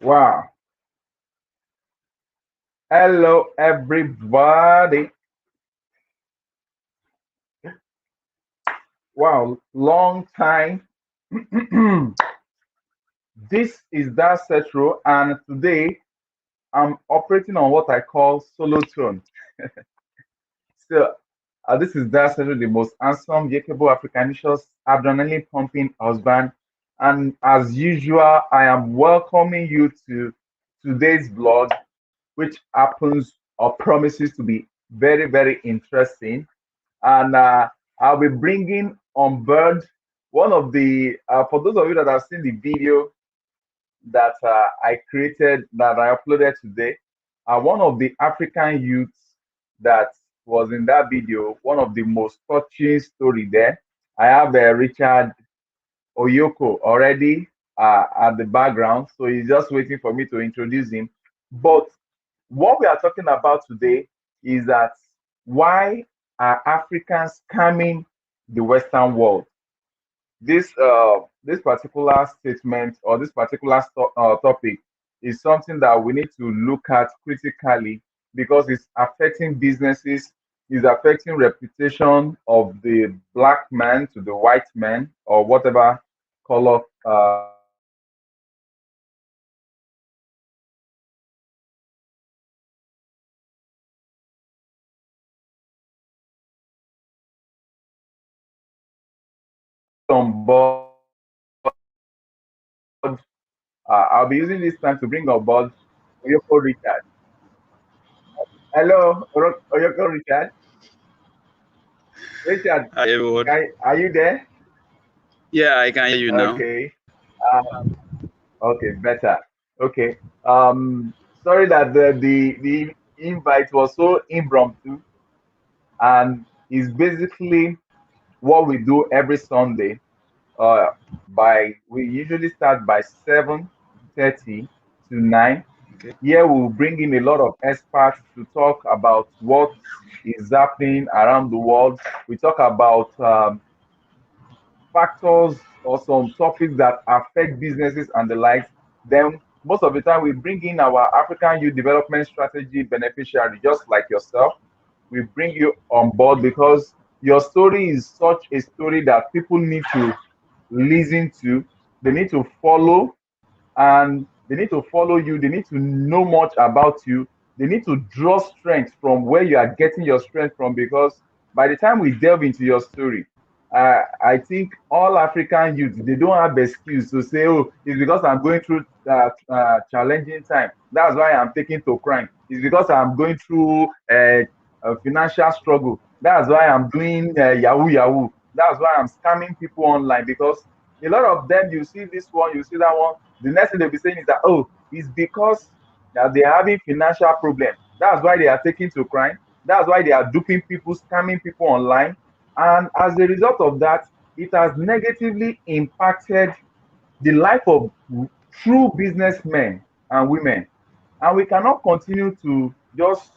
Wow. Hello, everybody. Wow, long time. This is that Cetro, and today I'm operating on what I call solo tone. So, this is that Cetro, the most handsome, yakable, Africanicious, adrenaline pumping husband. And as usual, I am welcoming you to today's vlog, which happens or promises to be very, very interesting. And I'll be bringing on board one of for those of you that have seen the video that I created, that I uploaded today, one of the African youths that was in that video, one of the most touching story there. I have Richard Oyoko already at the background, so he's just waiting for me to introduce him. But what we are talking about today is that why are Africans scamming the Western world? This particular statement or this particular topic is something that we need to look at critically because it's affecting businesses, it's affecting reputation of the black man to the white man or whatever color on board. I'll be using this time to bring on board Oyoko Richard. Hello, Oyoko Richard. Richard, Hi everyone. are you there? Yeah, I can hear you now. Okay. Okay, better. Okay. Um, Sorry that the invite was so impromptu, and it's basically what we do every Sunday. Uh, we usually start by 7:30 to 9. Okay. Here we'll bring in a lot of experts to talk about what is happening around the world. We talk about factors or some topics that affect businesses and the likes. Then most of the time we bring in our African Youth Development Strategy beneficiary, just like yourself. We bring you on board because your story is such a story that people need to listen to. They need to follow, and they need to follow you. They need to know much about you. They need to draw strength from where you are getting your strength from, because by the time we delve into your story, I think all African youth, they don't have excuse to say, "Oh, it's because I'm going through challenging time. That's why I'm taking to crime. It's because I'm going through a financial struggle. That's why I'm doing Yahoo Yahoo. That's why I'm scamming people online." Because a lot of them, you see this one, you see that one. The next thing they'll be saying is that, "Oh, it's because that they're having financial problem. That's why they are taking to crime. That's why they are duping people, scamming people online." And as a result of that, it has negatively impacted the life of true businessmen and women. And we cannot continue to just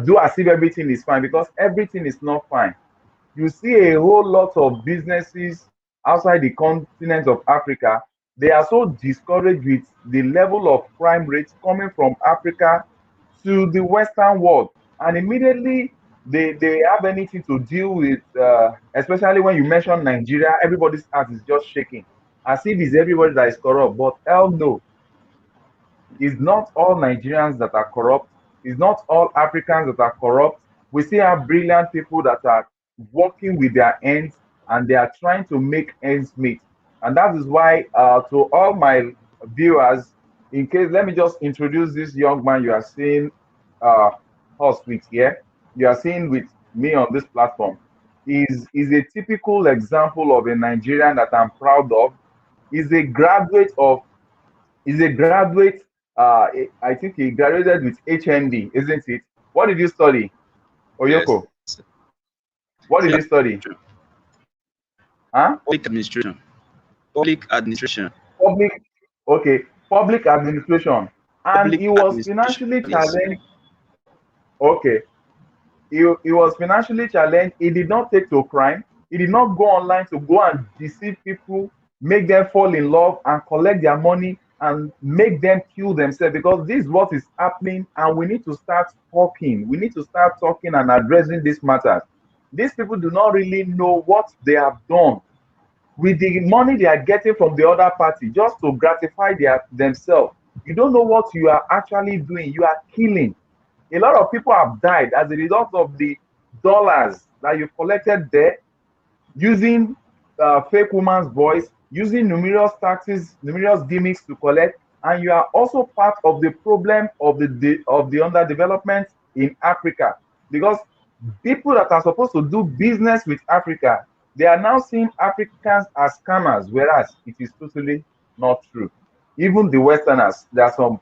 do as if everything is fine, because everything is not fine. You see a whole lot of businesses outside the continent of Africa. They are so discouraged with the level of crime rates coming from Africa to the Western world. And immediately they have anything to deal with, especially when you mention Nigeria, everybody's heart is just shaking, as if it's everybody that is corrupt. But hell no, it's not all Nigerians that are corrupt. It's not all Africans that are corrupt. We still have brilliant people that are working with their ends, and they are trying to make ends meet. And that is why, to all my viewers, in case, let me just introduce this young man you are seeing uh, us with here. You are seeing with me on this platform. Is a typical example of a Nigerian that I'm proud of. He's a graduate of He's a graduate. I think he graduated with HND, isn't it? What did you study, Yes. Oyoko? What did you study? Huh? Public administration. Public administration. Public. Okay, public administration. And Public he was administration. financially Yes. challenged. Okay, he was financially challenged. He did not take to crime. He did not go online to go and deceive people, make them fall in love and collect their money. and make them kill themselves, because this is what is happening, and we need to start talking. We need to start talking and addressing these matters. These people do not really know what they have done with the money they are getting from the other party just to gratify themselves. You don't know what you are actually doing. You are killing. A lot of people have died as a result of the dollars that you collected there, using fake woman's voice, using numerous taxes, numerous gimmicks to collect, and you are also part of the problem of the underdevelopment in Africa, because people that are supposed to do business with Africa, they are now seeing Africans as scammers, whereas it is totally not true. Even the Westerners, there are some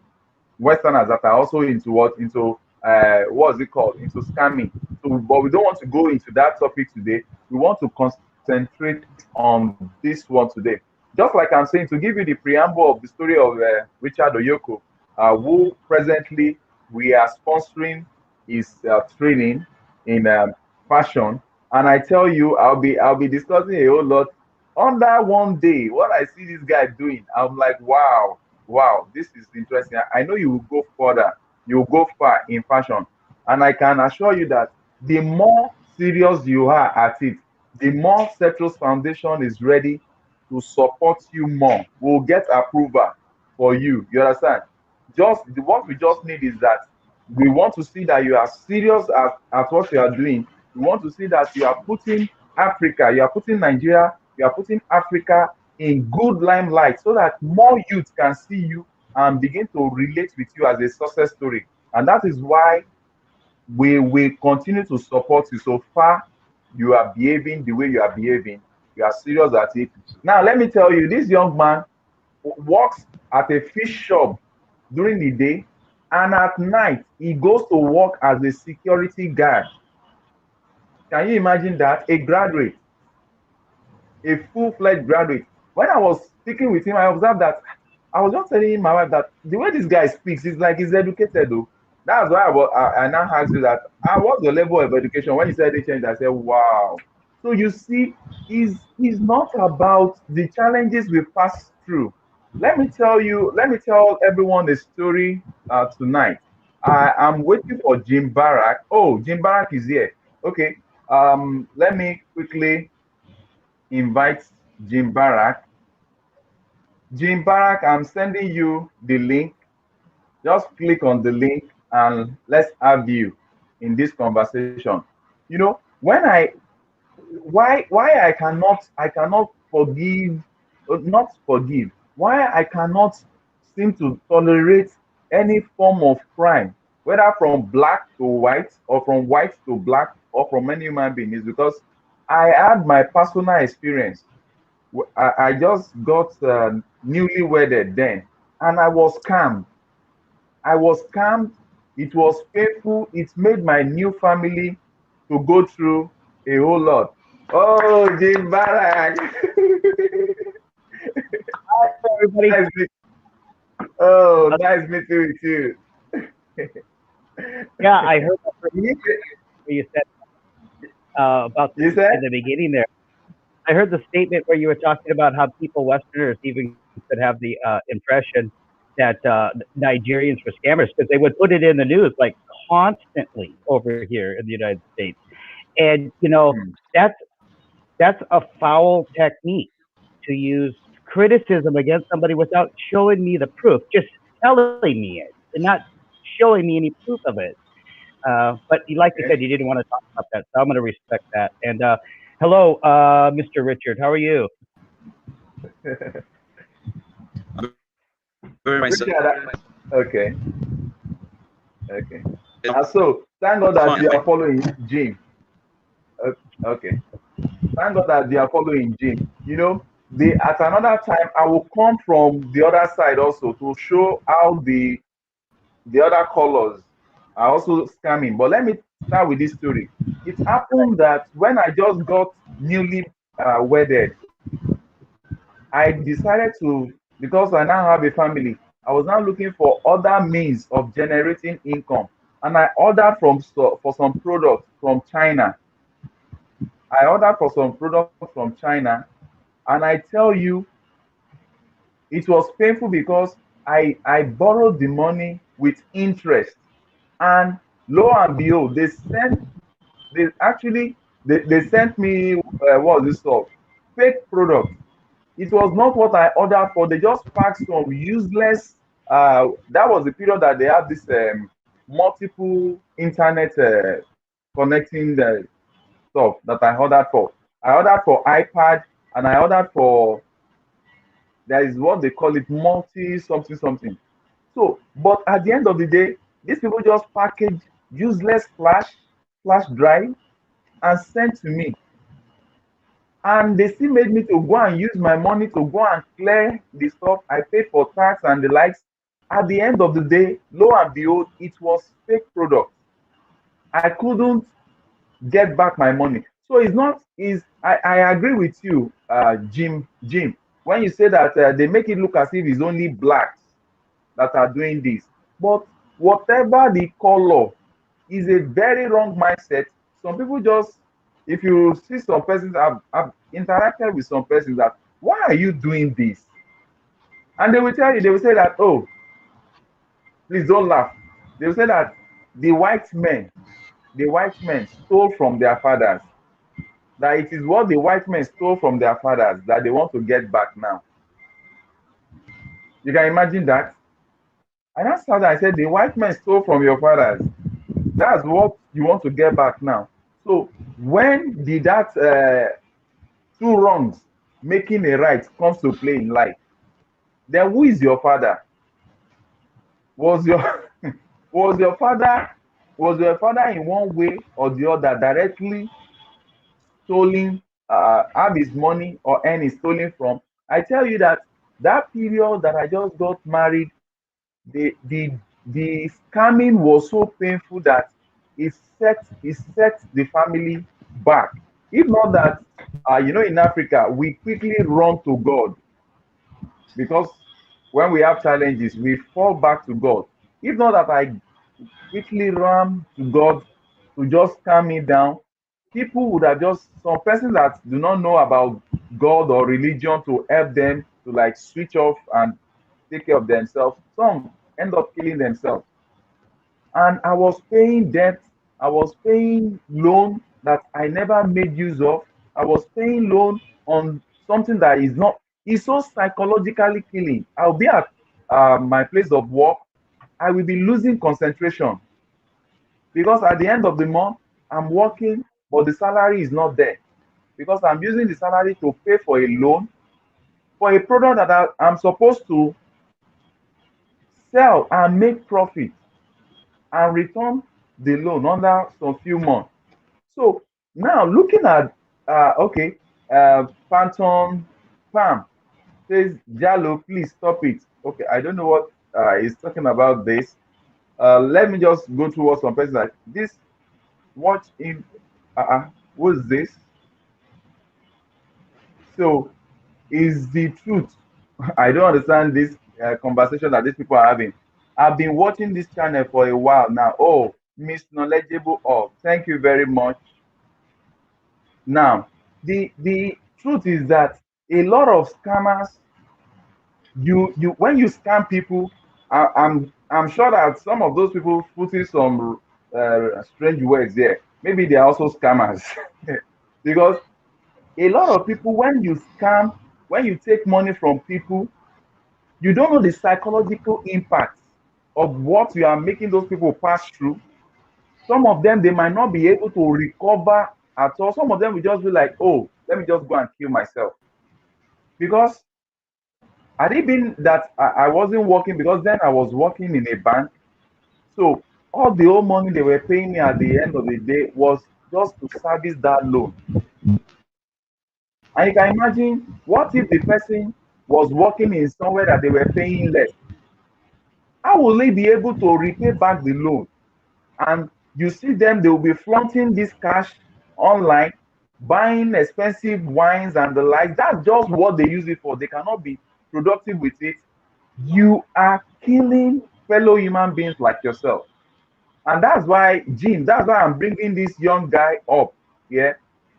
Westerners that are also into what's it called, into scamming. So, but we don't want to go into that topic today. We want to concentrate on this one today. Just like I'm saying, to give you the preamble of the story of Richard Oyoko, who presently we are sponsoring his training in fashion. And I tell you, I'll be discussing a whole lot. On that one day, what I see this guy doing, I'm like, wow, wow, this is interesting. I know you will go further, you will go far in fashion. And I can assure you that the more serious you are at it, the more Cetrus Foundation is ready to support you more. We'll get approval for you. You understand? What we just need is that we want to see that you are serious at what you are doing. We want to see that you are putting Africa, you are putting Nigeria, you are putting Africa in good limelight, so that more youth can see you and begin to relate with you as a success story. And that is why we will continue to support you. So far, you are behaving the way you are behaving. You are serious at it. Now, let me tell you, this young man works at a fish shop during the day, and at night he goes to work as a security guard. Can you imagine that? A graduate, a full-fledged graduate. When I was speaking with him, I observed that I was just telling my wife that the way this guy speaks is like he's educated though. That's why I now asked you that, what's the level of education? When he said they changed, I said, wow. So you see, he's not about the challenges we pass through. Let me tell everyone a story tonight. I'm waiting for Jim Barak. Oh, Jim Barak is here. Okay. Let me quickly invite Jim Barak. Jim Barak, I'm sending you the link. Just click on the link and let's have you in this conversation. You know, why I cannot forgive, not forgive, why I cannot seem to tolerate any form of crime, whether from black to white or from white to black or from any human being, is because I had my personal experience. I just got newly wedded then, and I was scammed. I was scammed. It was painful. It made my new family to go through a whole lot. Oh, Jim Barak. Hi, everybody. Nice meeting with you. Yeah, I heard what you said about You said? in the beginning there. I heard the statement where you were talking about how people, Westerners, even could have the impression that Nigerians were scammers because they would put it in the news like constantly over here in the United States. And you know, that's a foul technique, to use criticism against somebody without showing me the proof, just telling me it and not showing me any proof of it. But like you said, you didn't want to talk about that, so I'm going to respect that. And hello, Mr. Richard, how are you? Richard, okay. So thank God that you are following Jim. Okay. Thank God that they are following Jim. You know, at another time I will come from the other side also to show how the other colors are also scamming. But let me start with this story. It happened that when I just got newly wedded, I decided to, because I now have a family, I was now looking for other means of generating income. And I ordered for some products from China. I ordered for some products from China, and I tell you, it was painful because I borrowed the money with interest, and lo and behold, they sent me what was this stuff? Fake product. It was not what I ordered for. They just packed some useless. That was the period that they had this multiple internet connecting stuff that I ordered for. I ordered for iPad, and I ordered for, there is what they call it, multi something something. So, but at the end of the day, these people just package useless flash drive and sent to me. And they still made me to go and use my money to go and clear the stuff. I paid for tax and the likes. At the end of the day, lo and behold, it was fake product. I couldn't get back my money. So it's not is I agree with you, Jim, when you say that they make it look as if it's only blacks that are doing this. But whatever the color is a very wrong mindset. Some people just, if you see some persons, I've interacted with some persons that, why are you doing this? And they will tell you, they will say that, oh, please don't laugh. They will say that the white men stole from their fathers. That it is what the white men stole from their fathers that they want to get back now. You can imagine that? And that's how I said the white men stole from your fathers. That's what you want to get back now. So when did that two wrongs making a right comes to play in life? Then who is your father? Was your was your father in one way or the other directly stolen, have his money or any stolen from? I tell you that that period that I just got married, the scamming was so painful that it set the family back. If not that, in Africa, we quickly run to God, because when we have challenges, we fall back to God. If not that, I quickly ran to God to just calm me down. People would have just, some persons that do not know about God or religion, to help them to like switch off and take care of themselves. Some end up killing themselves. And I was paying debt. I was paying loan that I never made use of. I was paying loan on something that is not, it's so psychologically killing. I'll be at my place of work. I will be losing concentration, because at the end of the month, I'm working, but the salary is not there, because I'm using the salary to pay for a loan for a product that I'm supposed to sell and make profit and return the loan under some few months. So now looking at okay, Phantom Pam says, Jalo, please stop it. Okay, I don't know what he's talking about this. Let me just go through what some person like this. Watch in what's this? So is the truth. I don't understand this conversation that these people are having. I've been watching this channel for a while now. Oh, Miss Knowledgeable. Oh, thank you very much. Now, the truth is that a lot of scammers, you when you scam people, I'm sure that some of those people putting some strange words there. Maybe they are also scammers, because a lot of people, when you scam, when you take money from people, you don't know the psychological impact of what you are making those people pass through. Some of them, they might not be able to recover at all. Some of them will just be like, oh, let me just go and kill myself. Because had it been that I wasn't working, because then I was working in a bank. So all the old money they were paying me at the end of the day was just to service that loan. And you can imagine, what if the person was working in somewhere that they were paying less? How will they be able to repay back the loan? And you see them, they will be flaunting this cash online, buying expensive wines and the like. That's just what they use it for. They cannot be productive with it. You are killing fellow human beings like yourself. And that's why, Jim, that's why I'm bringing this young guy up. Yeah,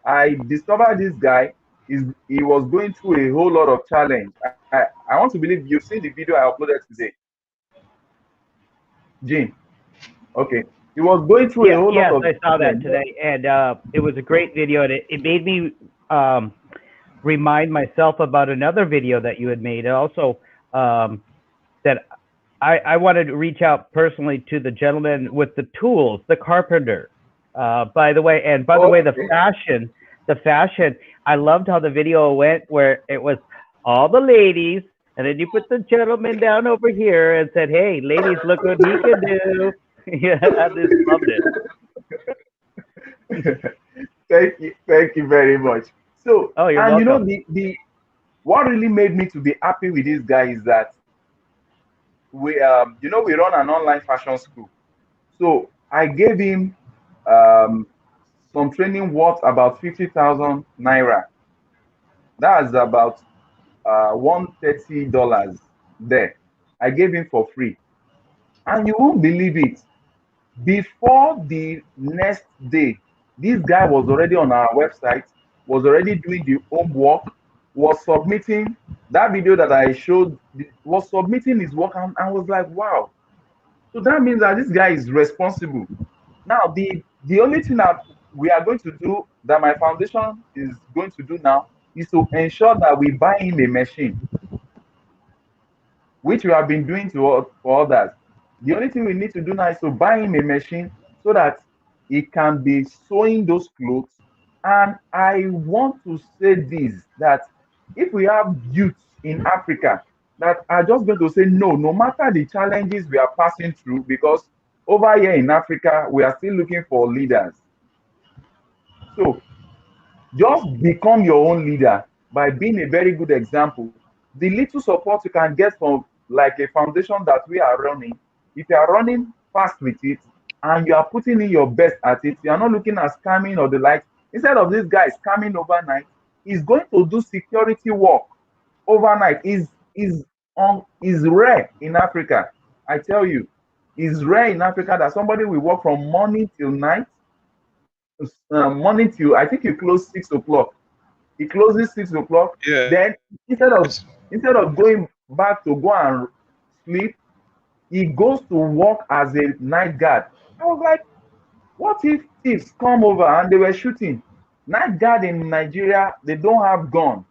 I discovered this guy he was going through a whole lot of challenge. I want to believe you've seen the video I uploaded today. Gene. Okay. He was going through a whole lot of. I saw that today, and it was a great video, and it made me remind myself about another video that you had made. Also, that I wanted to reach out personally to the gentleman with the tools, the carpenter. By the way, the fashion. I loved how the video went, where it was all the ladies, and then you put the gentleman down over here and said, "Hey, ladies, look what he can do." Yeah, I just loved it. Thank you very much. So, you're welcome. You know, the what really made me to be happy with this guy is that we you know, we run an online fashion school. So I gave him some training worth about 50,000 naira. That's about $130 there. I gave him for free, and you won't believe it. Before the next day, this guy was already on our website, was already doing the homework, was submitting that video that I showed, was submitting his work, and I was like, wow. So that means that this guy is responsible. Now, the only thing that we are going to do, that my foundation is going to do now, is to ensure that we buy him a machine, which we have been doing for others. The only thing we need to do now is to buy him a machine so that he can be sewing those clothes. And I want to say this, that if we have youth in Africa that are just going to say no matter the challenges we are passing through, because over here in Africa, we are still looking for leaders. So just become your own leader by being a very good example. The little support you can get from like a foundation that we are running, if you are running fast with it and you are putting in your best at it, you are not looking at scamming or the like. Instead of this guy scamming overnight, he's going to do security work overnight. Is rare in Africa. I tell you, it's rare in Africa that somebody will work from morning till night. Morning till, I think you close 6 o'clock. He closes 6 o'clock. Yeah. Then instead of going back to go and sleep, he goes to work as a night guard. I was like, what if thieves come over and they were shooting? Night guard in Nigeria, they don't have gun.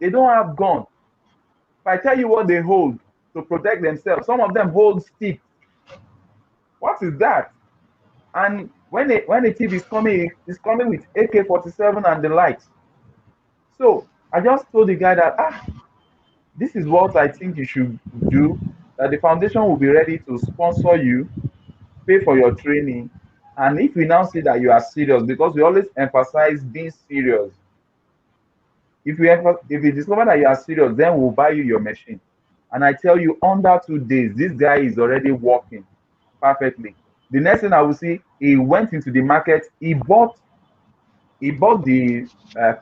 They don't have gun. If I tell you what they hold to protect themselves, some of them hold sticks. What is that? And when a thief is coming, he's coming with AK-47 and the likes. So I just told the guy that this is what I think you should do, that the foundation will be ready to sponsor you, pay for your training. And if we now see that you are serious, because we always emphasize being serious. If we discover that you are serious, then we'll buy you your machine. And I tell you, under 2 days, this guy is already working perfectly. The next thing I will see, he went into the market, he bought the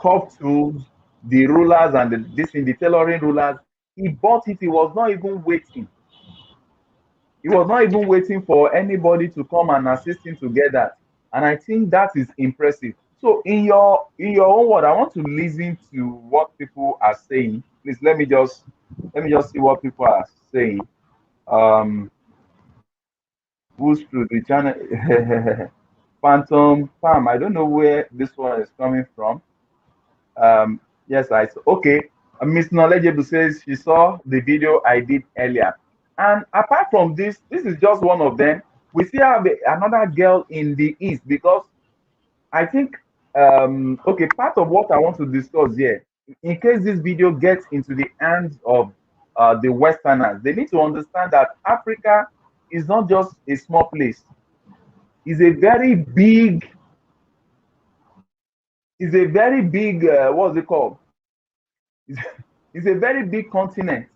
curve tools, the rulers, and the tailoring rulers. He bought it. He was not even waiting. He was not even waiting for anybody to come and assist him to get that. And I think that is impressive. So in your own word, I want to listen to what people are saying. Please let me just see what people are saying. Who's through the channel? Phantom Palm. I don't know where this one is coming from. Yes, I saw. Okay. Miss Knowledgeable says she saw the video I did earlier. And apart from this is just one of them. We still have another girl in the East, because I think, okay, part of what I want to discuss here, in case this video gets into the hands of the Westerners, they need to understand that Africa is not just a small place. It's a very big, what's it called? It's a very big continent.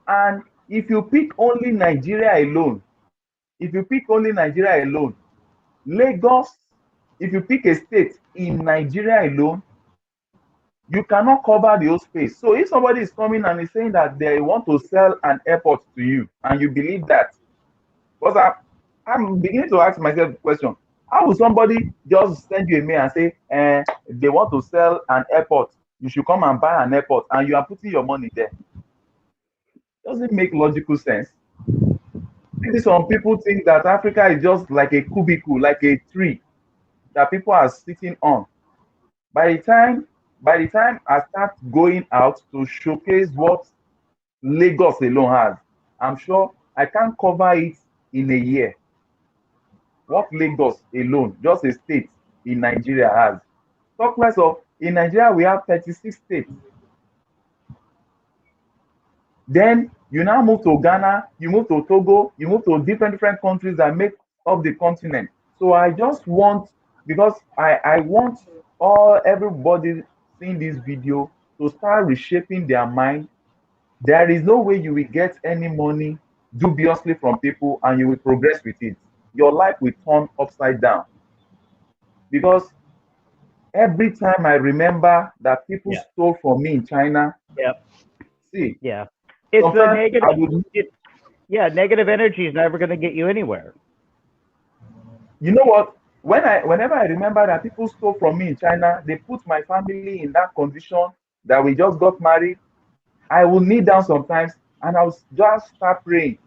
And if you pick only Nigeria alone, Lagos, if you pick a state in Nigeria alone, you cannot cover the whole space. So if somebody is coming and is saying that they want to sell an airport to you, and you believe that, because I'm beginning to ask myself the question, how will somebody just send you a mail and say they want to sell an airport you should come and buy an airport, and you are putting your money there. Doesn't make logical sense. Maybe some people think that Africa is just like a cubicle, like a tree that people are sitting on. By the time I start going out to showcase what Lagos alone has, I'm sure I can't cover it in a year. What Lagos alone, just a state in Nigeria, has. Talk less of, in Nigeria we have 36 states. Then you now move to Ghana, you move to Togo, you move to different countries that make up the continent. So I just want, because I want everybody seeing this video to start reshaping their mind. There is no way you will get any money dubiously from people and you will progress with it. Your life will turn upside down. Because every time I remember that people stole from me in China, see, it's the negative. Negative energy is never going to get you anywhere. You know what? Whenever I remember that people stole from me in China, they put my family in that condition that we just got married, I will kneel down sometimes and I'll just start praying.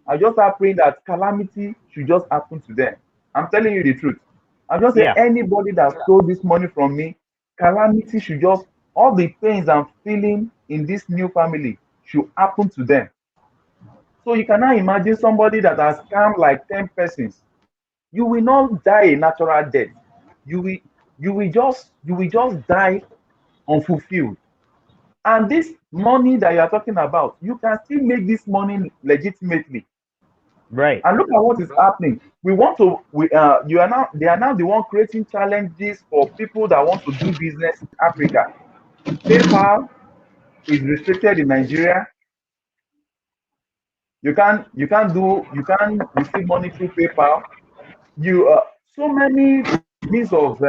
I just start praying that calamity should just happen to them. I'm telling you the truth. I just say anybody that stole this money from me, calamity should just, all the pains I'm feeling in this new family should happen to them. So you cannot imagine somebody that has scammed like 10 persons. You will not die a natural death. You will just die unfulfilled. And this money that you are talking about, you can still make this money legitimately. Right. And look at what is happening. They are now the one creating challenges for people that want to do business in Africa. PayPal is restricted in Nigeria. You can't receive money through PayPal. So many means of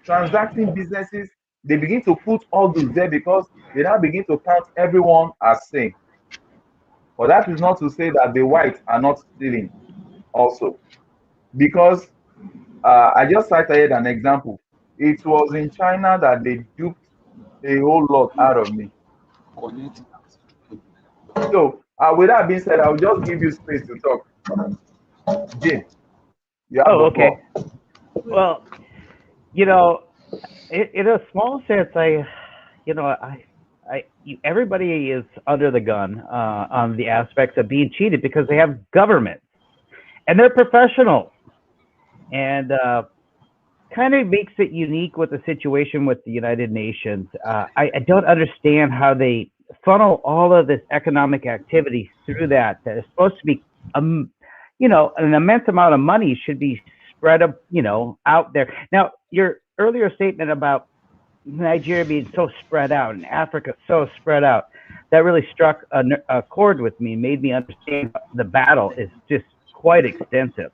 transacting businesses, they begin to put all those there because they now begin to count everyone as same. But that is not to say that the whites are not stealing also. Because I just cited an example. It was in China that they duped a whole lot out of me. So with that being said, I'll just give you space to talk. Jim, you have the okay. Floor. Well, in a small sense, everybody is under the gun on the aspects of being cheated because they have governments and they're professionals, and kind of makes it unique with the situation with the United Nations. I don't understand how they funnel all of this economic activity through that is supposed to be, an immense amount of money should be spread up, out there. Now, your earlier statement about Nigeria being so spread out and Africa so spread out, that really struck a chord with me, made me understand the battle is just quite extensive.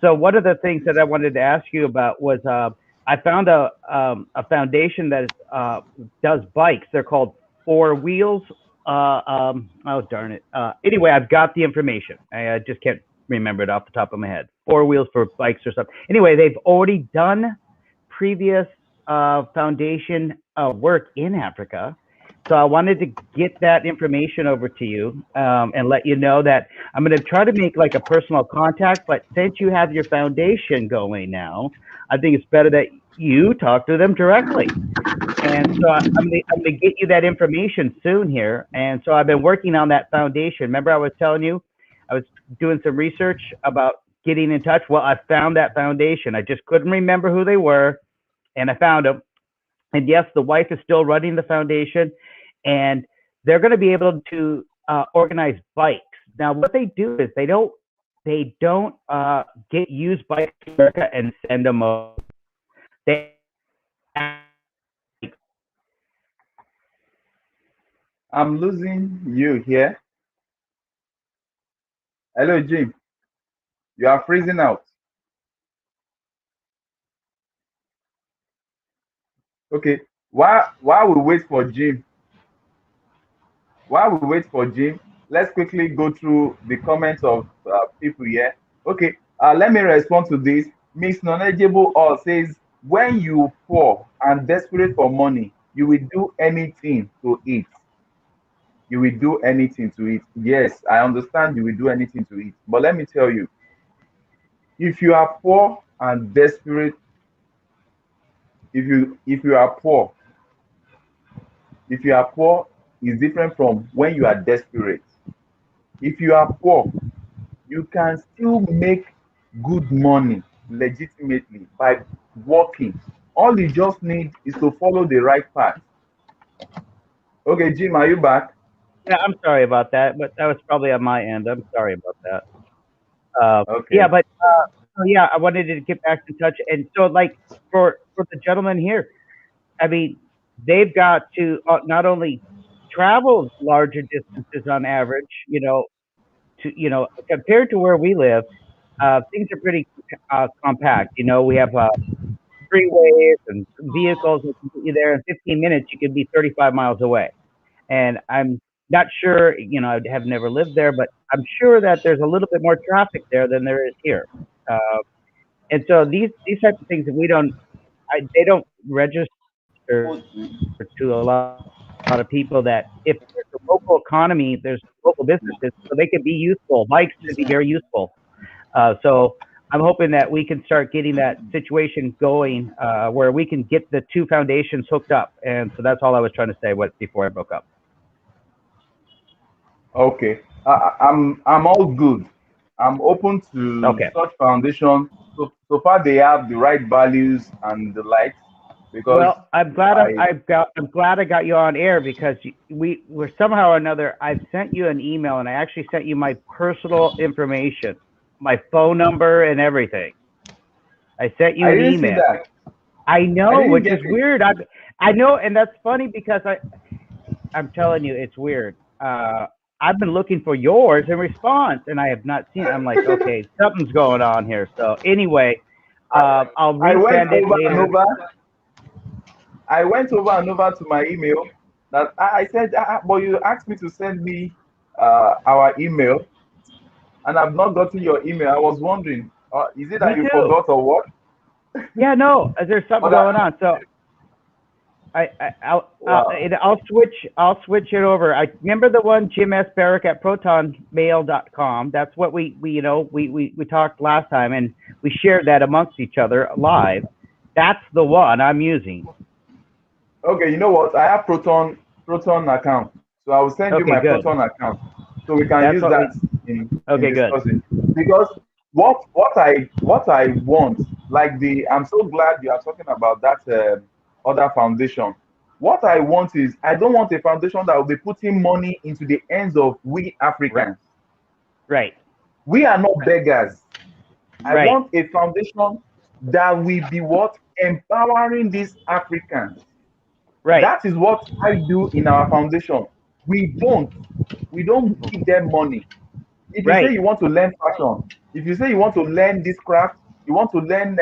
So one of the things that I wanted to ask you about was I found a foundation that does bikes. They're called Four Wheels. Oh, darn it. Anyway, I've got the information. I just can't remember it off the top of my head. 4 Wheels for bikes or something. Anyway, they've already done previous foundation work in Africa. So I wanted to get that information over to you and let you know that I'm going to try to make like a personal contact. But since you have your foundation going now, I think it's better that you talk to them directly. And so I'm going to get you that information soon here. And so I've been working on that foundation. Remember I was telling you I was doing some research about getting in touch? Well, I found that foundation. I just couldn't remember who they were, and I found them. And yes, the wife is still running the foundation, and they're going to be able to organize bikes. Now, what they do is they don't get used bikes to America and send them over. I'm losing you here. Hello, Jim. You are freezing out. Okay. While we wait for Jim, let's quickly go through the comments of people here. Okay. Let me respond to this. Miss Knowledgeable All says when you poor and desperate for money, you will do anything to eat. You will do anything to eat. Yes, I understand you will do anything to eat. But let me tell you, if you are poor and desperate, if you are poor, if you are poor, is different from when you are desperate. If you are poor, you can still make good money legitimately by working. All you just need is to follow the right path. Okay, Jim, are you back? Yeah, I'm sorry about that, but that was probably on my end. I'm sorry about that. Yeah, Okay. but so yeah, I wanted to get back in touch, and so like for the gentleman here, I mean, they've got to not only travel larger distances on average, to compared to where we live, things are pretty compact. We have freeways and vehicles that can get you there in 15 minutes. You could be 35 miles away. And I'm not sure, I have never lived there, but I'm sure that there's a little bit more traffic there than there is here. And so these types of things that they don't register to a lot of people, that if there's a local economy, there's local businesses, so they can be useful. Bikes can be very useful. So I'm hoping that we can start getting that situation going, where we can get the two foundations hooked up. And so that's all I was trying to say before I broke up. Okay. I'm all good. I'm open to Okay. such foundation. So far they have the right values and the likes, because Well, I'm glad I I'm glad I got you on air, because we're somehow or another. I've sent you an email, and I actually sent you my personal information, my phone number, and everything. I sent you I an didn't see email. that. I I know, didn't which get is it. weird. I know, and that's funny because I'm telling you, it's weird. I've been looking for yours in response, and I have not seen it. I'm like, okay, something's going on here. So anyway, I'll I went resend it over and later. over. I went over and over to my email. That I said, but you asked me to send me our email, and I've not gotten your email. I was wondering, is it Me that you too. forgot or what? Yeah, no, there's something But going on. So wow. I'll switch it over. I remember the one, Jim S. Barrick at protonmail.com. That's what we talked last time, and we shared that amongst each other live. That's the one I'm using. Okay, you know what? I have Proton account, so I will send you Okay, my good. Proton account, so we can That's use what that we. in Okay, good. discussing. Because what I want, like I'm so glad you are talking about that other foundation. What I want is, I don't want a foundation that will be putting money into the hands of we Right, Africans. right, We are not beggars. I right, want a foundation that will be what, empowering these Africans. right, That is what I do in our foundation. We don't we don't give them money. If you say right. you want to learn fashion, if you say you want to learn this craft, you want to learn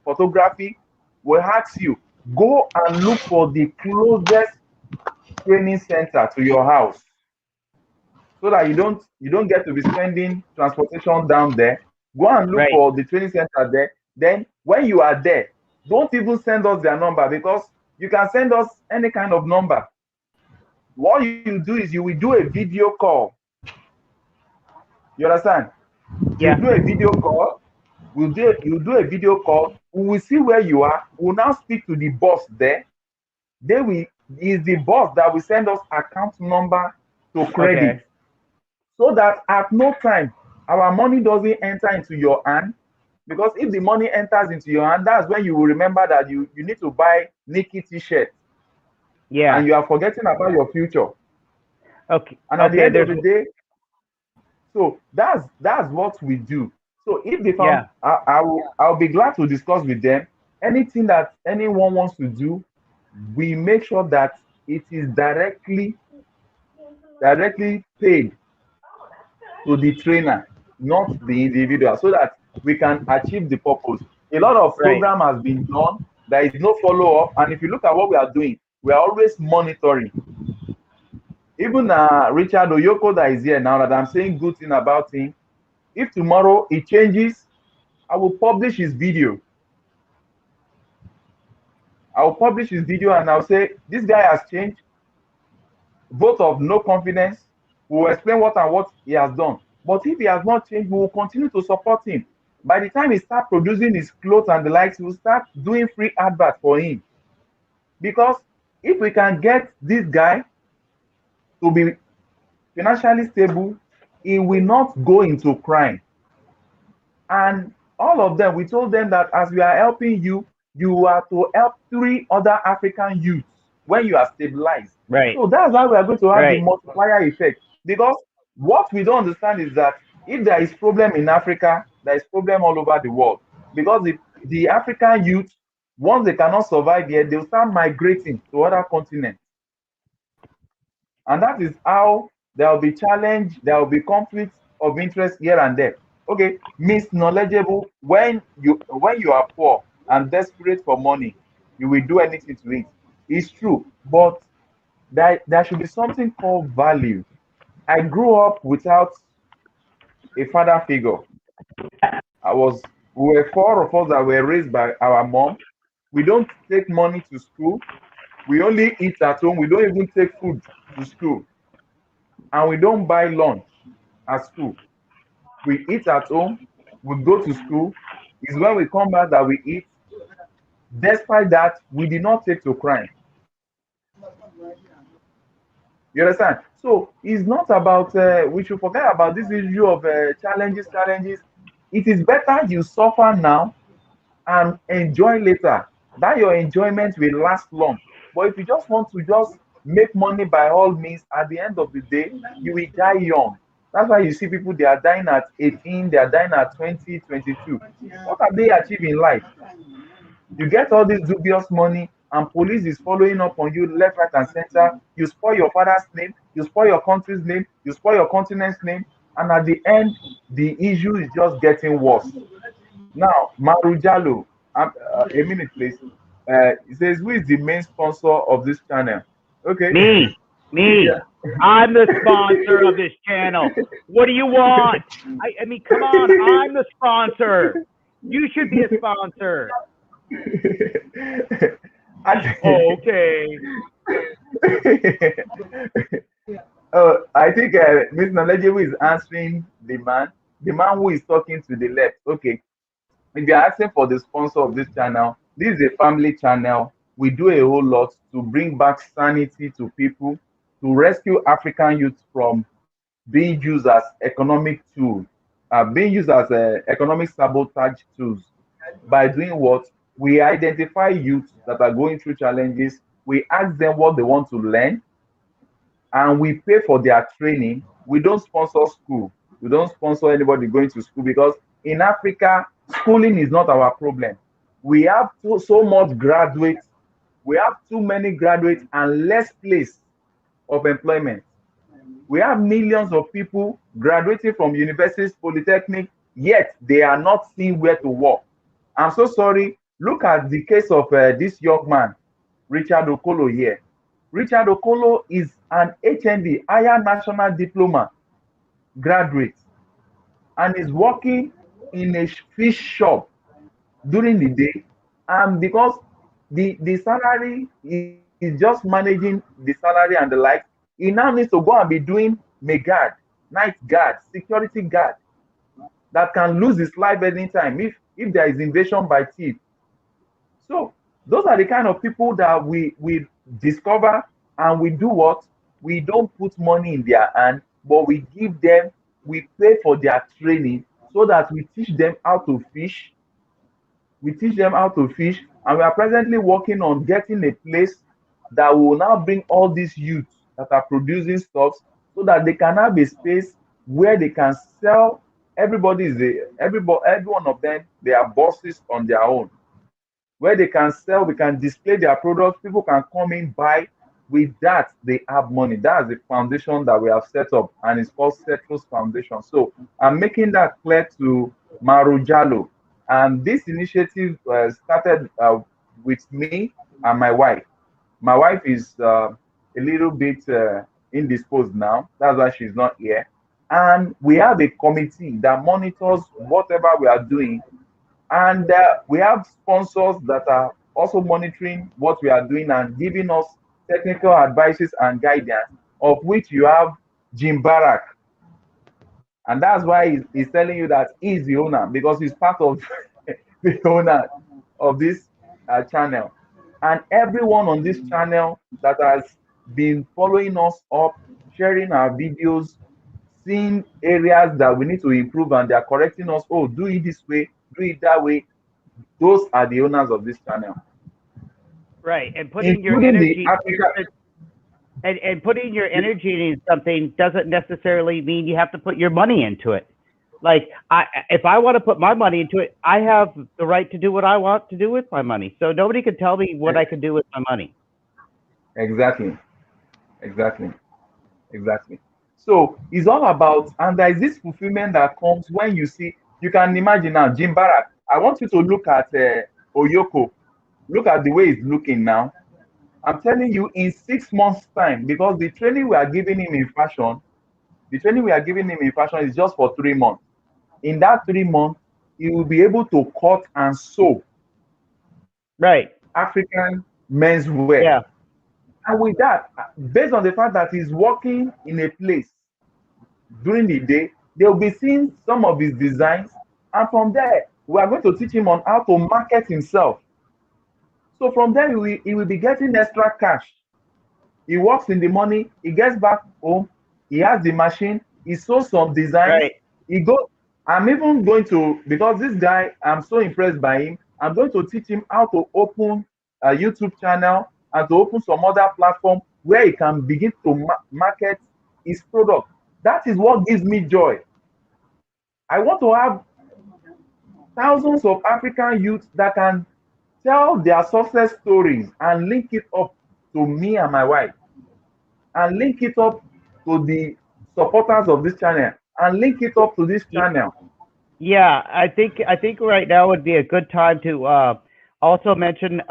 photography, we'll ask you, go and look for the closest training center to your house, so that you don't get to be spending transportation down there. Go and look Right. for the training center there. Then when you are there, don't even send us their number, because you can send us any kind of number. What you do is, you will do a video call. You understand? You Yeah. do a video call. You do a video call. We will see where you are. We'll now speak to the boss there. They will is the boss that will send us account number to credit, Okay. so that at no time our money doesn't enter into your hand. Because if the money enters into your hand, that's when you will remember that you need to buy Nike t-shirt, Yeah. and you are forgetting about your future. Okay. And at the Okay. end of the day, so that's what we do. So if they found, Yeah. I'll be glad to discuss with them anything that anyone wants to do. We make sure that it is directly paid to the trainer, not the individual, so that we can achieve the purpose. A lot of Right. program has been done. There is no follow up, and if you look at what we are doing, we are always monitoring. Even Richard Oyoko that is here now, that I'm saying good thing about him. If tomorrow it changes, I will publish his video. I'll publish his video and I'll say, this guy has changed. Vote of no confidence. We'll explain what and what he has done. But if he has not changed, we will continue to support him. By the time he starts producing his clothes and the likes, we'll start doing free advert for him. Because if we can get this guy to be financially stable, he will not go into crime. And all of them, we told them that as we are helping you, you are to help 3 other African youths when you are stabilized. Right. So that's how we are going to have the multiplier effect. Because what we don't understand is that if there is problem in Africa, there is problem all over the world. Because the African youth, once they cannot survive here, they'll start migrating to other continents. And that is how there will be challenge, there will be conflicts of interest here and there. Okay, misknowledgeable, when you are poor and desperate for money, you will do anything to it. It's true, but there should be something called value. I grew up without a father figure. We were 4 of us that were raised by our mom. We don't take money to school. We only eat at home. We don't even take food to school. And we don't buy lunch at school. We eat at home. We go to school. It's when we come back that we eat. Despite that, we did not take to crime. You understand? So it's not about, we should forget about this issue of challenges. It is better you suffer now and enjoy later. That your enjoyment will last long. But if you just want to just make money by all means, at the end of the day, you will die young. That's why you see people, they are dying at 18, they are dying at 20, 22. What have they achieved in life? You get all this dubious money, and police is following up on you left, right, and center. You spoil your father's name, you spoil your country's name, you spoil your continent's name, and at the end, the issue is just getting worse. Now, Marujalo, a minute, please. It says, who is the main sponsor of this channel? Okay. Me. Yeah. I'm the sponsor of this channel. What do you want? I mean, come on. I'm the sponsor. You should be a sponsor. Okay. I think Ms. Knowledgeable is answering the man who is talking to the left. Okay. If you're asking for the sponsor of this channel, this is a family channel. We do a whole lot to bring back sanity to people, to rescue African youth from being used as economic tools, being used as economic sabotage tools. By doing what? We identify youth that are going through challenges. We ask them what they want to learn, and we pay for their training. We don't sponsor school. We don't sponsor anybody going to school, because in Africa, schooling is not our problem. We have so much graduates. We have too many graduates and less place of employment. We have millions of people graduating from universities, polytechnic, yet they are not seeing where to work. I'm so sorry. Look at the case of this young man, Richard Okolo here. Richard Okolo is an HND, Higher National Diploma graduate, and is working in a fish shop during the day. And because the salary is just managing the salary and the like, he now needs to go and be doing guard, night guard, security guard, that can lose his life anytime if there is invasion by thieves. So those are the kind of people that we discover, and we do what? We don't put money in their hand, but we give them, we pay for their training so that we teach them how to fish. We teach them how to fish, and we are presently working on getting a place that will now bring all these youths that are producing stuff, so that they can have a space where they can sell. Every one of them, they are bosses on their own, where they can sell, we can display their products, people can come in, buy. With that, they have money. That's the foundation that we have set up, and it's called Setros Foundation. So I'm making that clear to Marujalo. And this initiative started with me and my wife. My wife is a little bit indisposed now. That's why she's not here. And we have a committee that monitors whatever we are doing. And we have sponsors that are also monitoring what we are doing and giving us technical advices and guidance, of which you have Jim Barak. And that's why he's telling you that he's the owner, because he's part of the owner of this channel. And everyone on this channel that has been following us up, sharing our videos, seeing areas that we need to improve, and they're correcting us, oh, do it this way, do it that way. Those are the owners of this channel. Right. And putting your energy Africa, and putting your energy in something doesn't necessarily mean you have to put your money into it. Like, if I want to put my money into it, I have the right to do what I want to do with my money. So nobody can tell me what I can do with my money. Exactly. So it's all about, and there is this fulfillment that comes when you see, you can imagine now, Jim Barak, I want you to look at Oyoko. Look at the way he's looking now. I'm telling you, in 6 months' time, because the training we are giving him in fashion, is just for 3 months. In that 3 months, he will be able to cut and sew African menswear. Yeah. And with that, based on the fact that he's working in a place during the day, they'll be seeing some of his designs. And from there, we are going to teach him on how to market himself. So from there, he will be getting extra cash. He works in the morning, he gets back home, he has the machine, he sews some designs. He goes. I'm even going to, because this guy, I'm so impressed by him, I'm going to teach him how to open a YouTube channel and to open some other platform where he can begin to market his product. That is what gives me joy. I want to have thousands of African youths that can tell their success stories and link it up to me and my wife, and link it up to the supporters of this channel, and link it up to this channel. Yeah, I think right now would be a good time to also mention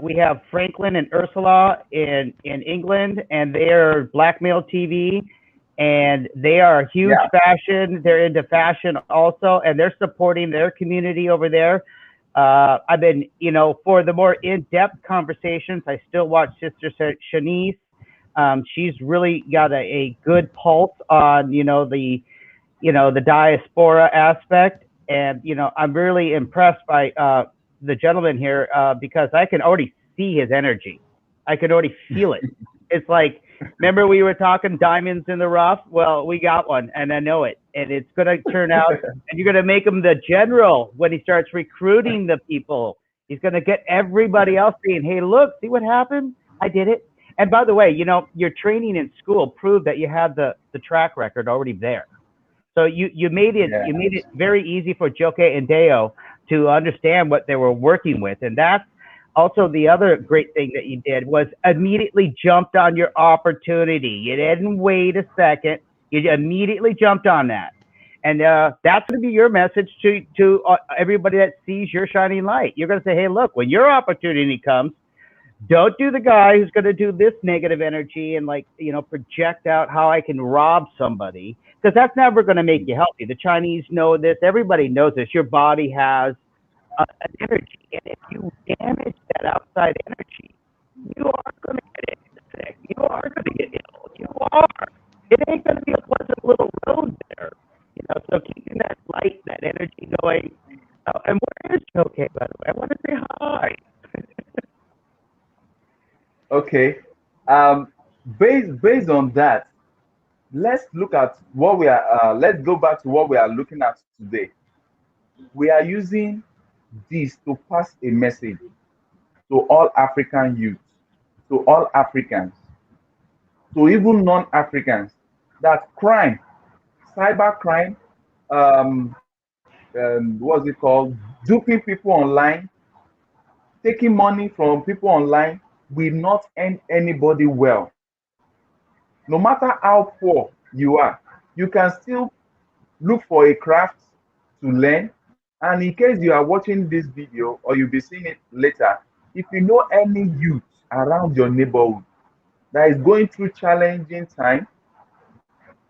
we have Franklin and Ursula in England, and they're Blackmail TV, and they are huge fashion. They're into fashion also, and they're supporting their community over there. I've been, for the more in-depth conversations, I still watch Sister Shanice. She's really got a good pulse on, the diaspora aspect. And, I'm really impressed by the gentleman here because I can already see his energy. I can already feel it. It's like, remember we were talking diamonds in the rough? Well, we got one, and I know it. And it's going to turn out, and you're going to make him the general when he starts recruiting the people. He's going to get everybody else saying, hey, look, see what happened? I did it. And by the way, your training in school proved that you had the track record already there. So you made it very easy for Joke and Deo to understand what they were working with. And that's also the other great thing that you did was immediately jumped on your opportunity. You didn't wait a second. You immediately jumped on that. And that's going to be your message to everybody that sees your shining light. You're going to say, hey, look, when your opportunity comes, don't do the guy who's going to do this negative energy and project out how I can rob somebody, because that's never going to make you healthy. The Chinese know this. Everybody knows this. Your body has an energy, and if you damage that outside energy, you are going to get sick. You are going to get ill. You are. It ain't going to be a pleasant little road there. So keeping that light, that energy going. And where is Joke, by the way? I want to say hi. Okay. Based on that, let's look at what we are. Let's go back to what we are looking at today. We are using this to pass a message to all African youth, to all Africans, to even non-Africans, that crime, cyber crime, what's it called? Duping people online, taking money from people online will not end anybody well. No matter how poor you are, you can still look for a craft to learn. And in case you are watching this video or you'll be seeing it later, if you know any youth around your neighborhood that is going through challenging time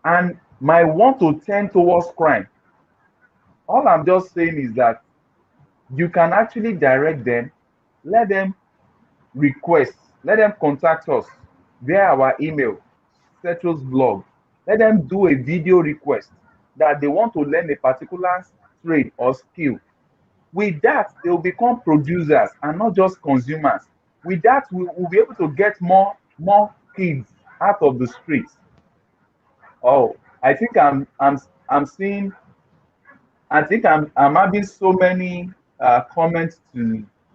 and might want to turn towards crime, all I'm just saying is that you can actually direct them let them request, let them contact us via our email, Setros blog. Let them do a video request that they want to learn a particular trade or skill. With that, they will become producers and not just consumers. With that, we will be able to get more kids out of the streets. Oh, I think I'm seeing. I think I'm having so many comments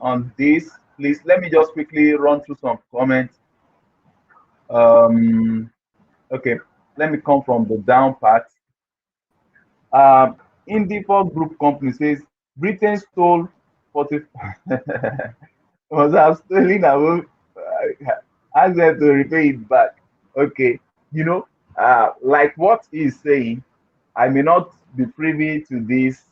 on this. Please let me just quickly run through some comments. Okay, let me come from the down part. In default group company says Britain stole 40 was have stolen, I will ask them to repay it back. Okay, you know, like what he's saying, I may not be privy to this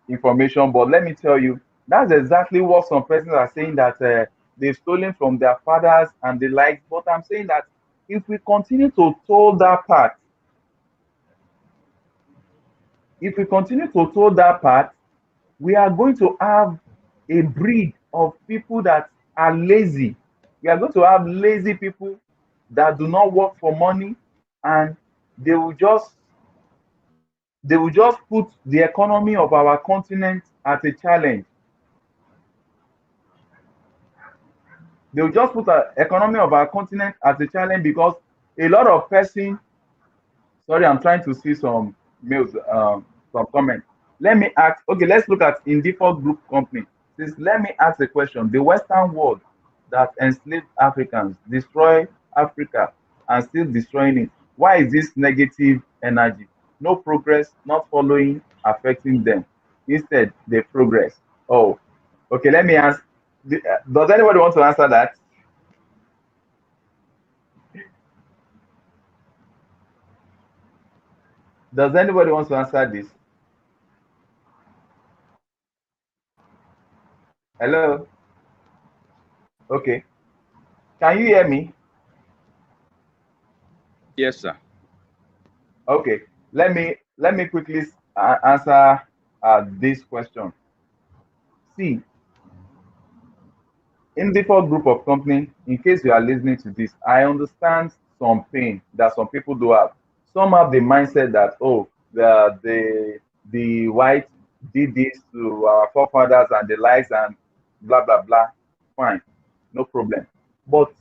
information, but let me tell you, that's exactly what some persons are saying, that they've stolen from their fathers and the like. But I'm saying that if we continue to toll that part, we are going to have a breed of people that are lazy. We are going to have lazy people that do not work for money, and they will just put the economy of our continent at a challenge. They will just put the economy of our continent at a challenge, because a lot of person. Sorry, I'm trying to see some mails, some comments. Let me ask. Okay, let's look at in default group company. Let me ask a question. The Western world that enslaved Africans destroy Africa and still destroying it. Why is this negative energy? No progress, not following, affecting them. Instead, they progress. Oh, okay. Let me ask. Does anybody want to answer that? Does anybody want to answer this? Hello? Okay. Can you hear me? Yes, sir. Okay. Let me quickly answer this question. See, in the default group of company, in case you are listening to this, I understand some pain that some people do have. Some have the mindset that, oh, the white did this to our forefathers and the likes and blah blah blah. Fine, no problem. But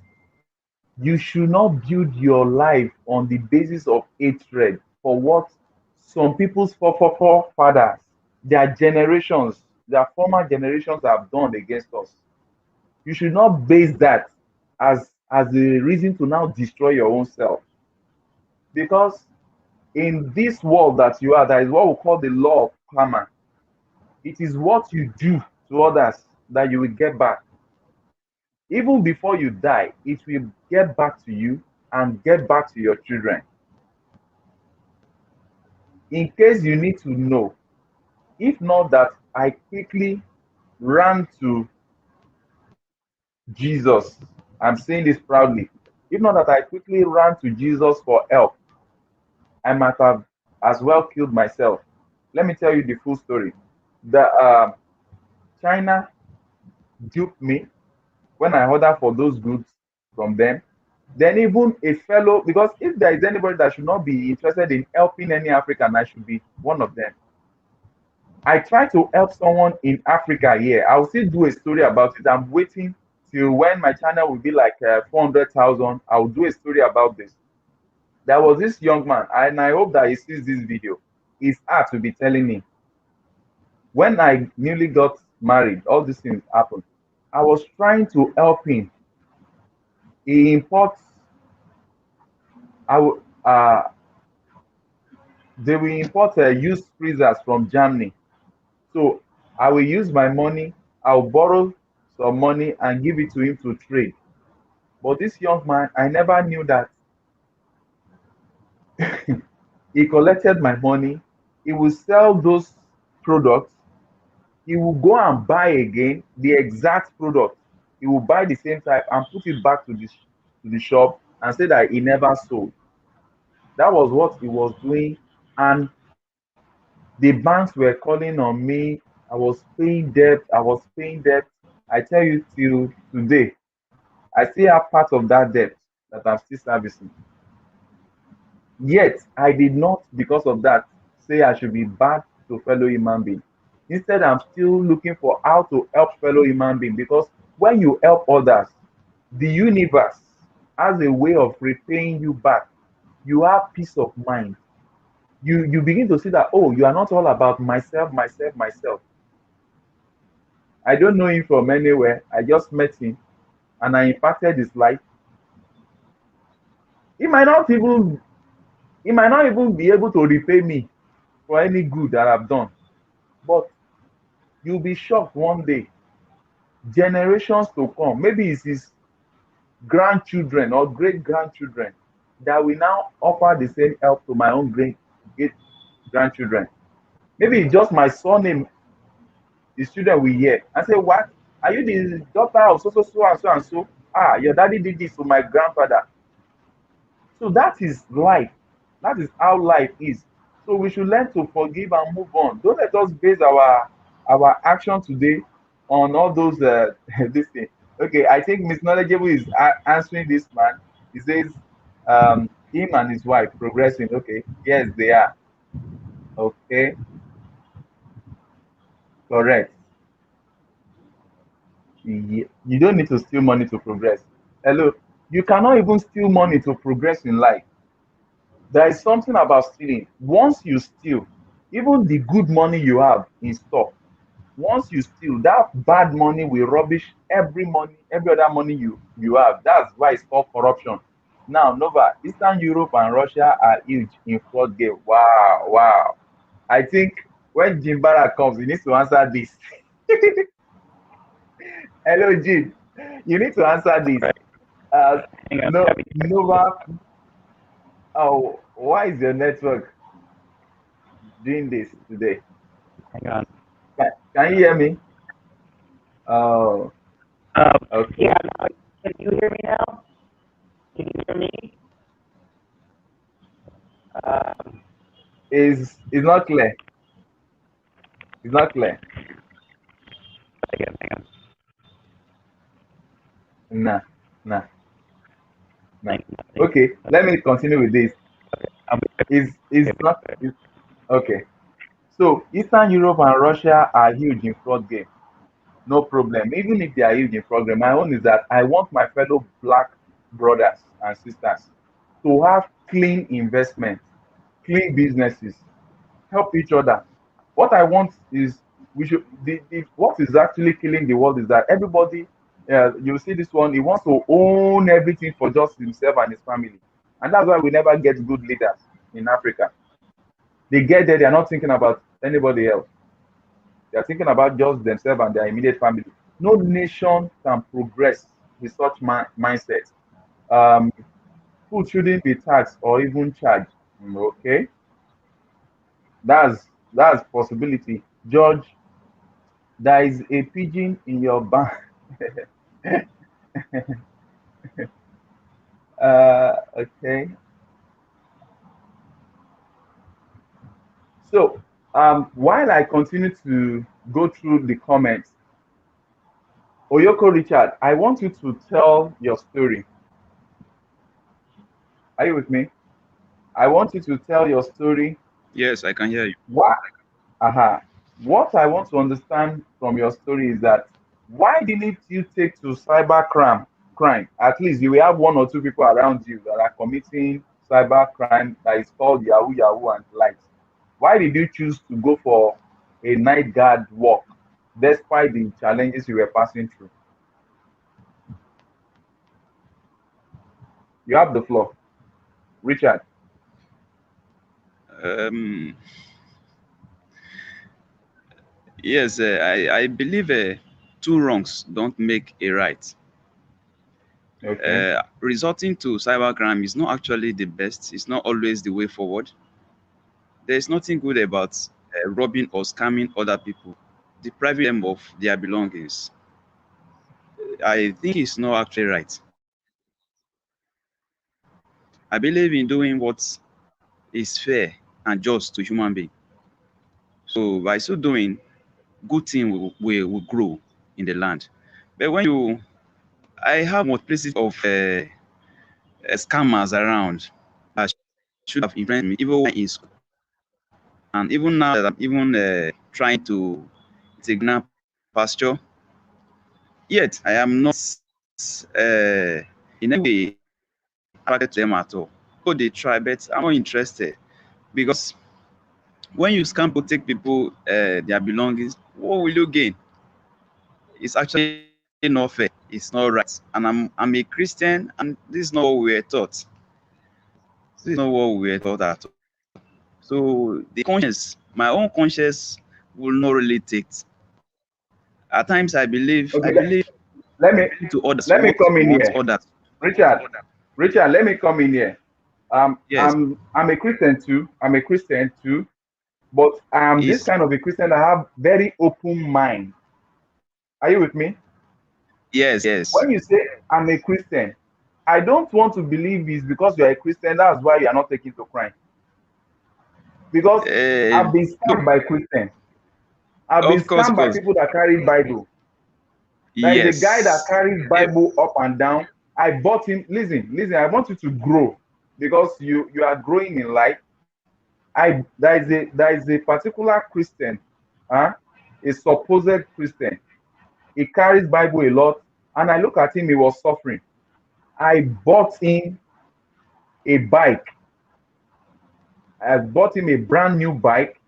you should not build your life on the basis of hatred for what some people's forefathers, their generations, their former generations have done against us. You should not base that as a reason to now destroy your own self. Because in this world that you are, that is what we call the law of karma. It is what you do to others that you will get back. Even before you die, it will get back to you and get back to your children. In case you need to know, if not that I quickly ran to Jesus, I'm saying this proudly, if not that I quickly ran to Jesus for help, I might have as well killed myself. Let me tell you the full story. The China duped me when I ordered for those goods from them. Then even a fellow, because if there is anybody that should not be interested in helping any African, I should be one of them. I try to help someone in Africa here. I'll still do a story about it. I'm waiting till when my channel will be like 400,000. I'll do a story about this. There was this young man, and I hope that he sees this video. It's hard to be telling me. When I newly got married, all these things happened. I was trying to help him. He imports. They will import used freezers from Germany. So I will use my money. I'll borrow some money and give it to him to trade. But this young man, I never knew that he collected my money. He will sell those products. He will go and buy again the exact product. He will buy the same type and put it back to the shop and say that he never sold. That was what he was doing. And the banks were calling on me. I was paying debt. I tell you, till today, I still have part of that debt that I'm still servicing. Yet, I did not, because of that, say I should be bad to fellow human being. Instead, I'm still looking for how to help fellow human being, because when you help others, the universe has a way of repaying you back. You have peace of mind. You begin to see that, oh, you are not all about myself, myself, myself. I don't know him from anywhere. I just met him and I impacted his life. He might not even he might not even be able to repay me for any good that I've done. But you'll be shocked one day, generations to come, maybe it's his grandchildren or great grandchildren that will now offer the same help to my own great grandchildren. Maybe it's just my surname, his children will hear and say, what? Are you the daughter of so so so and so and so? Ah, your daddy did this to my grandfather. So that is life. That is how life is. So we should learn to forgive and move on. Don't let us base our action today on all those this thing. Okay, I think Miss Knowledgeable is answering this man. He says him and his wife progressing. Okay, yes, they are. Okay, correct. You don't need to steal money to progress. Hello, you cannot even steal money to progress in life. There is something about stealing. Once you steal, even the good money you have in store, once you steal, that bad money will rubbish every money, every other money you have. That's why it's called corruption. Now, Nova, Eastern Europe and Russia are huge in fraud game. Wow, wow. I think when Jim Barra comes, he needs to answer this. Hello, Jim. You need to answer this. Right. No, Nova. Oh, why is your network doing this today? Hang on. Can you hear me? Oh, okay. Yeah, can you hear me now? Can you hear me? It's not clear. It's not clear. Hang on. Nah, nah, nah. Okay, let me continue with this. Is not okay. So Eastern Europe and Russia are huge in fraud game. No problem. Even if they are huge in fraud game, my own is that I want my fellow black brothers and sisters to have clean investments, clean businesses, help each other. What I want is we should what is actually killing the world is that everybody you see this one, he wants to own everything for just himself and his family. And that's why we never get good leaders in Africa. They get there, they're not thinking about anybody else. They're thinking about just themselves and their immediate family. No nation can progress with such mindset. Um, food shouldn't be taxed or even charged. Okay, that's possibility. George, there is a pigeon in your bank. Okay. So, while I continue to go through the comments, Oyoko Richard, I want you to tell your story. Are you with me? I want you to tell your story. Yes, I can hear you. Why? What I want to understand from your story is that why didn't you take to cyber crime? At least you will have one or two people around you that are committing cyber crime that is called Yahoo Yahoo and likes. Why did you choose to go for a night guard work despite the challenges you were passing through? You have the floor, Richard. Um, yes, I believe two wrongs don't make a right. Okay. Resorting to cybercrime is not actually the best. It's not always the way forward. There's nothing good about robbing or scamming other people, depriving them of their belongings. I think it's not actually right. I believe in doing what is fair and just to human being. So by so doing, good thing will grow in the land. But I have multiplicity of scammers around that should have influenced me even when in school. And even now that I'm even trying to take pasture, yet I am not in any way attracted to them at all. So they try, but I'm not interested because when you scam protect people their belongings, what will you gain? It's actually not fair. It's not right. And I'm a Christian, and this is not what we were taught. This is not what we were taught at all. So the conscience, my own conscience, will not really take. At times, I Okay, believe let me to others let me what come we in want here, others. Richard. Richard, let me come in here. Yes, I'm a Christian too. I'm a Christian too, but I'm this is kind of a Christian that have very open mind. Are you with me? yes. When you say I'm a Christian, I don't want to believe it's because you're a Christian, that's why you are not taking to crime. Because I've been No, scammed by Christians. I've been of scammed by course. people that carry Bible. There is a guy that Yes. carries Eh, Bible up and down. I bought him. Listen. I want you to grow because you are growing in life. I there is a particular Christian, huh? A supposed Christian. He carries Bible a lot, and I look at him. He was suffering. I bought him a bike. I bought him a brand new bike.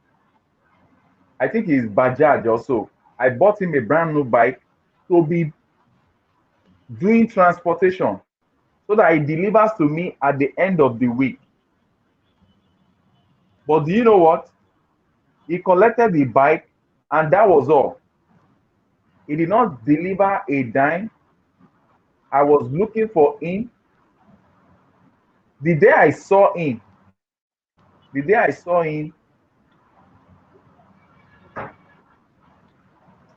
I think he's Bajaj also. I bought him a brand new bike to be doing transportation so that he delivers to me at the end of the week. But do you know what? He collected the bike and that was all. He did not deliver a dime. I was looking for him. The day I saw him, the day I saw him,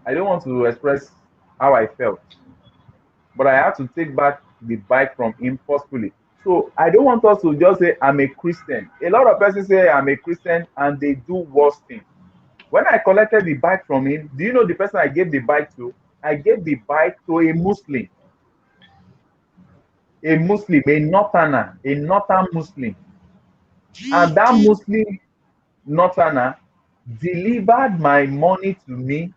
I don't want to express how I felt, but I had to take back the bike from him forcefully. So I don't want us to just say I'm a Christian. A lot of persons say I'm a Christian and they do worse things. When I collected the bike from him, do you know the person I gave the bike to? I gave the bike to a Muslim, a Northerner, a Northern Muslim. And that Muslim Northerner delivered my money to me.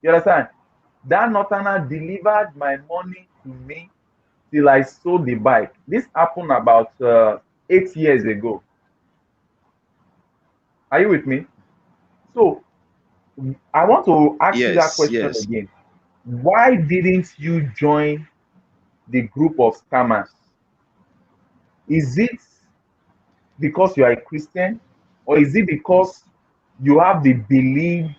You understand? That Northerner delivered my money to me till I sold the bike. This happened about 8 years ago. Are you with me? So I want to ask you that question yes. again. Why didn't you join the group of scammers? Is it because you are a Christian, or is it because you have the belief,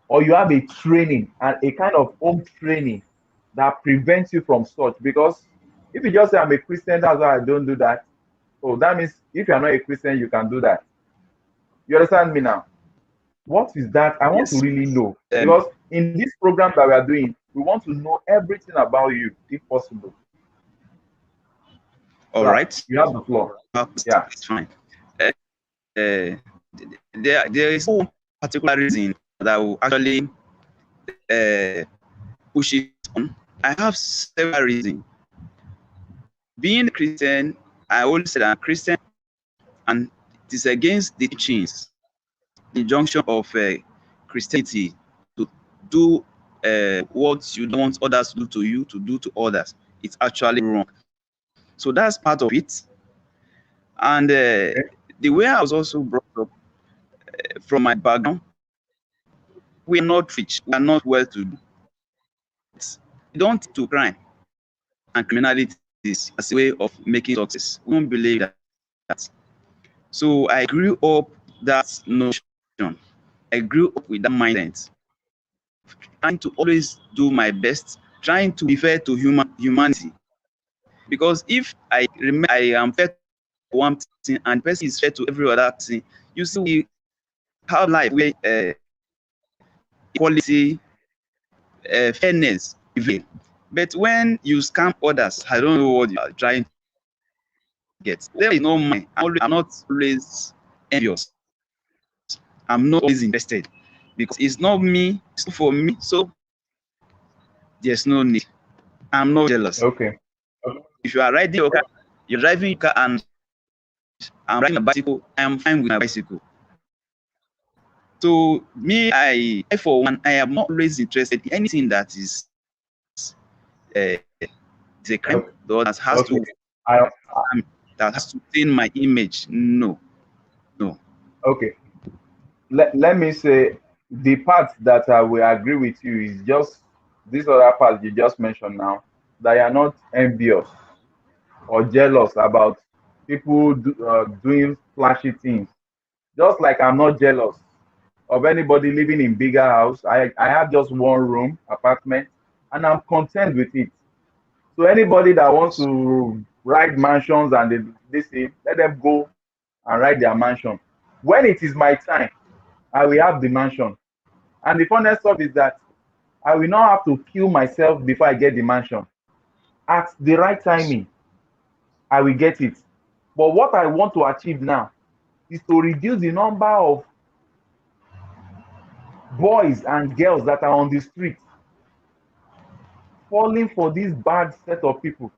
or you have a training and a kind of home training that prevents you from such? Because if you just say I'm a Christian, that's why I don't do that. Oh, that means if you are not a Christian, you can do that. You understand me now? What is that? I want to Yes. really know. Um, Because in this program that we are doing, we want to know everything about you, if possible. all So right. you have the floor. Yeah. It's fine. Uh, uh, there is no particular reason that will actually push it on. I have several reasons. Being a Christian, I always said I'm a Christian, and it is against the teachings, the injunction of Christianity to do what you don't want others to do to you, to do to others. It's actually wrong. So that's part of it. And Okay. the way I was also brought up from my background, we are not rich, we are not well to do. We don't to crime and criminality as a way of making success. We don't believe that. So I grew up that notion. I grew up with that mindset, trying to always do my best, trying to be fair to humanity. Because if I remember I am fair to one person and the person is fair to every other person, you see we have life where equality, fairness prevail. But when you scam others, I don't know what you are trying to get. There is no money. I'm not always envious. I'm not always invested. because it's not me, it's not for me. So there's no need. I'm not jealous. Okay. If you are riding your car, you're driving your car and I'm riding a bicycle, I am fine with my bicycle. So me, I for one, I am not always interested in anything that is a crime or that has Okay. that has to stain my image. No. Okay. Let me say the part that I will agree with you is just this other part you just mentioned now, that you are not envious or jealous about people doing flashy things. Just like I'm not jealous of anybody living in bigger house. I have just one room apartment and I'm content with it. So anybody that wants to ride mansions and they say, let them go and ride their mansion. When it is my time, I will have the mansion. And the funnest stuff is that I will not have to kill myself before I get the mansion. At the right timing, I will get it. But what I want to achieve now is to reduce the number of boys and girls that are on the street falling for this bad set of people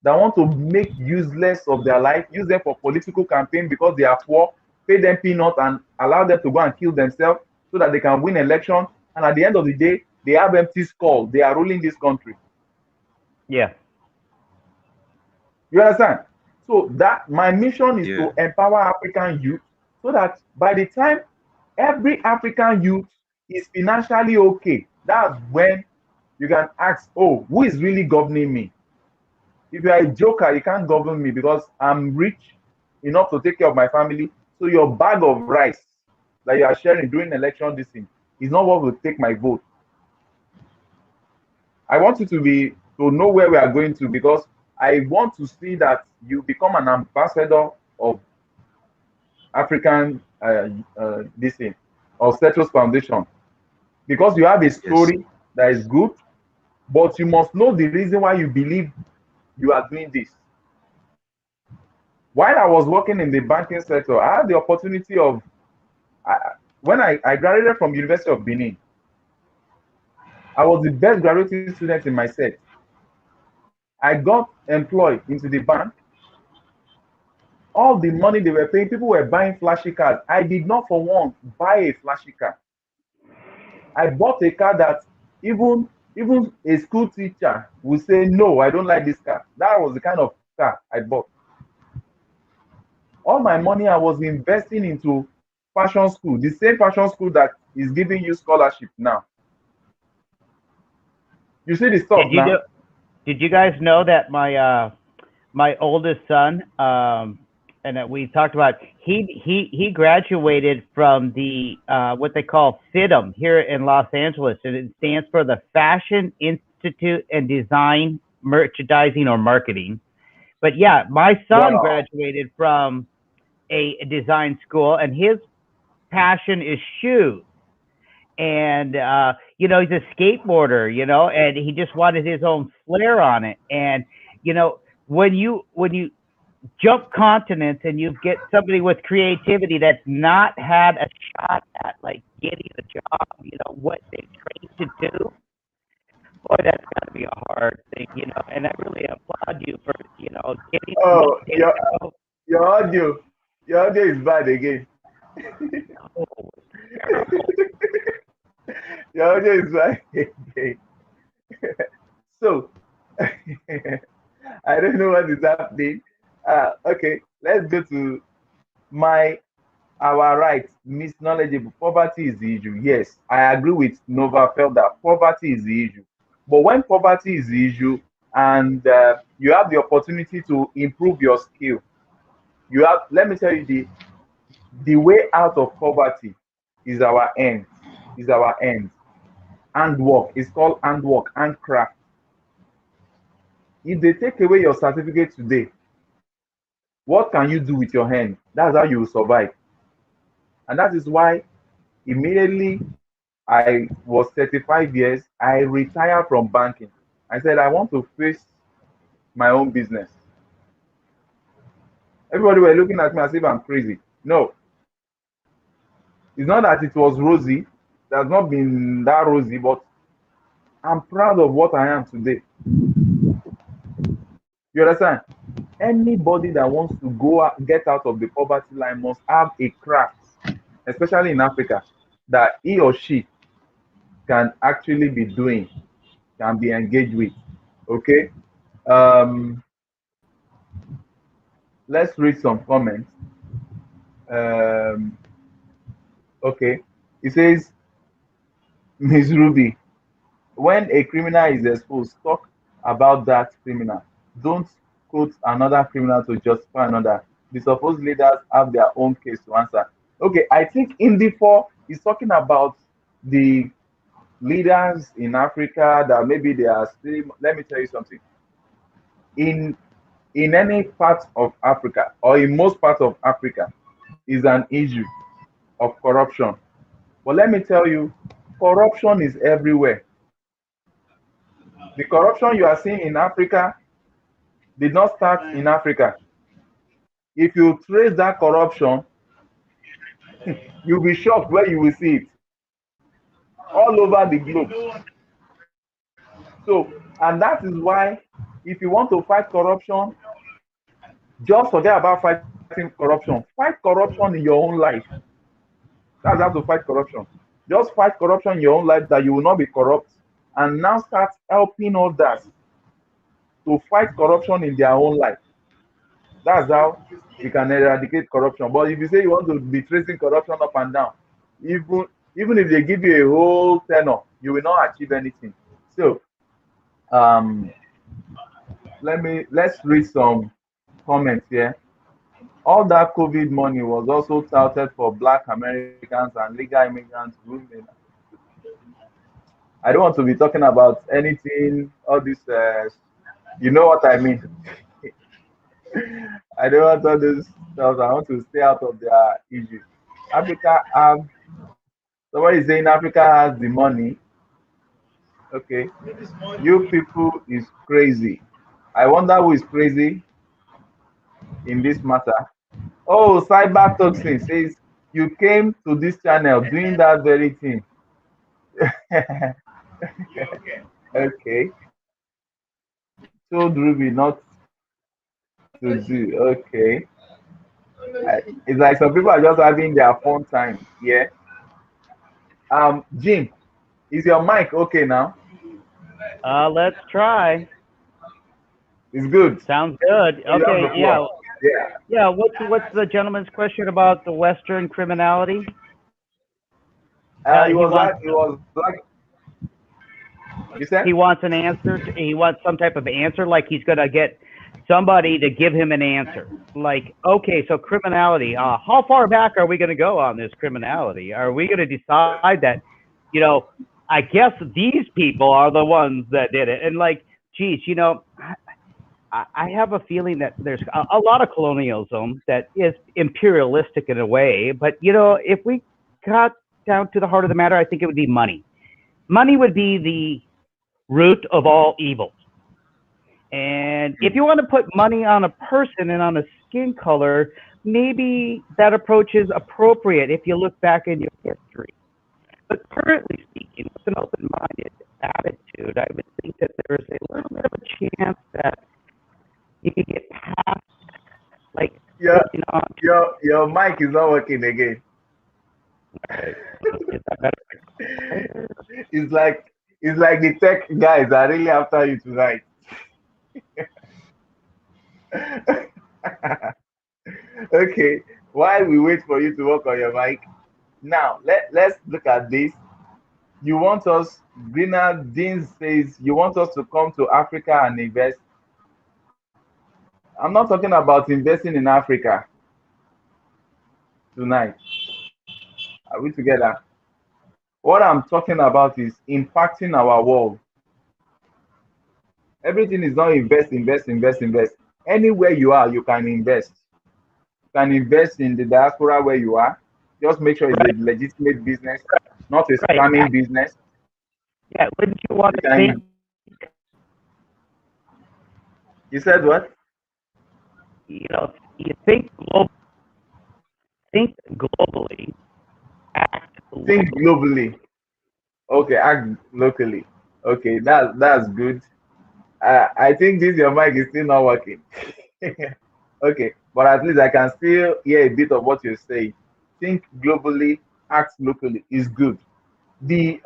that want to make useless of their life, use them for political campaign because they are poor, pay them peanuts and allow them to go and kill themselves so that they can win election. And at the end of the day, they have empty skull. They are ruling this country. Yeah. You understand? So that my mission is to empower African youth so that by the time every African youth is financially okay, that's when you can ask, oh, who is really governing me? If you are a joker, you can't govern me because I'm rich enough to take care of my family. So your bag of rice that you are sharing during election, this thing is not what will take my vote. I want you to know where we are going to, because I want to see that you become an ambassador of African this thing, of Cetrus Foundation, because you have a story that is good, but you must know the reason why you believe you are doing this. While I was working in the banking sector, I had the opportunity of, when I graduated from University of Benin, I was the best graduating student in my set. I got employed into the bank. All the money they were paying, people were buying flashy cars. I did not for once buy a flashy car. I bought a car that even a school teacher would say, no, I don't like this car. That was the kind of car I bought. All my money I was investing into fashion school, the same fashion school that is giving you scholarship now. You see the stuff now. Did you guys know that my oldest son, and that we talked about, he graduated from the what they call FIDM here in Los Angeles, and it stands for the Fashion Institute and Design Merchandising or Marketing. But yeah, my son graduated from a design school, and his passion is shoes. And you know, he's a skateboarder, you know, and he just wanted his own flair on it. And you know, when you jump continents and you get somebody with creativity that's not had a shot at like getting a job, you know, what they trained to do, boy, that's got to be a hard thing, you know. And I really applaud you for, you know, getting. Oh, your audio is bad again. Oh, Your audio is bad again. So I don't know what is happening. Okay, let's go to our right, misknowledgeable. Poverty is the issue. Yes, I agree with Nova felt that poverty is the issue. But when poverty is the issue and you have the opportunity to improve your skill, let me tell you, the way out of poverty is our end. Is our end. Handwork. It's called handwork, handcraft. If they take away your certificate today, what can you do with your hand? That's how you will survive. And that is why immediately I was 35 years, I retired from banking. I said, I want to face my own business. Everybody were looking at me as if I'm crazy. No. It's not that it was rosy. has not been that rosy, but I'm proud of what I am today. You understand? Anybody that wants to get out of the poverty line must have a craft, especially in Africa, that he or she can actually be doing, can be engaged with. Okay. Um, let's read some comments. Um, okay. It says, Miss Ruby, when a criminal is exposed, talk about that criminal. Don't quote another criminal to justify another. The supposed leaders have their own case to answer. Okay, I think Indie4 is talking about the leaders in Africa that maybe they are still. Let me tell you something. In any part of Africa or in most parts of Africa is an issue of corruption. But let me tell you, corruption is everywhere. The corruption you are seeing in Africa did not start in Africa. If you trace that corruption, you'll be shocked where you will see it all over the globe. So, and that is why if you want to fight corruption, just forget about fighting corruption. Fight corruption in your own life. That's how to fight corruption. Just fight corruption in your own life that you will not be corrupt, and now start helping others to fight corruption in their own life. That's how you can eradicate corruption. But if you say you want to be tracing corruption up and down, even if they give you a whole tenor, you will not achieve anything. So let's read some comments here. All that COVID money was also touted for Black Americans and legal immigrants. I don't want to be talking about anything, all this, you know what I mean. I don't want all this stuff. I want to stay out of their issues. Africa have, somebody saying Africa has the money. Okay. You people is crazy. I wonder who is crazy in this matter. Oh, Cyber Toxin says you came to this channel doing that very thing. Okay. Told Ruby not to do. Okay. It's like some people are just having their fun time. Yeah. Jim, is your mic okay now? Let's try. It's good. Sounds good. Okay, yeah. Yeah. Yeah, what's the gentleman's question about the Western criminality? He was like, you said? He wants an answer. He wants some type of answer, like he's going to get somebody to give him an answer. Like, okay, so criminality, how far back are we going to go on this criminality? Are we going to decide that, you know, I guess these people are the ones that did it? And like, geez, you know, I have a feeling that there's a lot of colonialism that is imperialistic in a way. But, you know, if we got down to the heart of the matter, I think it would be money. Money would be the root of all evil. And if you want to put money on a person and on a skin color, maybe that approach is appropriate if you look back in your history. But currently speaking, with an open-minded attitude, I would think that there is a little bit of a chance that you could get past, like, yeah, your mic is not working again. It's like the tech guys are really after you tonight. Okay, while we wait for you to work on your mic, now let's look at this. You want us, Greener Dean says, you want us to come to Africa and invest. I'm not talking about investing in Africa tonight. Are we together? What I'm talking about is impacting our world. Everything is not invest. Anywhere you are, you can invest. You can invest in the diaspora where you are. Just make sure it's a legitimate business, not a scamming business. Yeah, wouldn't you want to think? You said what? You know, you think globally, act globally. Think globally. Okay, act locally. Okay, that's good. I think this your mic is still not working. Okay, but at least I can still hear a bit of what you're saying. Think globally, act locally is good. The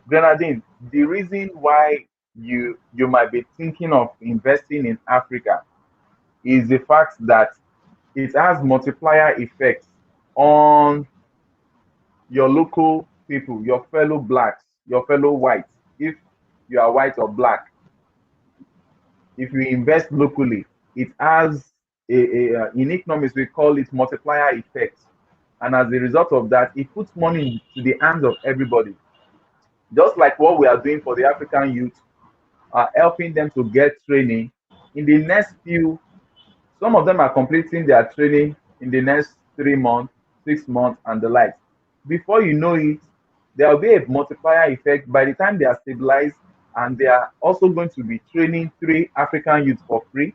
Grenadine, the reason why you might be thinking of investing in Africa is the fact that it has multiplier effects on your local people, your fellow blacks, your fellow whites. If you are white or black, if you invest locally, it has in economics we call it multiplier effect, and as a result of that, it puts money into the hands of everybody. Just like what we are doing for the African youth, helping them to get training. In the next few, some of them are completing their training in the next 3 months, 6 months, and the likes. Before you know it, there will be a multiplier effect by the time they are stabilized, and they are also going to be training 3 African youths for free.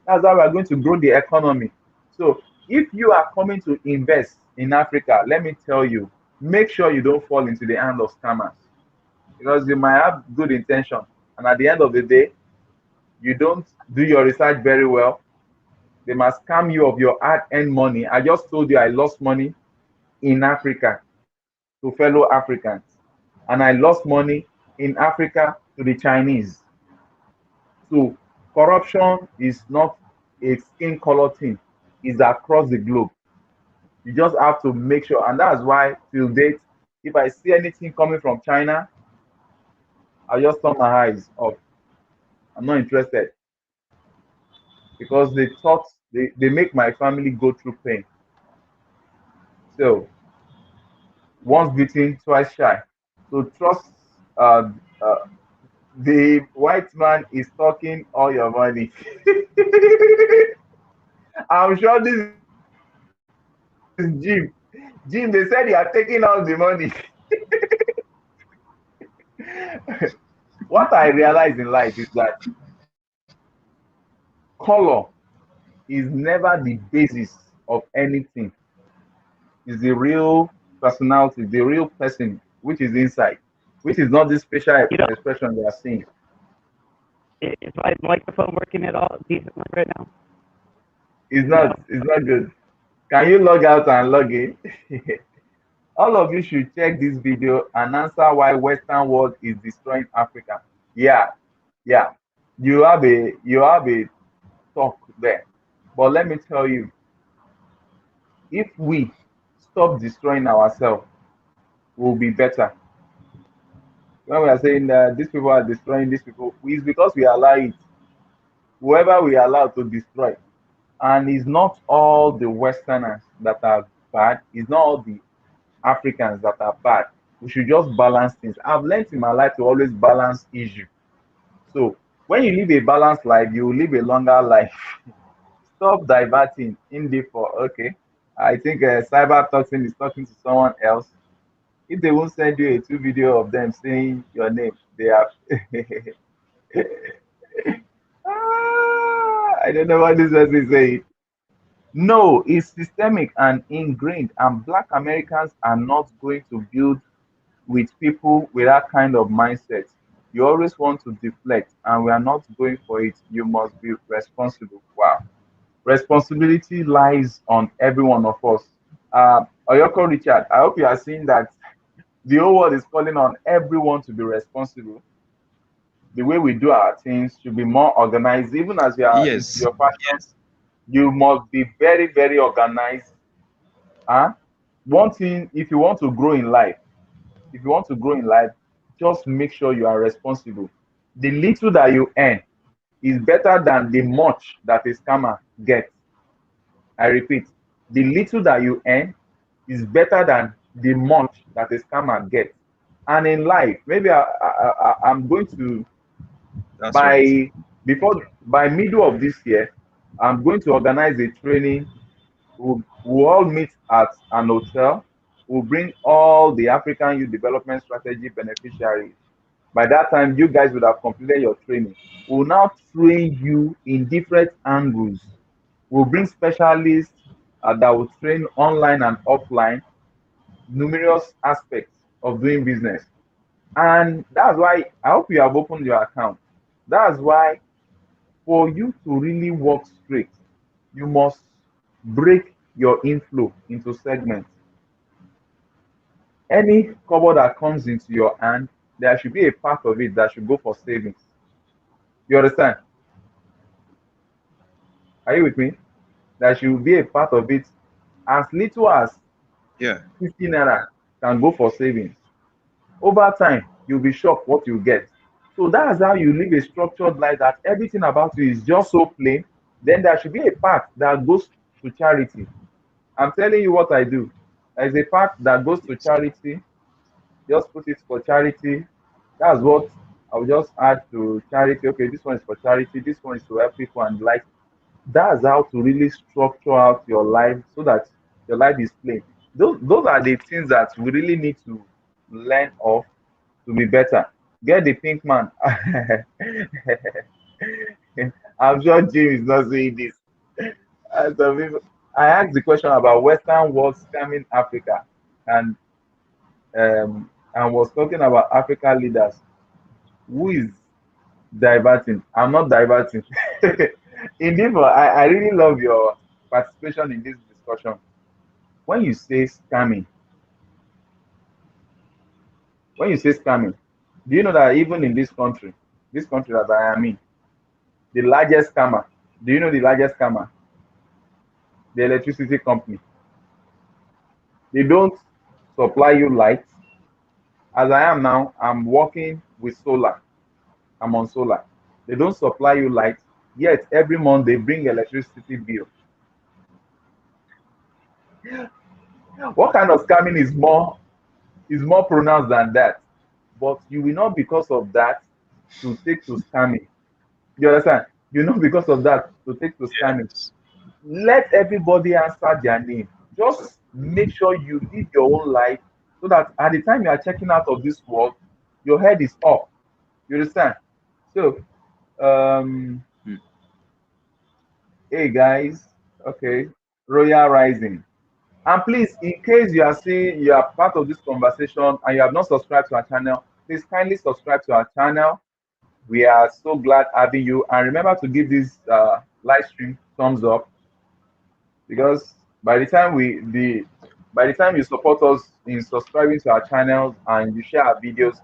That's how we are going to grow the economy. So if you are coming to invest in Africa, let me tell you, make sure you don't fall into the hand of scammers, because you might have good intention, and at the end of the day, you don't do your research very well. They must scam you of your hard-earned money. I just told you I lost money in Africa to fellow Africans, and I lost money in Africa to the Chinese. So corruption is not a skin color thing; it's across the globe. You just have to make sure, and that's why till date, if I see anything coming from China, I just turn my eyes off. I'm not interested, because they thought they make my family go through pain. So once beaten, twice shy. So trust uh, uh, the white man is talking all your money. I'm sure this is Jim. Jim, they said you are taking all the money. What I realize in life is that color is never the basis of anything. It's the real personality, the real person, which is inside, which is not this special You know, expression they are seeing. is my microphone working at all decently right now? No. It's not good. Can you log out and log in? All of you should check this video and answer why Western world is destroying Africa. Yeah, yeah. You have a talk there. But let me tell you, if we stop destroying ourselves, we'll be better. When we are saying that these people are destroying these people, it's because we allow it. Whoever we allow to destroy. And it's not all the Westerners that are bad, it's not all the Africans that are bad. We should just balance things. I've learned in my life to always balance issue. So when you live a balanced life, you will live a longer life. Stop diverting in the for okay. I think cyber toxin is talking to someone else. If they won't send you a 2 video of them saying your name, they have I don't know what this person is saying. No, it's systemic and ingrained, and Black Americans are not going to build with people with that kind of mindset. You always want to deflect, and we are not going for it. You must be responsible. Wow. Responsibility lies on every one of us. Oyoko Richard, I hope you are seeing that the whole world is calling on everyone to be responsible. The way we do our things should be more organized, even as you are into Yes. your fashion. You must be very, very organized. Huh? One thing, if you want to grow in life, if you want to grow in life, just make sure you are responsible. The little that you earn is better than the much that a scammer gets. I repeat, the little that you earn is better than the much that a scammer gets. And in life, maybe I'm going to That's right. by by middle of this year, I'm going to organize a training. We'll all meet at an hotel. We'll bring all the African Youth Development Strategy beneficiaries. By that time, you guys would have completed your training. We'll now train you in different angles. We'll bring specialists that will train online and offline, numerous aspects of doing business. And that's why I hope you have opened your account. That's why for you to really work straight, you must break your inflow into segments. Any cover that comes into your hand, there should be a part of it that should go for savings. You understand? Are you with me? There should be a part of it, as little as Yeah. 50 naira can go for savings. Over time, you'll be shocked what you get. So that's how you live a structured life, that everything about you is just so plain. Then there should be a part that goes to charity. I'm telling you what I do. There's a part that goes to charity. Just put it for charity. That's what I'll just add to charity. Okay, this one is for charity. This one is to help people and like. That's how to really structure out your life so that your life is plain. Those are the things that we really need to learn of to be better. Get the pink man. I'm sure Jim is not saying this. Some people, I asked the question about Western world scamming Africa, and and was talking about African leaders. Who is diverting? I'm not diverting. Indeed, but I really love your participation in this discussion. When you say scamming, when you say scamming, do you know that even in this country that I am in, the largest scammer, do you know the largest scammer? The electricity company. They don't supply you light. As I am now, I'm working with solar. I'm on solar. They don't supply you light, yet every month they bring electricity bill. What kind of scamming is more pronounced than that? But you will not because of that to take to scamming. You understand? You know because of that to take to scamming. Yes. Let everybody answer their name. Just make sure you live your own life so that at the time you are checking out of this world, your head is up. You understand? So, um, Hmm. hey guys, okay, Royal Rising. And please, in case you are seeing you are part of this conversation and you have not subscribed to our channel, please kindly subscribe to our channel. We are so glad having you. And remember to give this live stream thumbs up, because by the time by the time you support us in subscribing to our channels and you share our videos,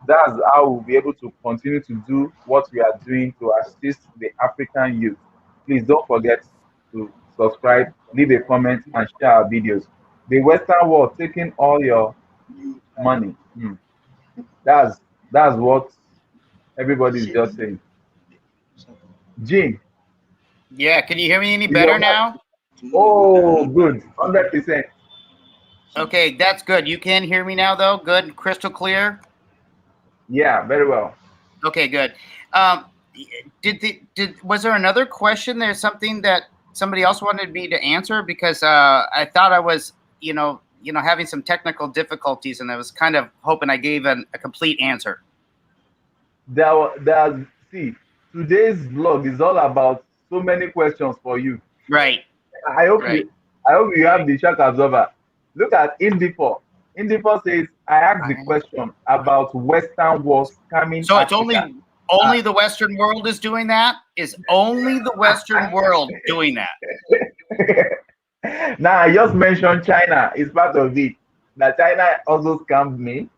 that's how we'll be able to continue to do what we are doing to assist the African youth. Please don't forget to subscribe, leave a comment, and share our videos. The Western world taking all your money. That's that's what everybody is just saying. Jim, Yeah, can you hear me any is your better mic? now? Oh, good, 100%. Okay, that's good. You can hear me now, though? Good, crystal clear? Yeah, very well. Okay, good. Was there another question? There's something that somebody else wanted me to answer, because I thought I was, having some technical difficulties, and I was kind of hoping I gave a complete answer. See, today's vlog is all about so many questions for you. Right. I hope Right. you have the shock absorber. Look at Indifor. Indifor says, I asked the question about Western world scamming So it's Africa. only the Western world is doing that? Is only the Western world doing that? Now I just mentioned China is part of it. That China also scammed me.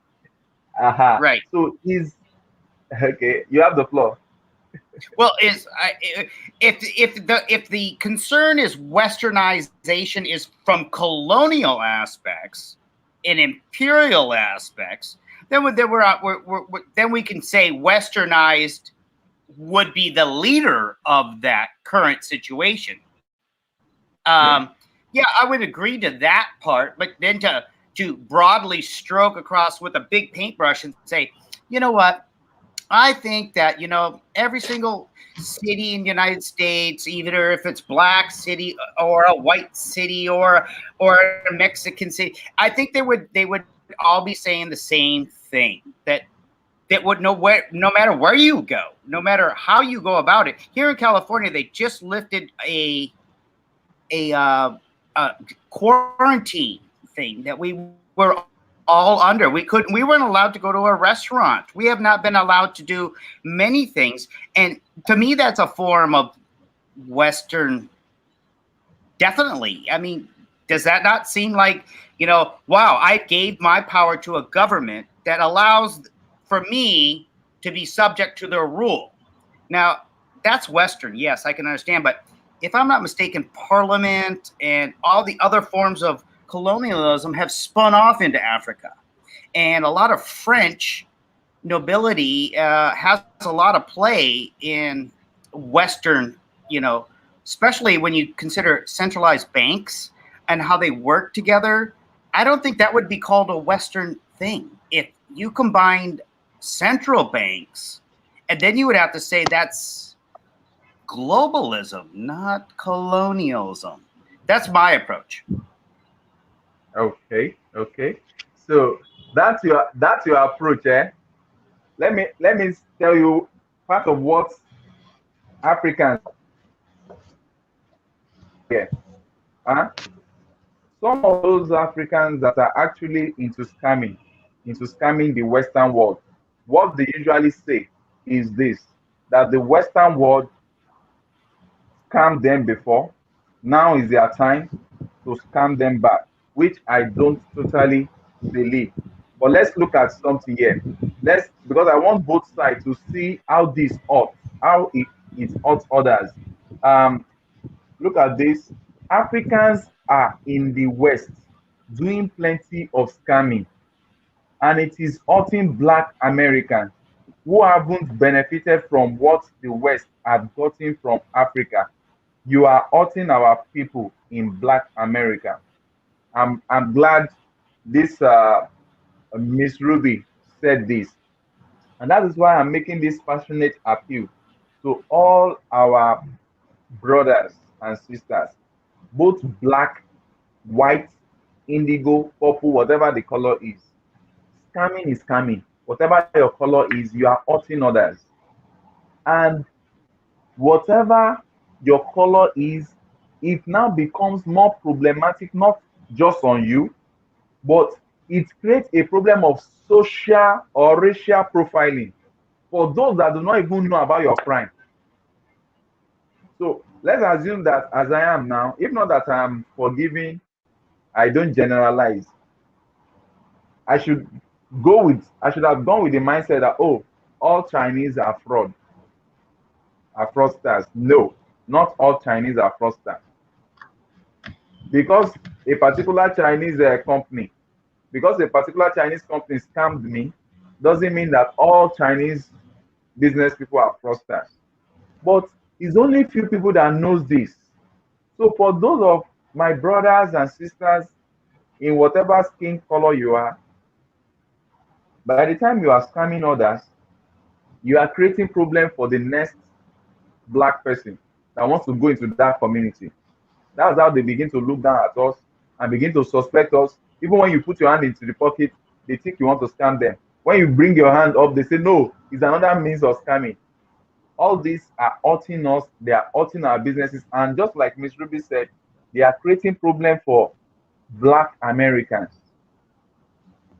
Aha. Right. So is okay. You have the floor. Well, if the concern is westernization is from colonial aspects and imperial aspects, then then we can say westernized would be the leader of that current situation. Yeah, I would agree to that part, but then to broadly stroke across with a big paintbrush and say, you know what? I think that, every single city in the United States, either if it's black city or a white city or a Mexican city, I think they would all be saying the same thing, that would no matter where you go, no matter how you go about it. Here in California, they just lifted a quarantine thing that we were all under. We weren't allowed to go to a restaurant. We have not been allowed to do many things. And to me, that's a form of Western. Definitely. I mean, does that not seem like, wow, I gave my power to a government that allows for me to be subject to their rule. Now, that's Western. Yes, I can understand. But if I'm not mistaken, Parliament and all the other forms of colonialism have spun off into Africa. And a lot of French nobility has a lot of play in Western, especially when you consider centralized banks and how they work together. I don't think that would be called a Western thing. If you combined central banks, and then you would have to say that's globalism, not colonialism. That's my approach. Okay. So that's your approach, eh? Let me tell you part of what Africans get. Huh? Some of those Africans that are actually into scamming the Western world, what they usually say is this: that the Western world scammed them before, now is their time to scam them back, which I don't totally believe. But let's look at something here. Because I want both sides to see how this ought, how it ought others. Look at this. Africans are in the West doing plenty of scamming, and it is hurting Black Americans who haven't benefited from what the West had gotten from Africa. You are hurting our people in Black America. I'm glad this Miss Ruby said this, and that is why I'm making this passionate appeal to all our brothers and sisters, both black, white, indigo, purple, whatever the color is. Scamming is scamming. Whatever your color is, you are hurting others. And whatever your color is, it now becomes more problematic, not just on you, but it creates a problem of social or racial profiling for those that do not even know about your crime. So let's assume that as I am now, if not that I'm forgiving, I don't generalize. I should have gone with the mindset that, oh, all Chinese are fraudsters. No, not all Chinese are fraudsters. Because a particular Chinese company scammed me, doesn't mean that all Chinese business people are fraudsters. But it's only few people that knows this. So for those of my brothers and sisters in whatever skin color you are, by the time you are scamming others, you are creating problem for the next black person that wants to go into that community. That's how they begin to look down at us and begin to suspect us. Even when you put your hand into the pocket, they think you want to scam them. When you bring your hand up, they say, no, it's another means of scamming. All these are hurting us, they are hurting our businesses. And just like Ms. Ruby said, they are creating problem for Black Americans.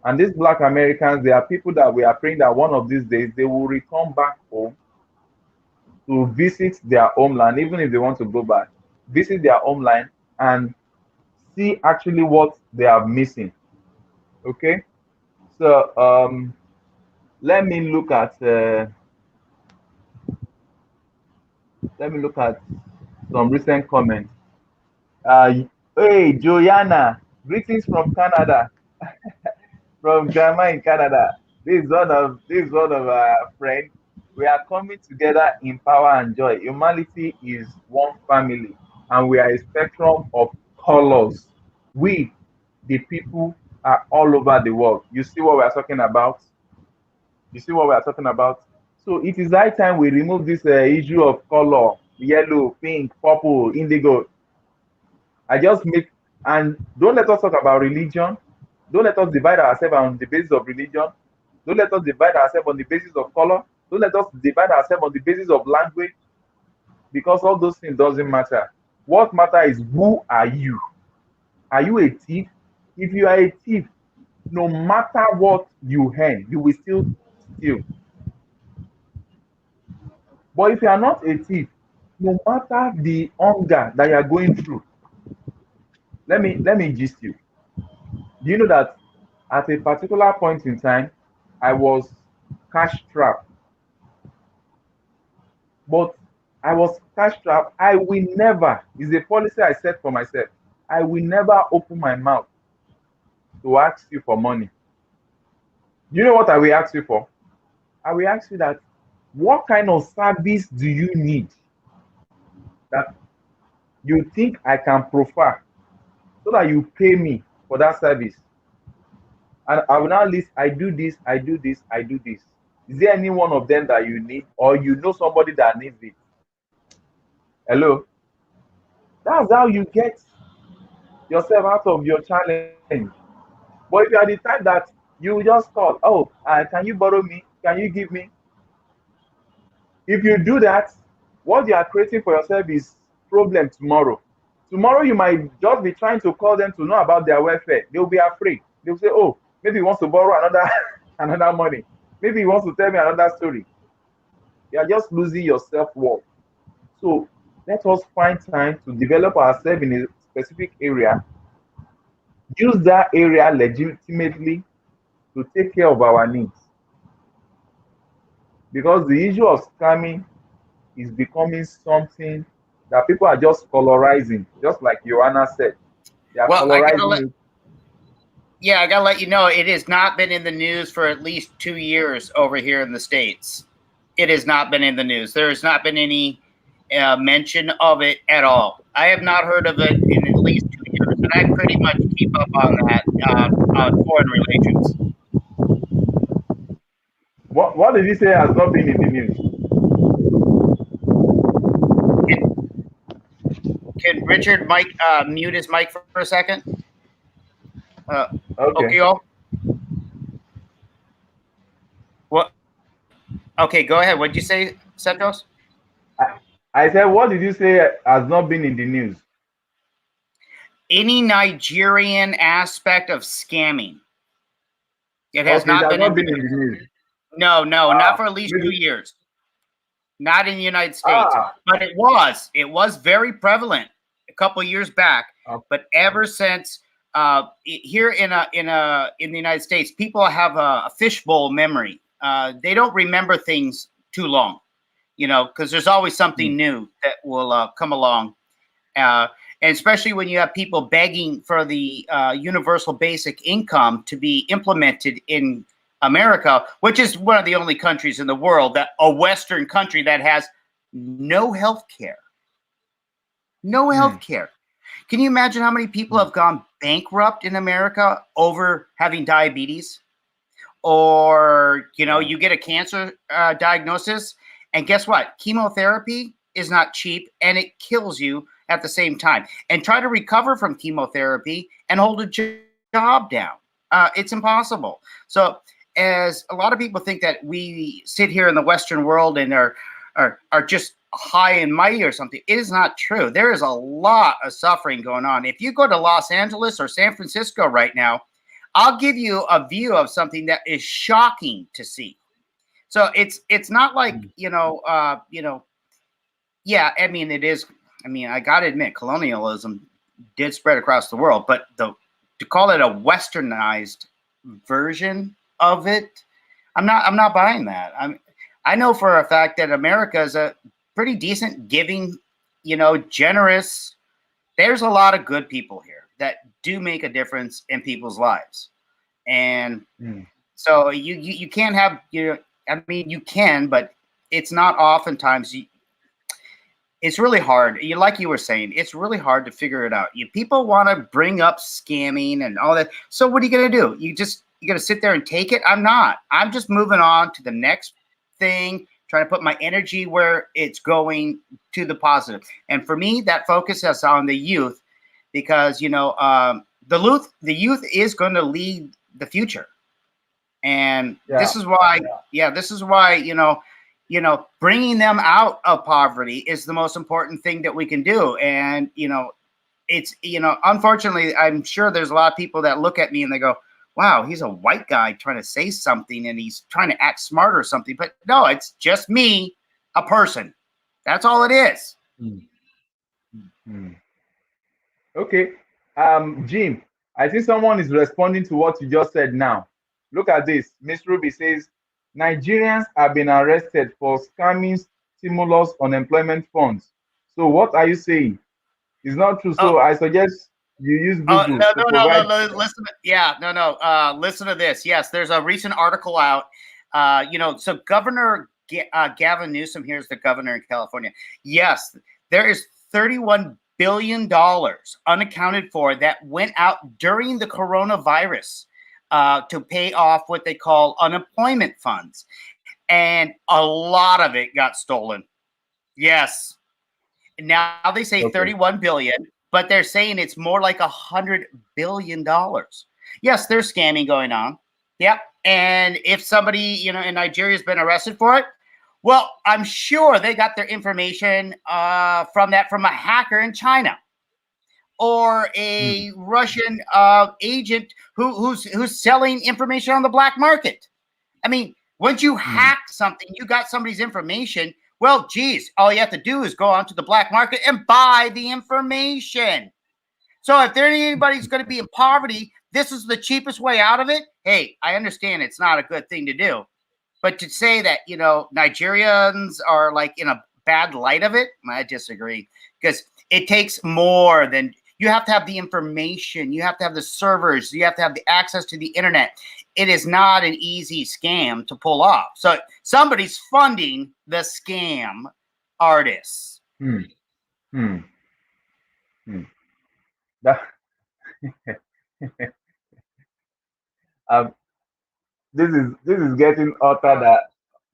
And these Black Americans, they are people that we are praying that one of these days they will return back home to visit their homeland, even if they want to go back, visit their homeland and see actually what they are missing. Okay, so let me look at some recent comments. Hey, Joanna, greetings from Canada, from Grandma in Canada. This is one of our friends. We are coming together in power and joy. Humanity is one family, and we are a spectrum of colors. We, the people, are all over the world. You see what we are talking about? So it is high time we remove this issue of color, yellow, pink, purple, indigo. And don't let us talk about religion. Don't let us divide ourselves on the basis of religion. Don't let us divide ourselves on the basis of color. Don't let us divide ourselves on the basis of language, because all those things doesn't matter. What matters is, who are you? Are you a thief? If you are a thief, no matter what you earn, you will still steal. But if you are not a thief, no matter the hunger that you are going through, let me gist you. Do you know that at a particular point in time, I was cash strapped, but I was cash strapped. I will never, is a policy I set for myself. I will never open my mouth to ask you for money. You know what I will ask you for? I will ask you that what kind of service do you need that you think I can provide so that you pay me for that service? And I will now list, I do this, I do this, I do this. Is there any one of them that you need, or you know somebody that needs it? Hello? That's how you get yourself out of your challenge. But if you are the type that you just call, oh, can you borrow me? Can you give me? If you do that, what you are creating for yourself is problem tomorrow. Tomorrow you might just be trying to call them to know about their welfare. They'll be afraid. They'll say, oh, maybe he wants to borrow another another money. Maybe he wants to tell me another story. You are just losing your self-worth. So let us find time to develop ourselves in a specific area. Use that area legitimately to take care of our needs. Because the issue of scamming is becoming something that people are just colorizing, just like Joanna said. They are Well, colorizing it. I gotta let you know, it has not been in the news for at least 2 years over here in the States. It has not been in the news. There has not been any mention of it at all. I have not heard of it in at least 2 years, and I pretty much keep up on that on foreign relations. What did you say has not been in the news? Can Richard mute his mic for a second? Okay. Okay. What? Okay, go ahead. What did you say, Cedros? I said, what did you say has not been in the news? Any Nigerian aspect of scamming. It has not been in the news. No, not for at least 2 years. Not in the United States, but it was very prevalent a couple of years back. But ever since here in the United States, people have a fishbowl memory. They don't remember things too long, because there's always something new that will come along. And especially when you have people begging for the universal basic income to be implemented in America, which is one of the only countries in the world, that a Western country that has no health care. No health care. Can you imagine how many people have gone bankrupt in America over having diabetes? Or, you get a cancer diagnosis, and guess what? Chemotherapy is not cheap, and it kills you at the same time. And try to recover from chemotherapy and hold a job down. It's impossible. So as a lot of people think that we sit here in the Western world and are just high and mighty or something, it is not true. There is a lot of suffering going on. If you go to Los Angeles or San Francisco right now, I'll give you a view of something that is shocking to see. So it's not like, yeah, I mean, it is. I mean, I got to admit, colonialism did spread across the world, but to call it a westernized version of it, I'm not buying that. I know for a fact that America is a pretty decent, giving, generous. There's a lot of good people here that do make a difference in people's lives, and so you can't have I mean, you can, but it's not oftentimes. It's really hard. Like you were saying, it's really hard to figure it out. People want to bring up scamming and all that. So what are you going to do? You got to sit there and take it? I'm not. I'm just moving on to the next thing, trying to put my energy where it's going to the positive. And for me, that focus is on the youth, because, the youth is going to lead the future. And this is why, bringing them out of poverty is the most important thing that we can do. And, it's, unfortunately, I'm sure there's a lot of people that look at me and they go, wow, he's a white guy trying to say something and he's trying to act smart or something. But no, it's just me, a person. That's all it is. Okay. Jim, I think someone is responding to what you just said now. Look at this. Miss Ruby says Nigerians have been arrested for scamming stimulus unemployment funds. So what are you saying? It's not true. So I suggest you use Google no. Listen. Listen to this. Yes, there's a recent article out. So Governor Gavin Newsom, here's the governor in California. Yes, there is $31 billion unaccounted for that went out during the coronavirus to pay off what they call unemployment funds. And a lot of it got stolen. Yes. Now they say 31 billion, but they're saying it's more like $100 billion. Yes, there's scamming going on. Yep. And if somebody, in Nigeria has been arrested for it, well, I'm sure they got their information from a hacker in China or a Russian agent who's selling information on the black market. I mean, once you hack something, you got somebody's information. Well, geez, all you have to do is go onto the black market and buy the information. So if anybody's going to be in poverty, this is the cheapest way out of it. Hey, I understand it's not a good thing to do. But to say that, Nigerians are like in a bad light of it, I disagree. Because it takes more than, you have to have the information. You have to have the servers. You have to have the access to the internet. It is not an easy scam to pull off. So somebody's funding the scam artists. That, this is getting hotter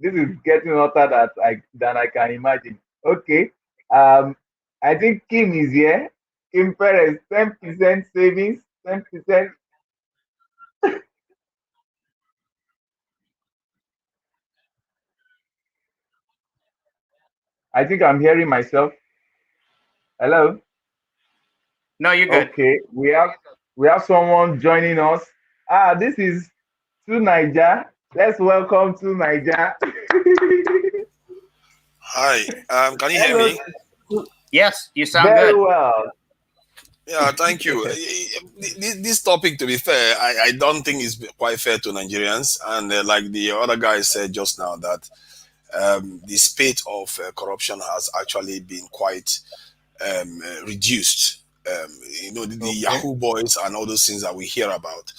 than I can imagine. Okay. I think Kim is here. Kim Perez, 10% savings, 10%. I think I'm hearing myself. Hello? No, you're good. Okay, we have someone joining us. This is To Naija. Let's welcome To Naija. Hi, can you hear me? Yes, you sound Very good. well. Yeah, thank you. This topic, to be fair, I don't think is quite fair to Nigerians. And like the other guy said just now, that the spate of corruption has actually been quite reduced. The Yahoo boys and all those things that we hear about.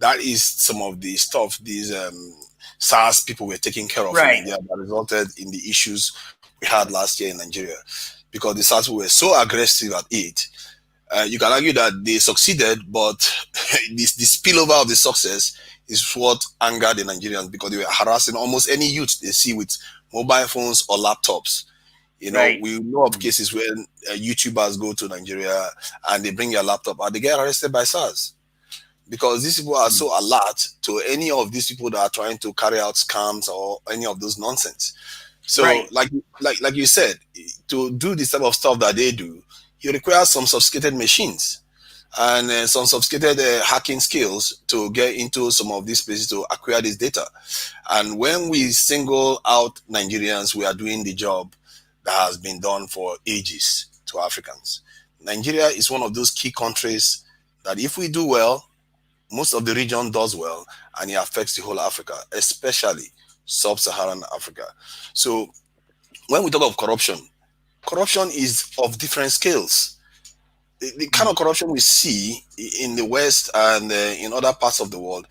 That is some of the stuff these SARS people were taking care of in India that resulted in the issues we had last year in Nigeria. Because the SARS were so aggressive at it. You can argue that they succeeded, but the spillover of the success is what angered the Nigerians, because they were harassing almost any youth they see with mobile phones or laptops. We know of cases where YouTubers go to Nigeria and they bring your laptop and they get arrested by SARS, because these people are so alert to any of these people that are trying to carry out scams or any of those nonsense. So, like you said, to do this type of stuff that they do, you require some sophisticated machines and some sophisticated hacking skills to get into some of these places to acquire this data. And when we single out Nigerians, we are doing the job that has been done for ages to Africans. Nigeria is one of those key countries that if we do well, most of the region does well, and it affects the whole Africa, especially sub-Saharan Africa. So when we talk of corruption is of different scales. The kind of corruption we see in the West and in other parts of the world,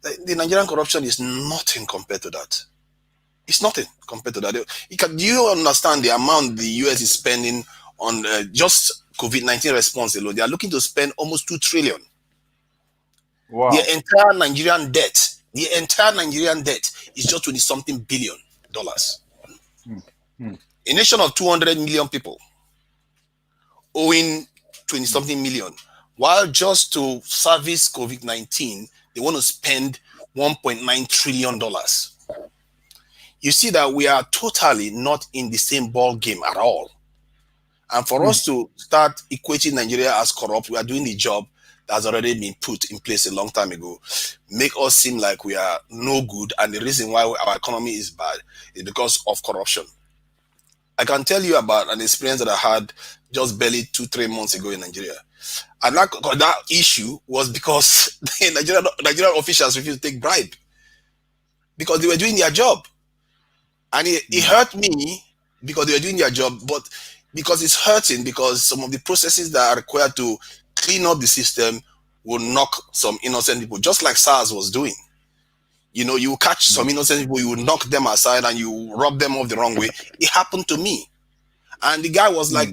the Nigerian corruption is nothing compared to that. It's nothing compared to that. Do you understand the amount the US is spending on just COVID-19 response alone? They are looking to spend almost 2 trillion. Wow. The entire Nigerian debt is just $20-something billion. A nation of 200 million people owing 20-something million, while just to service COVID-19, they want to spend $1.9 trillion. You see that we are totally not in the same ball game at all. And for us to start equating Nigeria as corrupt, we are doing the job that has already been put in place a long time ago. make us seem like we are no good, and the reason why our economy is bad is because of corruption. I can tell you about an experience that I had just barely 2-3 months ago in Nigeria. And that issue was because the Nigerian officials refused to take bribe because they were doing their job. And it hurt me because they were doing their job, but because it's hurting because some of the processes that are required to clean up the system will knock some innocent people, just like SARS was doing. You know, you catch some innocent people, you knock them aside and you rub them off the wrong way. It happened to me. And the guy was like,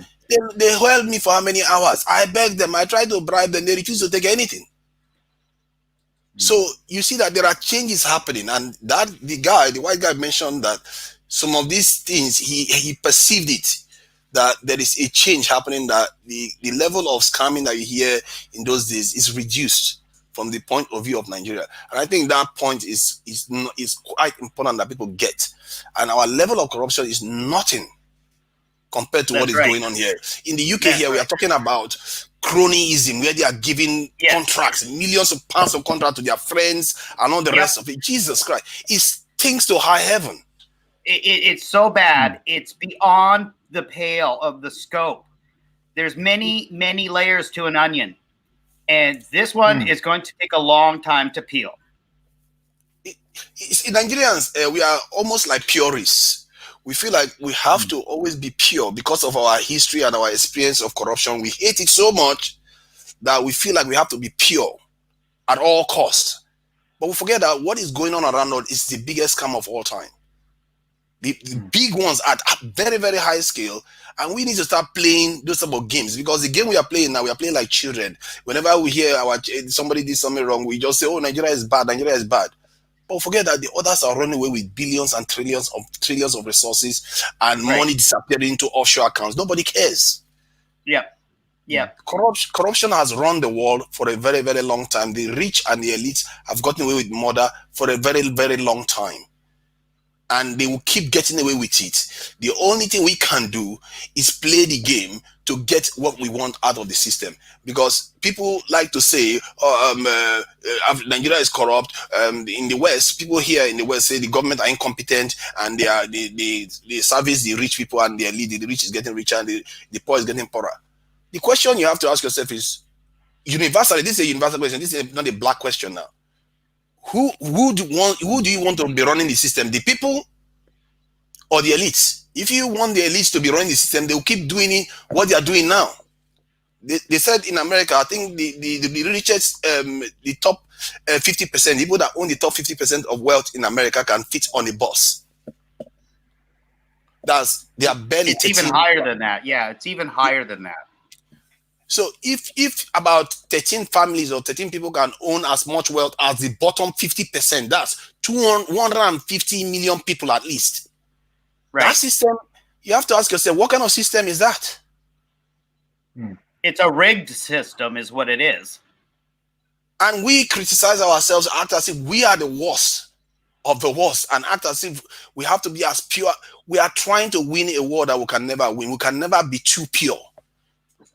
they held me for how many hours? I begged them, I tried to bribe them, they refused to take anything. So you see that there are changes happening, and that the white guy mentioned that some of these things, he perceived it, that there is a change happening, that the level of scamming that you hear in those days is reduced from the point of view of Nigeria. And I think that point is quite important that people get. And our level of corruption is nothing compared to what is going on here. In the UK we are talking about cronyism, where they are giving contracts, millions of pounds of contract to their friends and all the rest of it. Jesus Christ. It stinks to high heaven. It's so bad. It's beyond the pale of the scope. There's many, many layers to an onion. And this one is going to take a long time to peel. In Nigerians, we are almost like purists. We feel like we have to always be pure because of our history and our experience of corruption. We hate it so much that we feel like we have to be pure at all costs. But we forget that what is going on around us is the biggest scam of all time. The big ones at a very, very high scale. And we need to start playing those type of games, because the game we are playing now, we are playing like children. Whenever we hear somebody did something wrong, we just say, oh, Nigeria is bad, Nigeria is bad. But forget that the others are running away with billions and trillions of resources and money disappearing into offshore accounts. Nobody cares. Yeah. Corruption has run the world for a very, very long time. The rich and the elites have gotten away with murder for a very, very long time. And they will keep getting away with it. The only thing we can do is play the game to get what we want out of the system. Because people like to say, Nigeria is corrupt. In the West, people here in the West say the government are incompetent and they service the rich people and their lead. The rich is getting richer and the poor is getting poorer. The question you have to ask yourself is, universally, this is a universal question. This is not a black question now. Who do you want to be running the system? The people or the elites? If you want the elites to be running the system, they will keep doing what they are doing now. They said in America, I think the richest, the top 50%, people that own the top 50% of wealth in America can fit on a bus. They are barely. It's even higher than that. Yeah, it's even higher than that. So if about 13 families or 13 people can own as much wealth as the bottom 50%, that's 150 million people at least. Right. That system, you have to ask yourself, what kind of system is that? It's a rigged system is what it is. And we criticize ourselves, act as if we are the worst of the worst, and act as if we have to be as pure. We are trying to win a war that we can never win. We can never be too pure.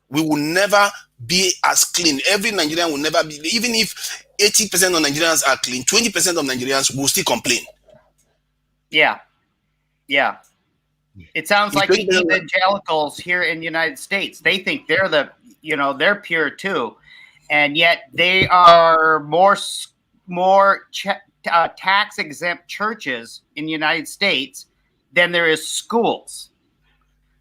We will never be as clean. Every Nigerian will never be, even if 80% of Nigerians are clean, 20% of Nigerians will still complain. Yeah. It sounds like the evangelicals here in the United States. They think they're they're pure too. And yet they are more tax exempt churches in the United States than there is schools.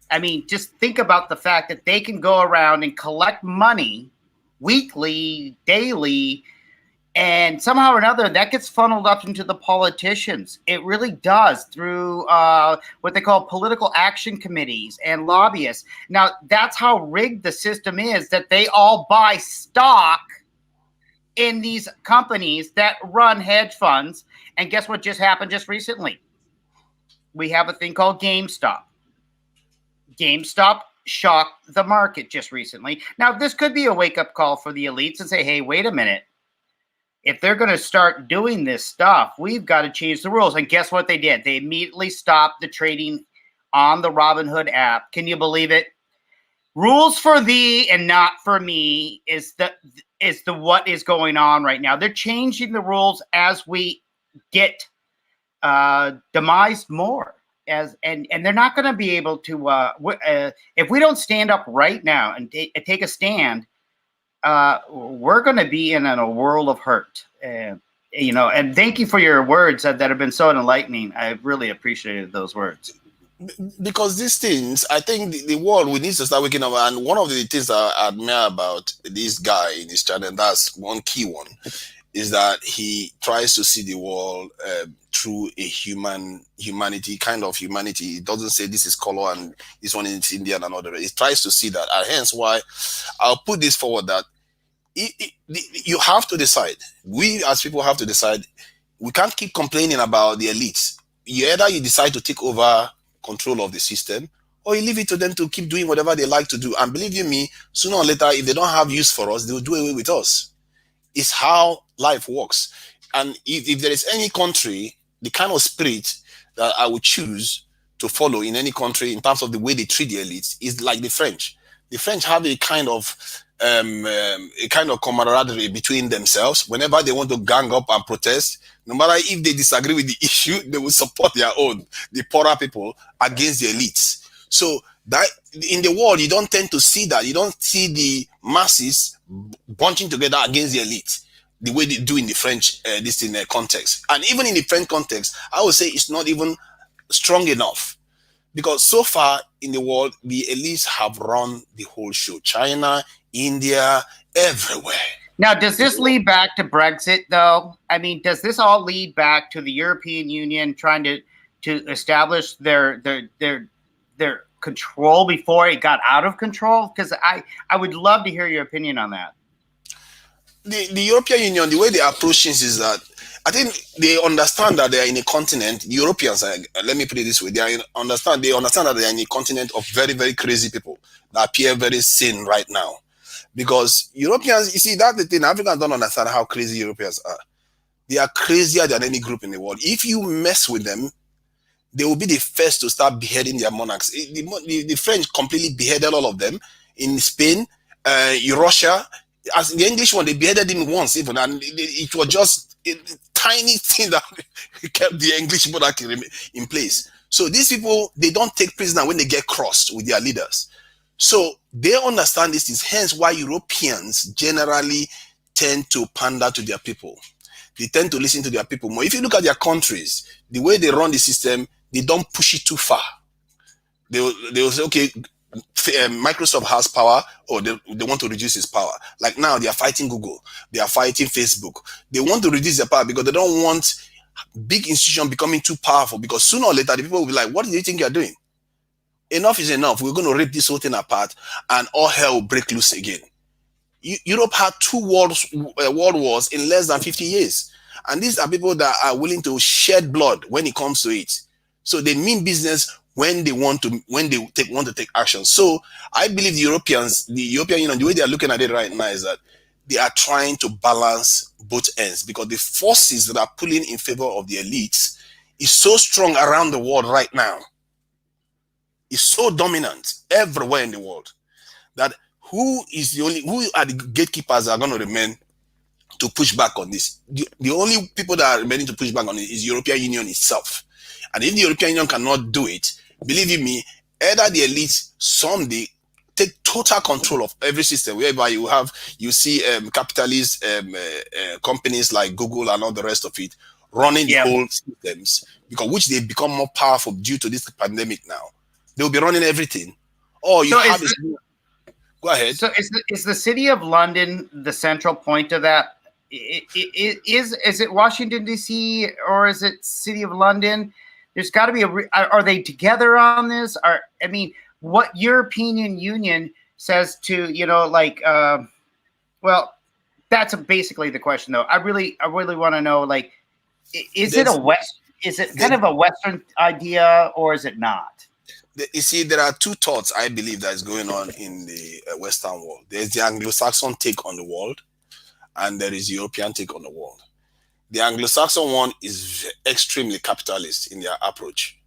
I mean, just think about the fact that they can go around and collect money weekly, daily, and somehow or another that gets funneled up into the politicians. It really does, through what they call political action committees and lobbyists. Now, that's how rigged the system is, that they all buy stock in these companies that run hedge funds. And guess what just happened just recently? We have a thing called GameStop. GameStop shocked the market just recently. Now, this could be a wake-up call for the elites and say, hey, wait a minute. If they're going to start doing this stuff, we've got to change the rules. And guess what they did? They immediately stopped the trading on the Robinhood app. Can you believe it? Rules for thee and not for me is as to what is going on right now. They're changing the rules as we get demised more. And they're not going to be able to if we don't stand up right now and take a stand, we're going to be in a world of hurt. You know, and thank you for your words that have been so enlightening. I really appreciated those words. Because these things, I think the world, we need to start waking up. And one of the things I admire about this guy in his channel, that's one key one, is that he tries to see the world through a humanity. He doesn't say this is color and this one is Indian and other. He tries to see that. And hence why I'll put this forward, that you have to decide. We as people have to decide. We can't keep complaining about the elites. Either you decide to take over control of the system, or you leave it to them to keep doing whatever they like to do. And believe you me, sooner or later, if they don't have use for us, they will do away with us. It's how life works. And if there is any country, the kind of spirit that I would choose to follow in any country in terms of the way they treat the elites is like the French. The French have a kind of camaraderie between themselves. Whenever they want to gang up and protest, no matter if they disagree with the issue, they will support their own, the poorer people, against the elites. So that in the world, you don't tend to see that. You don't see the masses bunching together against the elite the way they do in the French context. And even in the French context, I would say it's not even strong enough. Because so far in the world, the elites have run the whole show. China, India, everywhere. Now, does this lead back to Brexit, though? I mean, does this all lead back to the European Union trying to establish their control before it got out of control? Because I would love to hear your opinion on that. The European Union, the way they approach things is that I think they understand that they are in a continent. Europeans, let me put it this way: they understand that they are in a continent of very, very crazy people that appear very sane right now. Because Europeans, you see, that's the thing. Africans don't understand how crazy Europeans are. They are crazier than any group in the world. If you mess with them, they will be the first to start beheading their monarchs. The French completely beheaded all of them in Spain, Russia. As the English one, they beheaded him once even, and it was just a tiny thing that kept the English monarchy in place. So these people, they don't take prisoner when they get crossed with their leaders. So they understand this is hence why Europeans generally tend to pander to their people. They tend to listen to their people more. If you look at their countries, the way they run the system, they don't push it too far. They will say, okay, Microsoft has power, or they want to reduce its power. Like now, they are fighting Google. They are fighting Facebook. They want to reduce their power because they don't want big institutions becoming too powerful, because sooner or later, the people will be like, what do you think you're doing? Enough is enough. We're going to rip this whole thing apart and all hell will break loose again. Europe had 2 world wars in less than 50 years. And these are people that are willing to shed blood when it comes to it. So they mean business when they want to take action. So I believe the European Union, the way they are looking at it right now is that they are trying to balance both ends, because the forces that are pulling in favor of the elites is so strong around the world right now. It's so dominant everywhere in the world that who are the gatekeepers that are going to remain to push back on this? The only people that are remaining to push back on it is the European Union itself. And if the European Union cannot do it, believe you me, either the elites someday take total control of every system, whereby you see capitalist companies like Google and all the rest of it running the whole systems, because which they become more powerful due to this pandemic now. They will be running everything. Go ahead. So is the city of London the central point of that? Is it Washington, D.C., or is it city of London? There's got to be are they together on this? What European Union says to, well, that's basically the question though. I really want to know, like, is it kind of a Western idea, or is it not? You see, there are 2 thoughts I believe that is going on in the Western world. There's the Anglo-Saxon take on the world, and there is the European take on the world. The Anglo-Saxon one is extremely capitalist in their approach.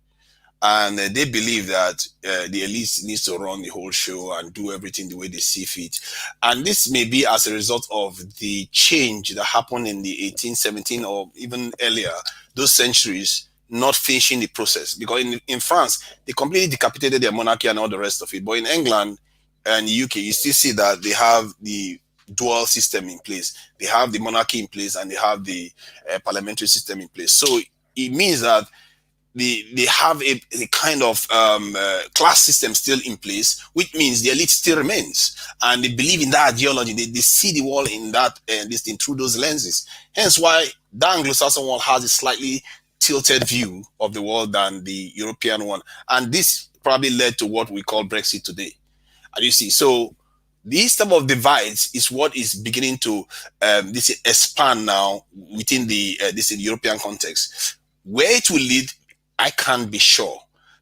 and they believe that the elites needs to run the whole show and do everything the way they see fit. And this may be as a result of the change that happened in the 1817 or even earlier, those centuries, not finishing the process. Because in France, they completely decapitated their monarchy and all the rest of it. But in England and UK, you still see that they have the dual system in place. They have the monarchy in place and they have the parliamentary system in place. So it means that they have a kind of class system still in place, which means the elite still remains, and they believe in that ideology. They see the world in that this thing through those lenses. Hence, why the Anglo-Saxon world has a slightly tilted view of the world than the European one, and this probably led to what we call Brexit today. And you see, so these type of divides is what is beginning to this expand now within the this European context. Where it will lead, I can't be sure,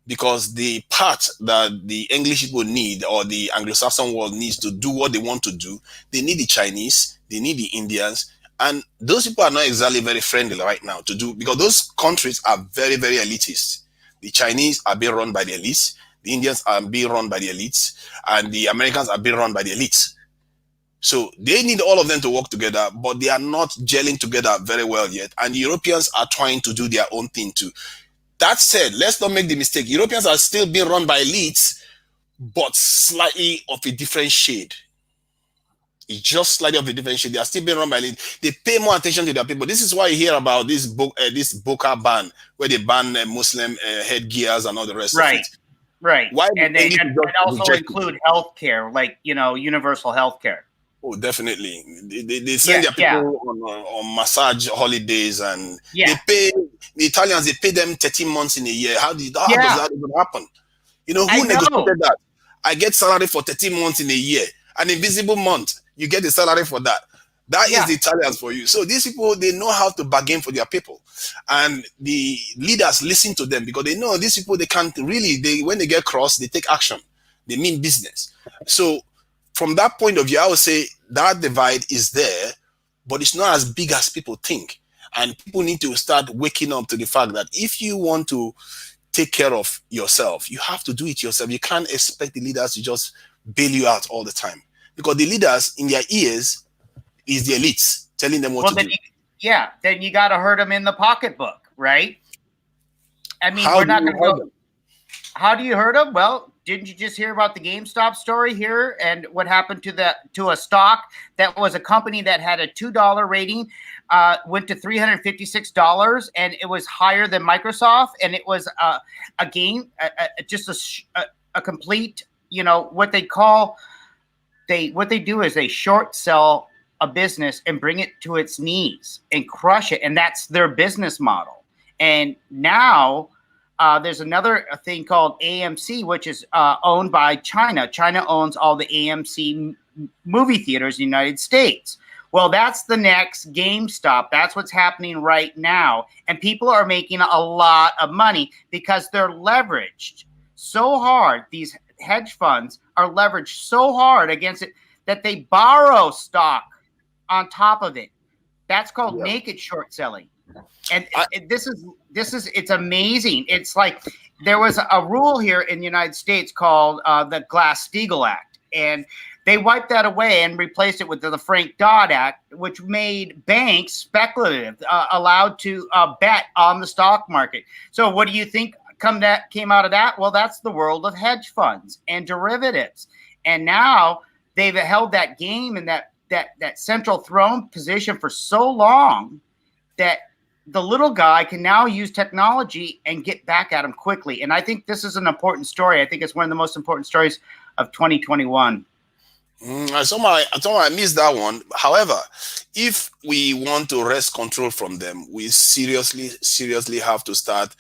because the part that the English people need or the Anglo-Saxon world needs to do what they want to do, they need the Chinese, they need the Indians, and those people are not exactly very friendly right now to do, because those countries are very, very elitist. The Chinese are being run by the elites, the Indians are being run by the elites, and the Americans are being run by the elites. So they need all of them to work together, but they are not gelling together very well yet. And the Europeans are trying to do their own thing too. That said, let's not make the mistake. Europeans are still being run by elites, but slightly of a different shade. It's just slightly of a different shade. They are still being run by elites. They pay more attention to their people. This is why you hear about this Burqa ban, where they ban Muslim headgears and all the rest of it. Right. Why and they also include healthcare, like, universal healthcare. Oh, definitely. They send their people on massage holidays, and they pay the Italians. They pay them 13 months in a year. How does that even happen? Who negotiated that? I get salary for 13 months in a year, an invisible month. You get the salary for that. That is the Italians for you. So these people, they know how to bargain for their people, and the leaders listen to them because they know these people. They can't really. When they get cross, they take action. They mean business. So from that point of view, I would say that divide is there, but it's not as big as people think. And people need to start waking up to the fact that if you want to take care of yourself, you have to do it yourself. You can't expect the leaders to just bail you out all the time, because the leaders, in their ears, is the elites telling them what to do. Then you got to hurt them in the pocketbook, right? I mean, we're not going to go. How do you hurt them? Well, didn't you just hear about the GameStop story here and what happened to a stock that was a company that had a $2 rating, went to $356, and it was higher than Microsoft, and it was a game, just a complete, what they do is they short sell a business and bring it to its knees and crush it, and that's their business model. And now there's another thing called AMC, which is owned by China. China owns all the AMC movie theaters in the United States. Well, that's the next GameStop. That's what's happening right now. And people are making a lot of money because they're leveraged so hard. These hedge funds are leveraged so hard against it that they borrow stock on top of it. That's called naked short selling. And this is it's amazing. It's like there was a rule here in the United States called the Glass-Steagall Act, and they wiped that away and replaced it with the Frank-Dodd Act, which made banks speculative, allowed to bet on the stock market. So what do you think came out of that? Well, that's the world of hedge funds and derivatives. And now they've held that game in that central throne position for so long that the little guy can now use technology and get back at him quickly. And I think this is an important story. I think it's one of the most important stories of 2021. I missed that one. However, if we want to wrest control from them, we seriously have to start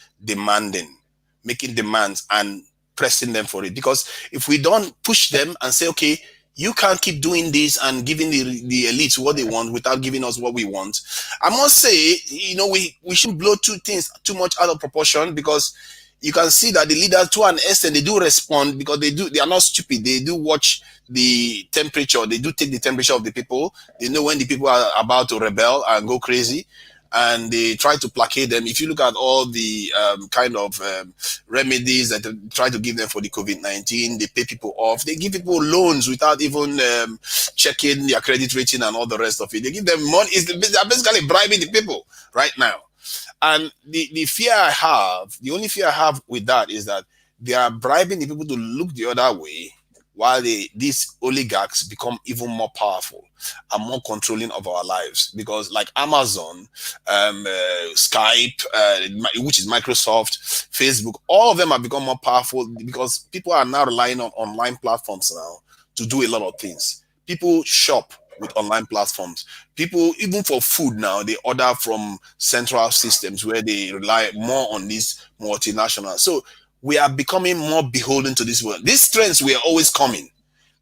making demands and pressing them for it. Because if we don't push them and say, okay, you can't keep doing this and giving the elites what they want without giving us what we want. I must say, we shouldn't blow too much out of proportion, because you can see that the leaders, to an extent, they do respond, because they are not stupid. They do watch the temperature. They do take the temperature of the people. They know when the people are about to rebel and go crazy. and they try to placate them. If you look at all the kind of remedies that they try to give them for the COVID-19, they pay people off. They give people loans without even checking their credit rating and all the rest of it. They give them money. They're basically bribing the people right now. And the fear I have, the only fear I have with that is that they are bribing the people to look the other way, while these oligarchs become even more powerful and more controlling of our lives. Because like Amazon, Skype, which is Microsoft, Facebook, all of them have become more powerful because people are now relying on online platforms now to do a lot of things. People shop with online platforms. People, even for food now, they order from central systems where they rely more on these multinationals. So we are becoming more beholden to this world. These trends were always coming.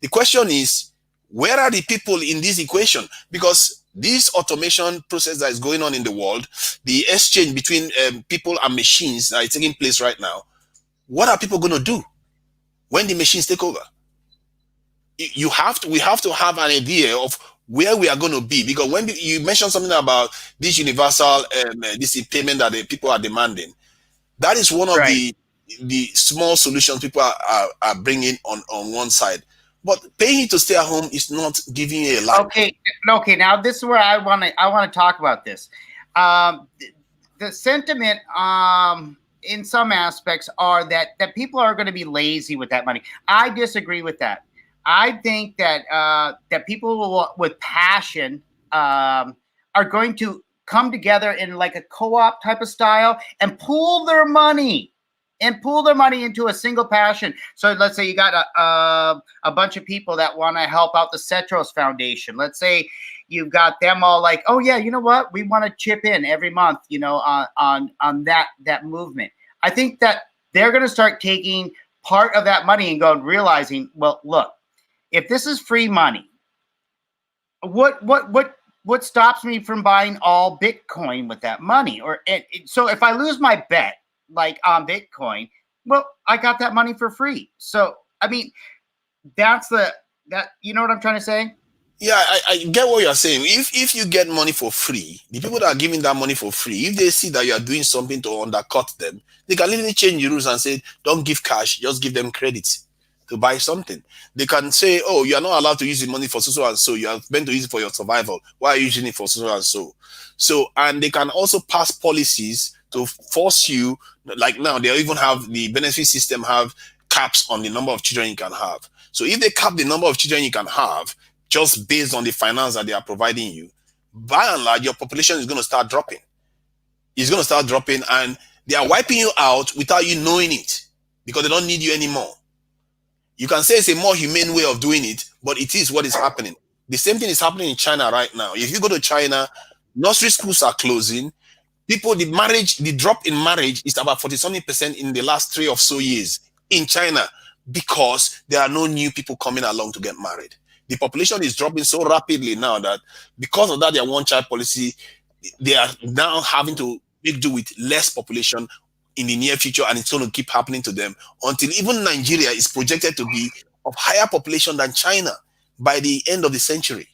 The question is, where are the people in this equation? Because this automation process that is going on in the world, the exchange between people and machines that is taking place right now, what are people going to do when the machines take over? We have to have an idea of where we are going to be, because when you mentioned something about this universal this payment that the people are demanding, that is one of the small solutions people are bringing on one side. But paying to stay at home is not giving you a life. Okay. Now this is where I want to talk about this. The sentiment in some aspects are that people are going to be lazy with that money. I disagree with that. I think that that people with passion are going to come together in like a co-op type of style and pool their money into a single passion. So let's say you got a bunch of people that want to help out the Cetros Foundation. Let's say you've got them all like, oh yeah, you know what? We want to chip in every month, on that movement. I think that they're going to start taking part of that money and realizing, well, look, if this is free money, what stops me from buying all Bitcoin with that money? So if I lose my bet, like on Bitcoin, well, I got that money for free. So, I mean, you know what I'm trying to say? Yeah, I get what you're saying. If you get money for free, the people that are giving that money for free, if they see that you are doing something to undercut them, they can literally change the rules and say, don't give cash, just give them credit to buy something. They can say, oh, you are not allowed to use the money for so and so. You are meant to use it for your survival. Why are you using it for so and so? So, and they can also pass policies to force you, like now they even have the benefit system have caps on the number of children you can have. So if they cap the number of children you can have just based on the finance that they are providing you, by and large, your population is going to start dropping. It's going to start dropping, and they are wiping you out without you knowing it because they don't need you anymore. You can say it's a more humane way of doing it, but it is what is happening. The same thing is happening in China right now. If you go to China, nursery schools are closing. The drop in marriage is about 40% in the last 3 or so years in China because there are no new people coming along to get married. The population is dropping so rapidly now that because of that, their one-child policy, they are now having to make do with less population in the near future, and it's going to keep happening to them until even Nigeria is projected to be of higher population than China by the end of the century.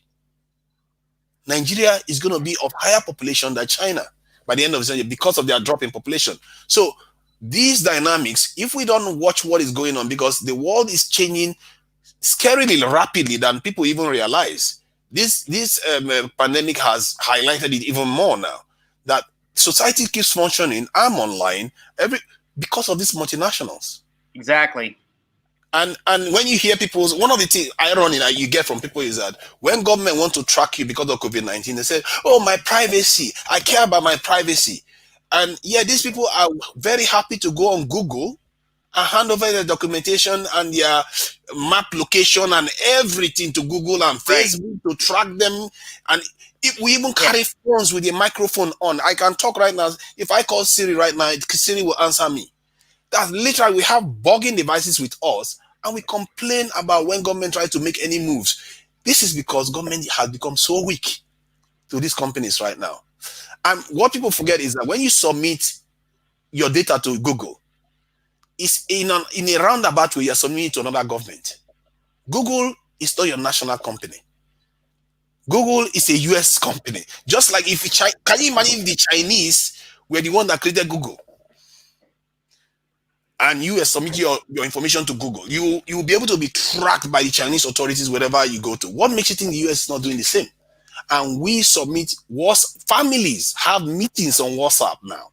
Nigeria is going to be of higher population than China by the end of the century because of their drop in population. So these dynamics, if we don't watch what is going on, because the world is changing scarily rapidly than people even realize. This pandemic has highlighted it even more now, that society keeps functioning. I'm online because of these multinationals. Exactly. And when you hear one of the things irony that you get from people is that when government want to track you because of COVID-19, they say, oh, my privacy, I care about my privacy. And yeah, these people are very happy to go on Google and hand over their documentation and their map location and everything to Google and Facebook to track them. And if we even carry phones with a microphone on, I can talk right now. If I call Siri right now, Siri will answer me. That's literally, we have bugging devices with us, and we complain about when government tries to make any moves. This is because government has become so weak to these companies right now. And what people forget is that when you submit your data to Google, it's in a roundabout way you're submitting to another government. Google is not your national company. Google is a US company. Just like if can you imagine if the Chinese were the one that created Google? And you submit your information to Google, you will be able to be tracked by the Chinese authorities wherever you go to. What makes you think the US is not doing the same? And we submit families have meetings on WhatsApp now.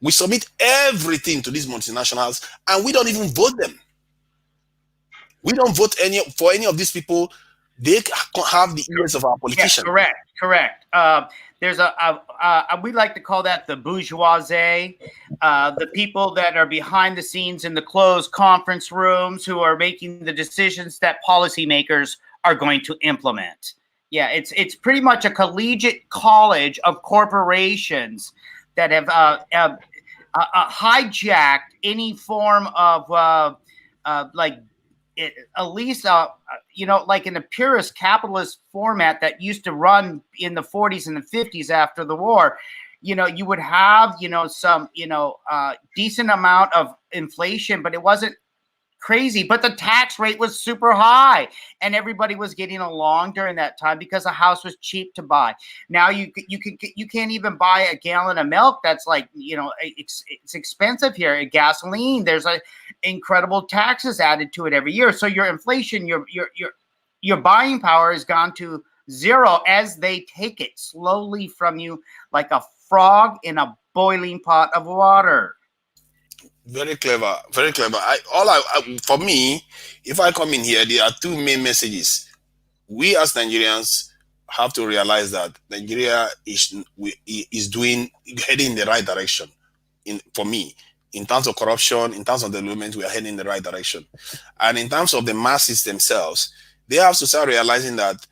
We submit everything to these multinationals, and we don't even vote them. We don't vote for any of these people. They have the ears of our politicians. Yeah, correct. There's we like to call that the bourgeoisie, the people that are behind the scenes in the closed conference rooms who are making the decisions that policymakers are going to implement. Yeah, it's pretty much a collegiate college of corporations that have hijacked any form of like at least like in a purist capitalist format that used to run in the 40s and the 50s after the war. You would have some decent amount of inflation, but it wasn't crazy. But the tax rate was super high, and everybody was getting along during that time because a house was cheap to buy. Now you can't even buy a gallon of milk. That's like it's expensive here. Gasoline, there's incredible taxes added to it every year. So your inflation, your buying power has gone to zero as they take it slowly from you like a frog in a boiling pot of water. Very clever, very clever. For me, if I come in here, there are two main messages. We as Nigerians have to realize that Nigeria is heading in the right direction. For me, in terms of corruption, in terms of development, we are heading in the right direction. And in terms of the masses themselves, they have to start realizing that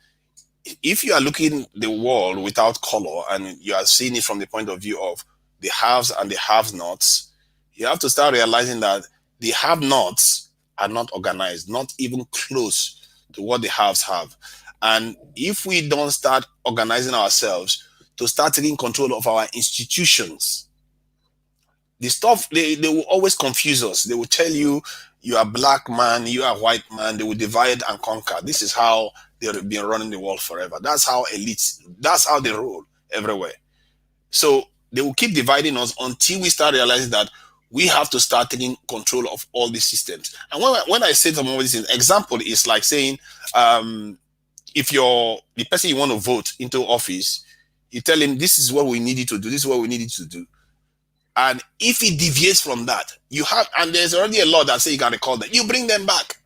if you are looking the world without color and you are seeing it from the point of view of the haves and the have-nots, you have to start realizing that the have-nots are not organized, not even close to what the haves have. And if we don't start organizing ourselves to start taking control of our institutions, the stuff, they will always confuse us. They will tell you, you are black man, you are white man. They will divide and conquer. This is how they've been running the world forever. That's how elites, that's how they roll everywhere. So they will keep dividing us until we start realizing that we have to start taking control of all these systems. And when I say some of these things, example is like saying, if you're the person you want to vote into office, you tell him this is what we need you to do, this is what we need you to do. And if he deviates from that, and there's already a law that says you can recall them, you bring them back.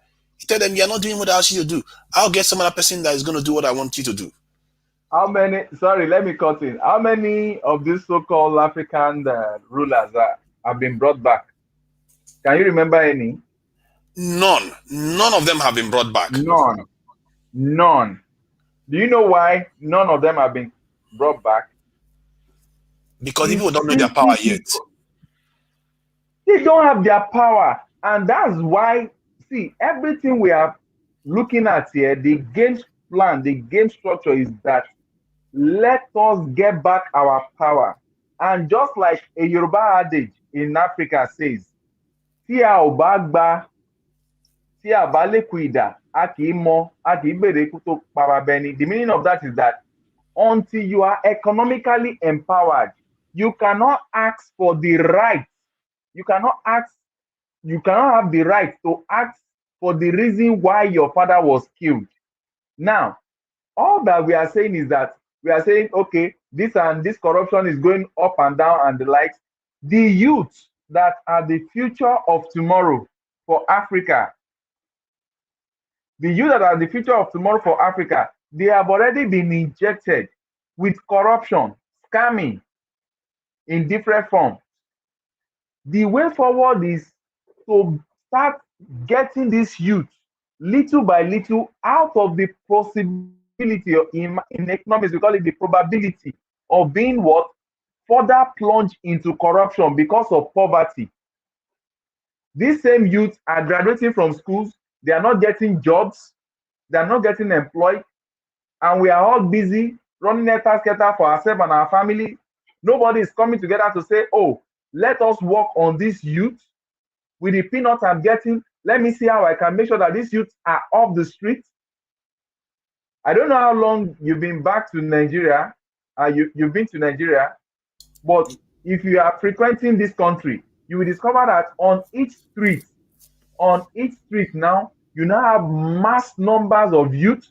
You tell them you're not doing what I asked you to do. I'll get some other person that is going to do what I want you to do. Let me cut in. How many of these so-called African rulers have been brought back? Can you remember any? None. None of them have been brought back. None. Do you know why none of them have been brought back? Because people don't know their power yet. They don't have their power. And that's why, see, everything we are looking at here, the game plan, the game structure is that let us get back our power. And just like a Yoruba adage in Africa says, the meaning of that is that until you are economically empowered, you cannot ask for the right. You cannot have the right to ask for the reason why your father was killed. Now, all that we are saying is that we are saying, okay, this and this corruption is going up and down and the likes. The youth that are the future of tomorrow for Africa, they have already been injected with corruption, scamming in different forms. The way forward is to start getting this youth little by little out of the possibility in economics, we call it the probability of being further plunged into corruption because of poverty. These same youths are graduating from schools, they are not getting jobs, they are not getting employed, and we are all busy running scatter for ourselves and our family. Nobody is coming together to say, oh, let us work on this youth. With the peanuts I'm getting, let me see how I can make sure that these youths are off the street. I don't know how long you've been back to Nigeria. You've been to Nigeria, but if you are frequenting this country, you will discover that on each street now, you now have mass numbers of youth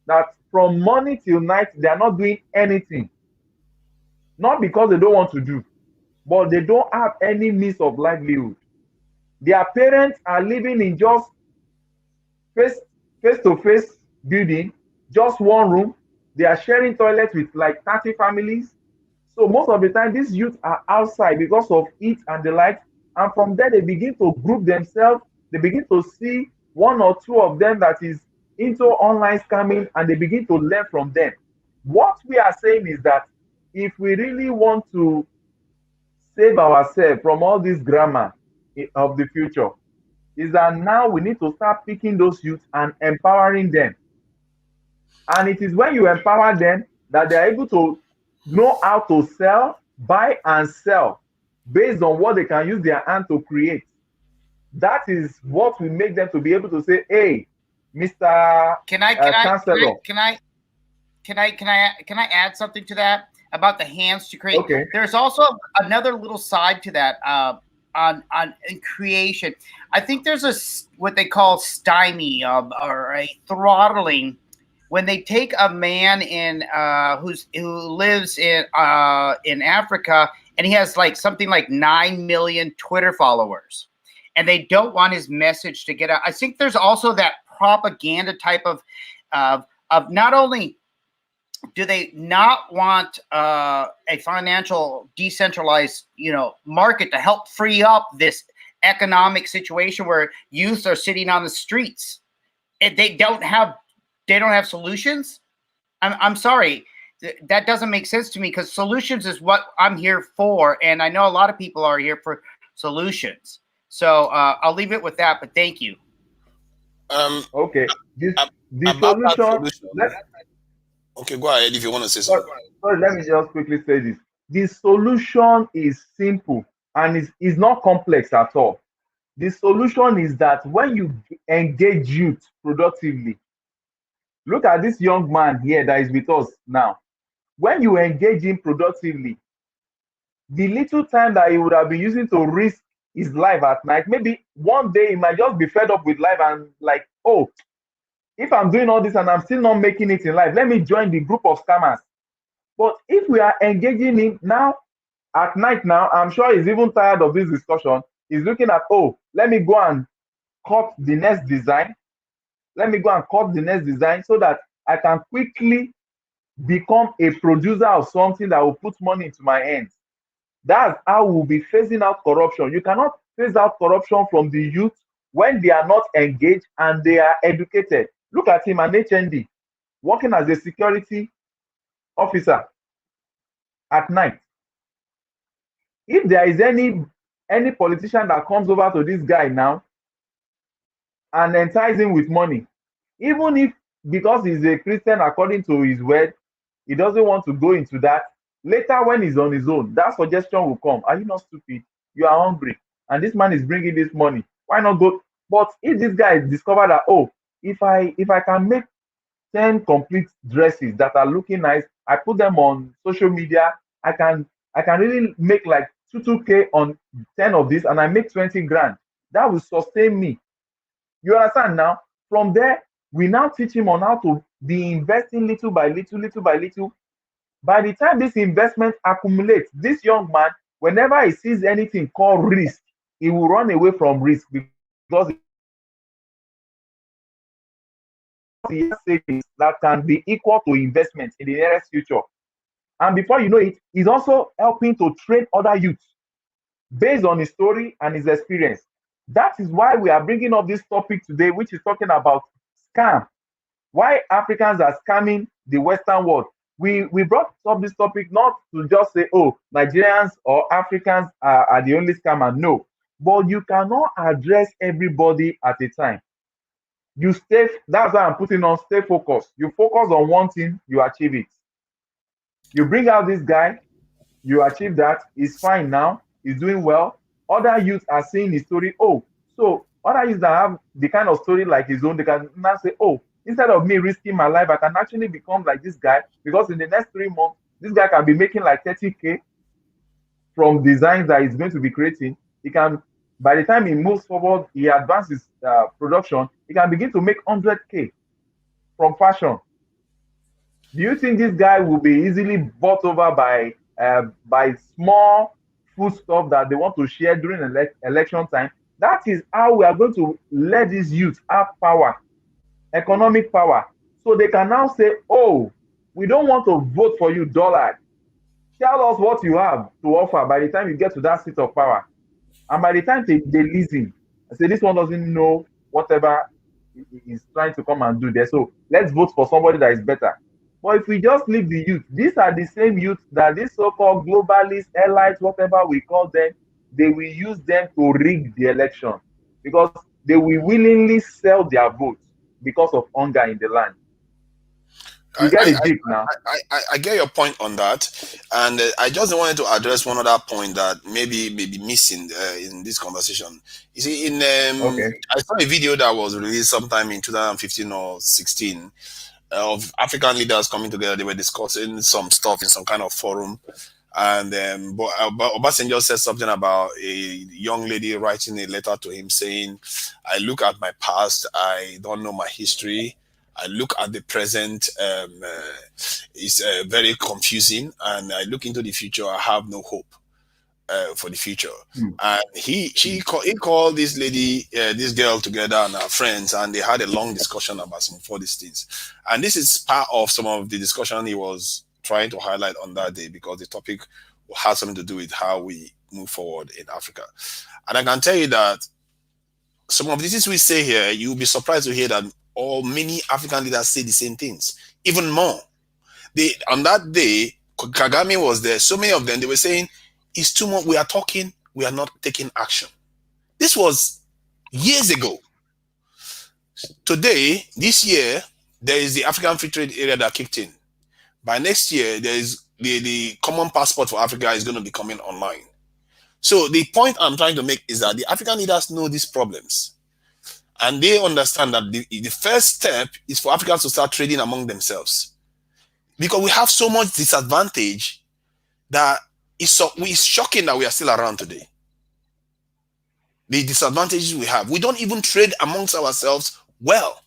that from morning till night, they are not doing anything. Not because they don't want to do, but they don't have any means of livelihood. Their parents are living in just face-to-face building, just one room. They are sharing toilets with like 30 families. So most of the time, these youth are outside because of heat and the like. And from there, they begin to group themselves. They begin to see one or two of them that is into online scamming, and they begin to learn from them. What we are saying is that if we really want to save ourselves from all this grammar of the future, is that now we need to start picking those youth and empowering them. And it is when you empower them that they're able to know how to sell, buy and sell based on what they can use their hand to create. That is what will make them to be able to say, hey, Mr. Chancellor. Can I add something to that about the hands to create? Okay. There's also another little side to that on in creation. I think there's what they call stymie or a throttling when they take a man who lives in Africa, and he has like something like 9 million Twitter followers, and they don't want his message to get out. I think there's also that propaganda type of not only do they not want a financial decentralized, market to help free up this economic situation where youth are sitting on the streets and they don't have solutions. I'm sorry, that doesn't make sense to me, because solutions is what I'm here for, and I know a lot of people are here for solutions. So I'll leave it with that. But thank you. Okay. The solution. Okay, go ahead if you want to say something. Sorry, let me just quickly say this. The solution is simple and is not complex at all. The solution is that when you engage youth productively, look at this young man here that is with us now. When you engage him productively, the little time that he would have been using to risk his life at night, maybe one day he might just be fed up with life and like, oh, if I'm doing all this and I'm still not making it in life, let me join the group of scammers. But if we are engaging him now at night now, I'm sure he's even tired of this discussion. He's looking at, oh, let me go and cut the next design. Let me go and cut the next design so that I can quickly become a producer of something that will put money into my hands. That's how we'll be phasing out corruption. You cannot phase out corruption from the youth when they are not engaged and they are educated. Look at him, an HND, working as a security officer at night. If there is any politician that comes over to this guy now and entice him with money, even if because he's a Christian according to his word, he doesn't want to go into that, later when he's on his own, that suggestion will come. Are you not stupid? You are hungry and this man is bringing this money. Why not go? But if this guy discovered that, oh, if I can make 10 complete dresses that are looking nice, I put them on social media, I can really make like 2K on 10 of these, and I make 20 grand. That will sustain me. You understand now? From there, we now teach him on how to be investing little by little, little by little. By the time this investment accumulates, this young man, whenever he sees anything called risk, he will run away from risk because he has savings that can be equal to investment in the nearest future. And before you know it, he's also helping to train other youths based on his story and his experience. That is why we are bringing up this topic today, which is talking about scam. Why Africans are scamming the Western world. We brought up this topic not to just say, oh, Nigerians or Africans are the only scammer. No, but you cannot address everybody at a time. That's why I'm putting on stay focused. You focus on one thing, you achieve it. You bring out this guy, you achieve that, he's fine now, he's doing well. Other youths are seeing his story. Oh, so other youths that have the kind of story like his own, they can now say, oh, instead of me risking my life, I can actually become like this guy, because in the next 3 months, this guy can be making like 30K from designs that he's going to be creating. He can, by the time he moves forward, he advances production, he can begin to make 100K from fashion. Do you think this guy will be easily bought over by small food stuff that they want to share during election time? That is how we are going to let these youth have power, economic power. So they can now say, oh, we don't want to vote for you, dollar. Tell us what you have to offer by the time you get to that seat of power. And by the time they listen, I say, this one doesn't know whatever he's trying to come and do there. So let's vote for somebody that is better. But if we just leave the youth, these are the same youth that these so-called globalists, elites, whatever we call them, they will use them to rig the election, because they will willingly sell their votes because of hunger in the land. You get it deep now. I get your point on that, and I just wanted to address one other point that maybe missing in this conversation. You see, I saw a video that was released sometime in 2015 or 16 of African leaders coming together. They were discussing some stuff in some kind of forum, and Obasanjo said something about a young lady writing a letter to him saying, "I look at my past, I don't know my history. I look at the present, it's very confusing, and I look into the future, I have no hope for the future." And he called this lady, this girl together and her friends, and they had a long discussion about some of these things. And this is part of some of the discussion he was trying to highlight on that day, because the topic has something to do with how we move forward in Africa. And I can tell you that some of the things we say here, you'll be surprised to hear that many African leaders say the same things, even more. On that day, Kagame was there. So many of them, they were saying, it's too much. We are talking, we are not taking action. This was years ago. Today, this year, there is the African Free Trade Area that kicked in. By next year, there is the common passport for Africa is going to be coming online. So the point I'm trying to make is that the African leaders know these problems. And they understand that the first step is for Africans to start trading among themselves. Because we have so much disadvantage that it's shocking that we are still around today. The disadvantages we have. We don't even trade amongst ourselves well.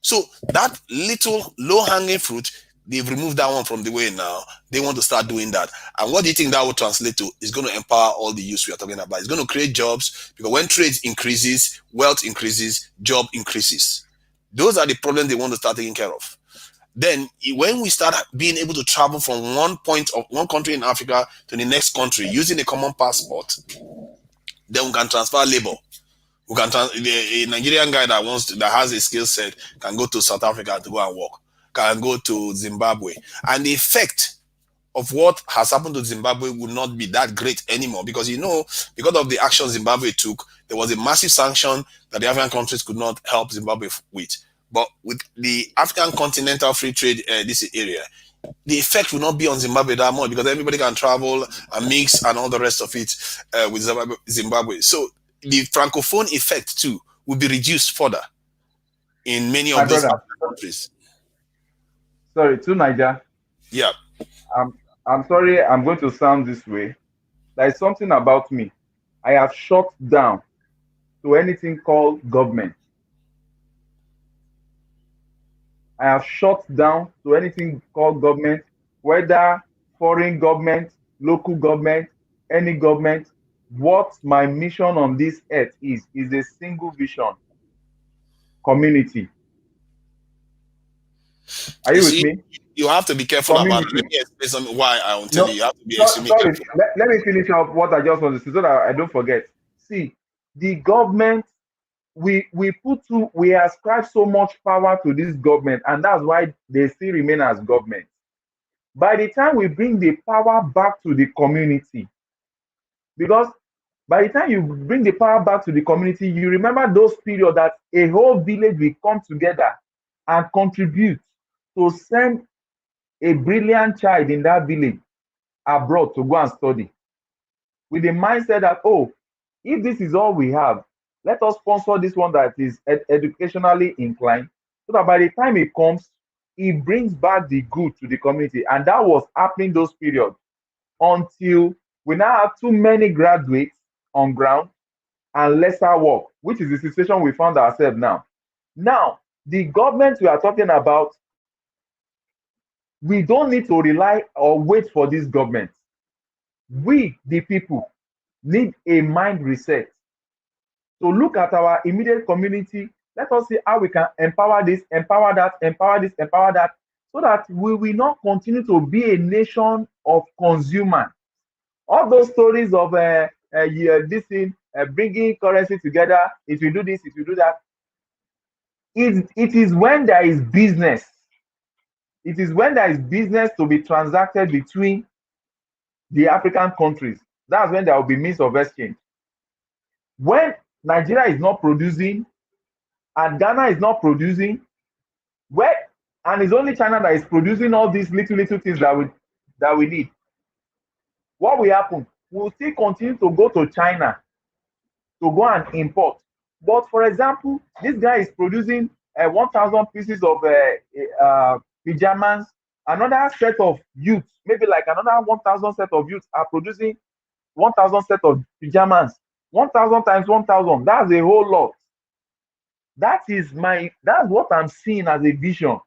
So that little low-hanging fruit, they've removed that one from the way now. They want to start doing that. And what do you think that will translate to? It's going to empower all the youth we are talking about. It's going to create jobs, because when trade increases, wealth increases, job increases. Those are the problems they want to start taking care of. Then when we start being able to travel from one point of one country in Africa to the next country using a common passport, then we can transfer labor. We can a Nigerian guy that has a skill set can go to South Africa to go and work, can go to Zimbabwe, and the effect of what has happened to Zimbabwe will not be that great anymore, because because of the action Zimbabwe took, there was a massive sanction that the African countries could not help Zimbabwe with. But with the African continental free trade this area, the effect will not be on Zimbabwe that much, because everybody can travel and mix and all the rest of it with Zimbabwe. So the francophone effect too will be reduced further in many of those countries. Sorry, to Niger. Yeah. I'm sorry, I'm going to sound this way. There is something about me. I have shut down to anything called government. I have shut down to anything called government, whether foreign government, local government, any government. What my mission on this earth is a single vision: community. Are you with me? You have to be careful about it. Let me explain why I will tell you. You have to be extremely careful. Let me finish up what I just wanted to say so that I don't forget. See, the government, we ascribe so much power to this government, and that's why they still remain as government. By the time we bring the power back to the community, because by the time you bring the power back to the community, you remember those periods that a whole village will come together and contribute to send a brilliant child in that village abroad to go and study, with the mindset that, oh, if this is all we have, let us sponsor this one that is educationally inclined so that by the time it comes, it brings back the good to the community. And that was happening those periods until we now have too many graduates on ground and lesser work, which is the situation we found ourselves now. Now, the government we are talking about, we don't need to rely or wait for this government. We, the people, need a mind reset. So look at our immediate community. Let us see how we can empower this, empower that, empower this, empower that, so that we will not continue to be a nation of consumers. All those stories of this thing, bringing currency together, it will do this, it will do that. It is when there is business. It is when there is business to be transacted between the African countries. That's when there will be means of exchange. When Nigeria is not producing and Ghana is not producing, and it's only China that is producing all these little things that we need. What will happen? We'll still continue to go to China to go and import. But for example, this guy is producing 1,000 pieces of pajamas. Another set of youths, maybe like another 1,000 set of youths are producing 1,000 set of pajamas. 1,000 times 1,000, that's a whole lot. That's what I'm seeing as a vision.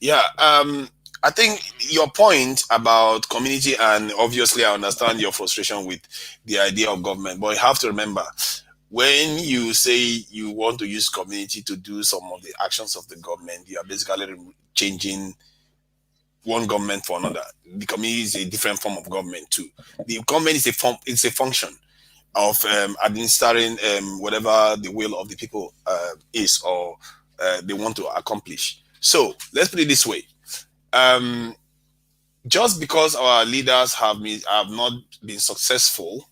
Yeah, I think your point about community, and obviously I understand your frustration with the idea of government, but you have to remember, when you say you want to use community to do some of the actions of the government, you are basically changing one government for another. The community is a different form of government too. The government is it's a function of administering whatever the will of the people is, or they want to accomplish. So let's put it this way. Just because our leaders have not been successful,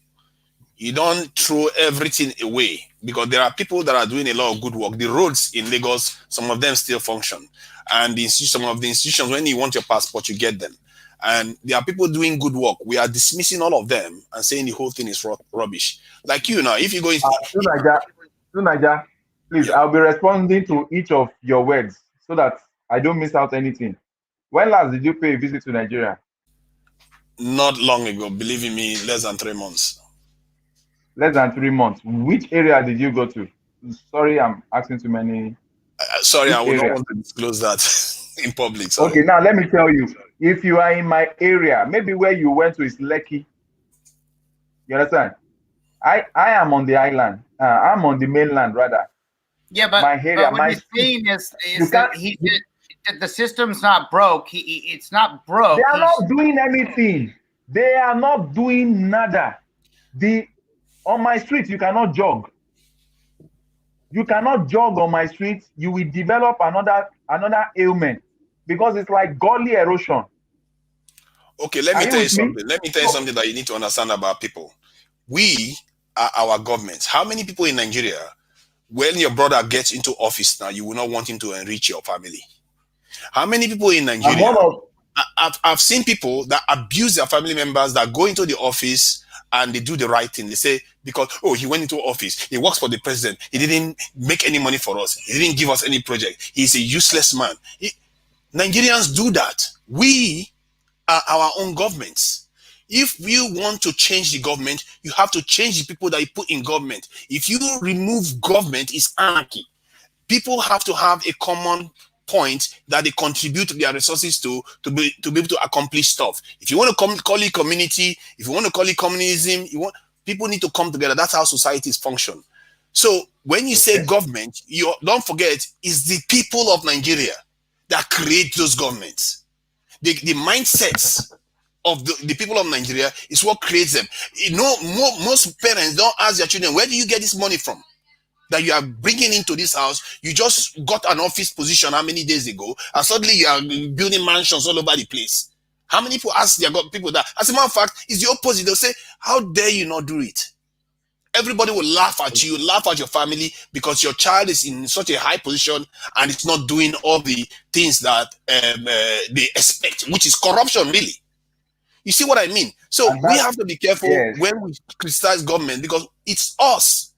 you don't throw everything away, because there are people that are doing a lot of good work. The roads in Lagos, some of them still function, and some of the institutions, when you want your passport, you get them. And there are people doing good work. We are dismissing all of them and saying the whole thing is rubbish. Like you now, if you go into Naija, please, yeah. I'll be responding to each of your words so that I don't miss out anything. When last did you pay a visit to Nigeria? Not long ago, believe me, less than 3 months. Less than 3 months. Which area did you go to? Sorry, I'm asking too many. Sorry, I would not want to disclose that in public. Sorry. Okay, now let me tell you. If you are in my area, maybe where you went to is Lekki. You understand? I am on the island. I'm on the mainland, rather. Yeah, but, my area, what he's saying is that the system's not broke. It's not broke. They are not doing anything. They are not doing nada. On my street, you cannot jog. You cannot jog on my street. You will develop another ailment, because it's like gully erosion. Okay, let me tell you something. Let me tell you something that you need to understand about people. We are our government. How many people in Nigeria, when your brother gets into office now, you will not want him to enrich your family? How many people in Nigeria? I've seen people that abuse their family members, that go into the office and they do the right thing. They say, because, he went into office, he works for the president, he didn't make any money for us, he didn't give us any project, he's a useless man. Nigerians do that. We are our own governments. If you want to change the government, you have to change the people that you put in government. If you remove government, it's anarchy. People have to have a common point that they contribute their resources to be able to accomplish stuff. If you want to call it community, if you want to call it communism, people need to come together. That's how societies function. So when you say government, you don't forget, it's the people of Nigeria that create those governments. The mindsets of the people of Nigeria is what creates them. Most parents don't ask their children, where do you get this money from that you are bringing into this house? You just got an office position how many days ago, and suddenly you are building mansions all over the place. How many people ask their people that? As a matter of fact, it's the opposite. They'll say, how dare you not do it? Everybody will laugh at you, laugh at your family, because your child is in such a high position and it's not doing all the things that they expect, which is corruption, really. You see what I mean? So we have to be careful when we criticize government, because it's us.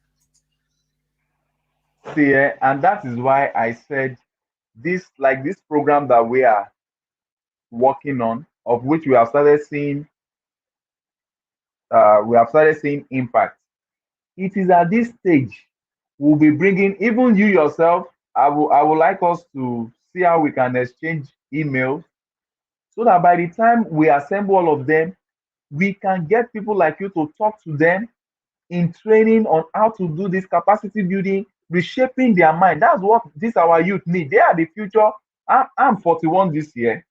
See, and that is why I said this, like this program that we are working on, of which we have started seeing impact. It is at this stage we'll be bringing even you yourself. I would like us to see how we can exchange emails so that by the time we assemble all of them, we can get people like you to talk to them in training on how to do this capacity building, reshaping their mind. That's what this our youth need. They are the future. I'm 41 this year.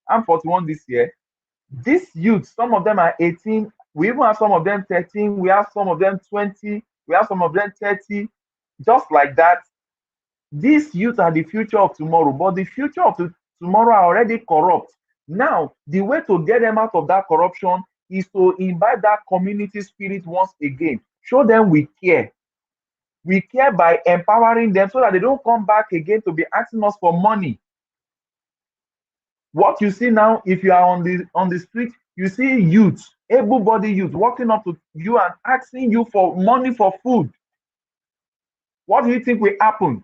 I'm 41 this year. These youth, some of them are 18. We even have some of them 13. We have some of them 20. We have some of them 30. Just like that. These youth are the future of tomorrow, but the future of tomorrow are already corrupt. Now, the way to get them out of that corruption is to imbibe that community spirit once again. Show them we care. We care by empowering them so that they don't come back again to be asking us for money. What you see now, if you are on the street, you see youth, able-bodied youth walking up to you and asking you for money for food. What do you think will happen?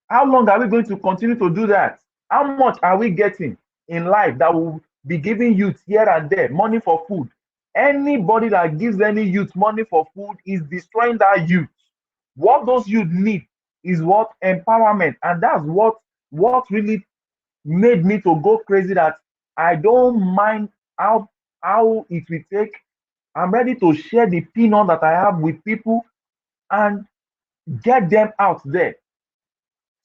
How long are we going to continue to do that? How much are we getting in life that will be giving youth here and there money for food? Anybody that gives any youth money for food is destroying that youth. What those youth need is what empowerment, and that's what really made me to go crazy, that I don't mind how it will take. I'm ready to share the peanut that I have with people and get them out there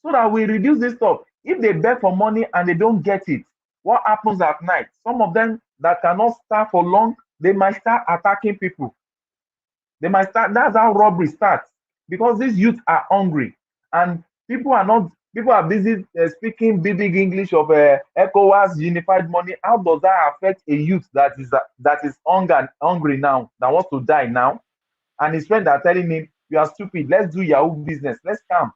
so that we reduce this stuff. If they beg for money and they don't get it, what happens at night? Some of them that cannot start for long, they might start attacking people. They might start, that's how robbery starts, because these youth are hungry and people are busy speaking big English of ECOWAS unified money. How does that affect a youth that is hungry now, that wants to die now, and his friends are telling him, you are stupid, let's do Yahoo business, let's come.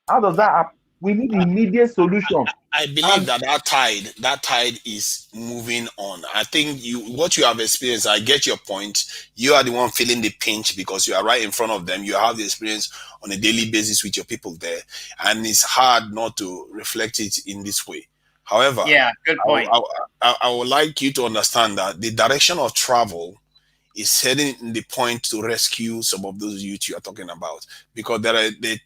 How does that happen? We need immediate solution. I believe that tide is moving on. I think what you have experienced, I get your point. You are the one feeling the pinch because you are right in front of them. You have the experience on a daily basis with your people there, and it's hard not to reflect it in this way. However, yeah, good point. I would like you to understand that the direction of travel is heading in the point to rescue some of those youth you are talking about, because the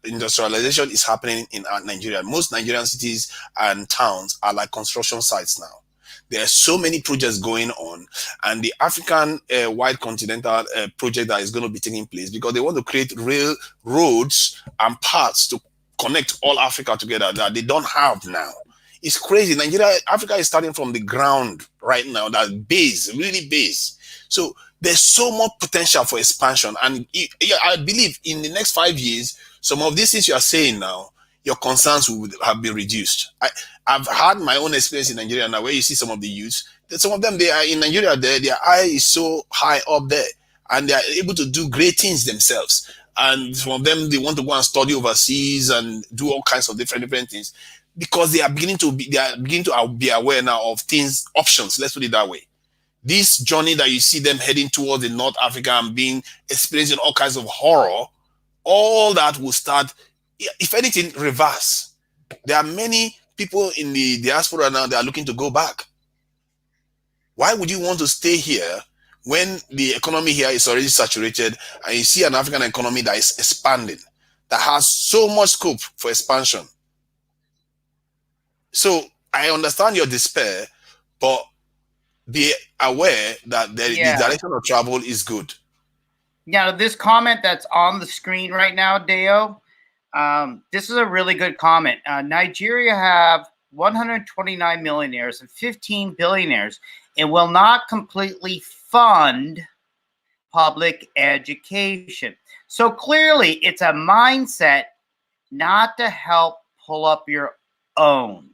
industrialization is happening in Nigeria. Most Nigerian cities and towns are like construction sites now. There are so many projects going on, and the African wide continental project that is going to be taking place, because they want to create rail roads and paths to connect all Africa together that they don't have now. It's crazy. Africa is starting from the ground right now. That base, really base. So there's so much potential for expansion. And I believe in the next 5 years, some of these things you are saying now, your concerns would have been reduced. I've had my own experience in Nigeria now, where you see some of the youths, some of them, they are in Nigeria, their eye is so high up there, and they are able to do great things themselves. And some of them, they want to go and study overseas and do all kinds of different things, because they are beginning to be aware now of things, options. Let's put it that way. This journey that you see them heading towards the North Africa and experiencing all kinds of horror, all that will start, if anything, reverse. There are many people in the diaspora now that are looking to go back. Why would you want to stay here when the economy here is already saturated, and you see an African economy that is expanding, that has so much scope for expansion? So I understand your despair, but be aware that the direction of travel is good. Now, this comment that's on the screen right now, Deo, this is a really good comment. Nigeria have 129 millionaires and 15 billionaires and will not completely fund public education. So clearly, it's a mindset not to help pull up your own.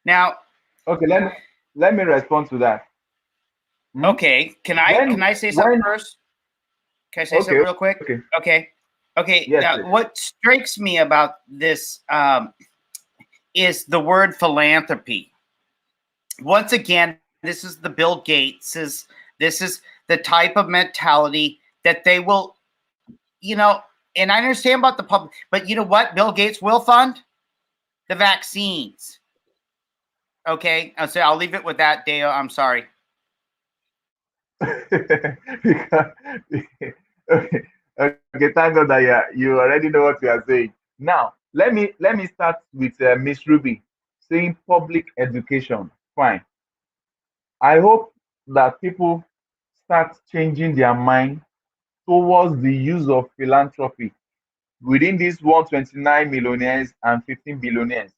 Now, okay, let me respond to that. Okay, can I say something first? Can I say something real quick? Okay. Yes, now, what strikes me about this is the word philanthropy. Once again, this is the Bill Gates. This is the type of mentality that they will you know, and I understand about the public, but you know what? Bill Gates will fund the vaccines. Okay, so I'll leave it with that, Deo. I'm sorry. Okay, thank God that you already know what you are saying. Now, let me start with Miss Ruby saying public education. Fine. I hope that people start changing their mind towards the use of philanthropy within these 129 millionaires and 15 billionaires.